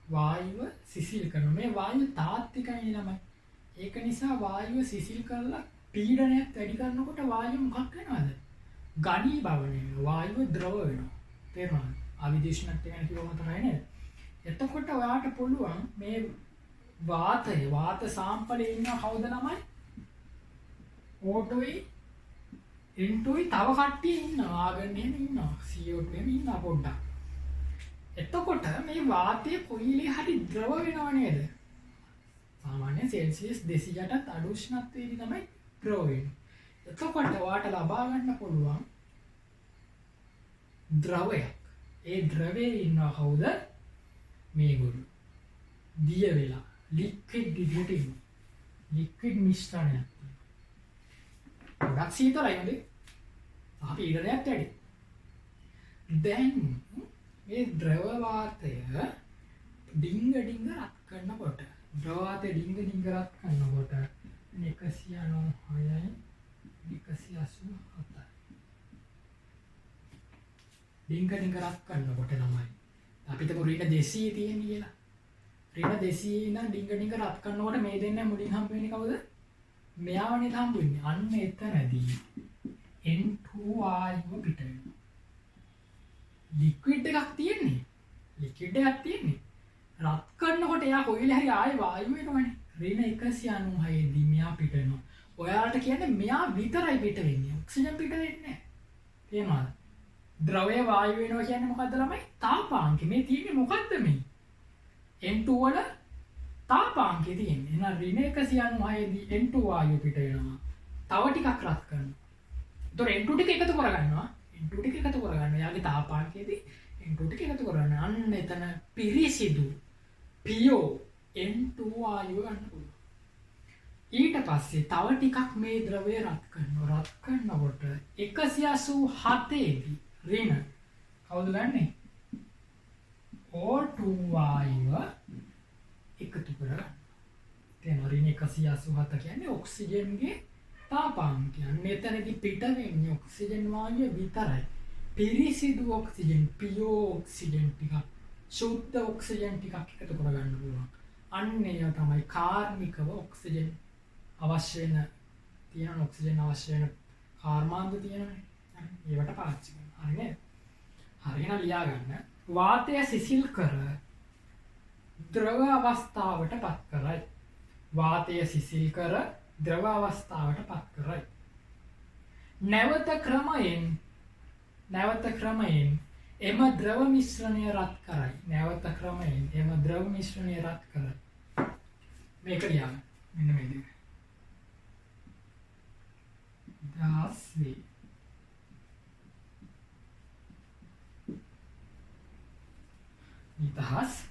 වායුව සිසිල් කරනවා. මේ වායුව තාත්විකයි ළමයි. ඒක නිසා වායුව සිසිල් කරලා පීඩනයක් වැඩි කරනකොට වායුව මොකක් වෙනවද? ඝනීභවණය වෙනවා. වායුව ද්‍රව වෙනවා. තේරුණාද? අවිදේශනත් ගැන කිව්වම තමයි නේද? එතකොට ඔයාට පුළුවන් මේ වාත සාම්පලේ ඉන්න කවුද ළමයි? O2යි N2යි තව කට්ටිය ඉන්නවා. ආගන් එහෙම ඉන්නවා. CO2 එහෙම ඉන්නවා පොඩ්ඩක්. එතකොට මේ වාතයේ කොයිලේ හරි ද්‍රව වෙනව නේද? සාමාන්‍ය සෙල්සියස් 200ටත් අඩු උෂ්ණත්වයේදී තමයි ද්‍රව වෙන්නේ. එතකොට ඔයාට ලබා ගන්න පුළුවන් ද්‍රවයක්. ඒ ද්‍රවයේ ඉන්නවා කවුද? මේගොල්ලෝ. දිය වෙලා ලික්විඩ් විදියට ඉන්නවා. ලික්විඩ් මිශ්‍රණයක්. ගොඩක් සීතලයි නේද? අපි ඊළඟට වැඩි. දැන් මේ ද්‍රව වාතය ඩිංග රත් කරනකොට ද්‍රව වාතය ඩිංග රත් කරනකොට 196යි 187යි ඩිංග රත් කරනකොට ළමයි අපිට ඍණ 200 තියෙන කියලා. ඍණ 200 ඉඳන් ඩිංග රත් කරනකොට මේ දෙන්න මුලින් හම්බ වෙන්නේ කවුද? මෙයාවනේ හම්බ වෙන්නේ. අන්න එතනදී N2 වායුව පිට වෙනවා. ලික්විඩ් එකක් තියෙන්නේ. රත් කරනකොට එයා කොයිල හරි ආයේ වායුව එනවනේ. ඍණ 196 දී මෙයා පිට වෙනවා. ඔයාලට කියන්නේ මෙයා විතරයි පිට වෙන්නේ. ඔක්සිජන් පිට වෙන්නේ නැහැ. තේරුණාද? ද්‍රවය වායුව වෙනවා කියන්නේ මොකද්ද ළමයි? තාපාංකය. මේ තියෙන්නේ මොකද්ද මේ? N2 වල තාපාංකය තියෙන්නේ. එහෙනම් ඍණ 196 දී N2 වායුව පිට වෙනවා. තව ටිකක් රත් කරනවා. ඒතොර N2 ටික එකතු කරගන්නවා. යාගේ තාපාංකයේදී N2 ටික එකතු කරගන්න. අන්න එතන පිරිසිදු PO N2 වායුව ගන්න පුළුවන්. ඊට පස්සේ තව ටිකක් මේ ද්‍රවය රත් කරනවා. රත් කරනකොට 187 දී ඍණ කවුද ගන්නෙ? O2 වායුව එකතු කරගන්න. දැන් ඍණ 187 කියන්නේ ඔක්සිජන්ගේ තාපාංකය. මෙතනදී පිට වෙන්නේ ඔක්සිජන් වායුව විතරයි. පිරිසිදු ඔක්සිජන් PO ඔක්සිජන් ටිකක් සුද්ධ ඔක්සිජන් ටිකක් එකතු කරගන්න පුළුවන්. අන්න ඒ තමයි කාර්මිකව ඔක්සිජන් අවශ්‍ය වෙන තියෙන ඔක්සිජන් අවශ්‍ය වෙන කාර්මාන්ත තියෙනනේ. ඒවට පාවිච්චි කරනවා. හරිනේ? හරියන ලියා ගන්න. වාතය සිසිල් කර ද්‍රව අවස්ථාවට පත් කරයි. වාතය සිසිල් කර ද්‍රව අවස්ථාවට පත් කරයි. නැවත ක්‍රමයෙන් එම ද්‍රව මිශ්‍රණය රත් කරයි. නැවත ක්‍රමයෙන් එම ද්‍රව මිශ්‍රණය රත් කරයි. මේක ලියන්න. මෙන්න මේ විදිහට. දාස්ලි නිදහස්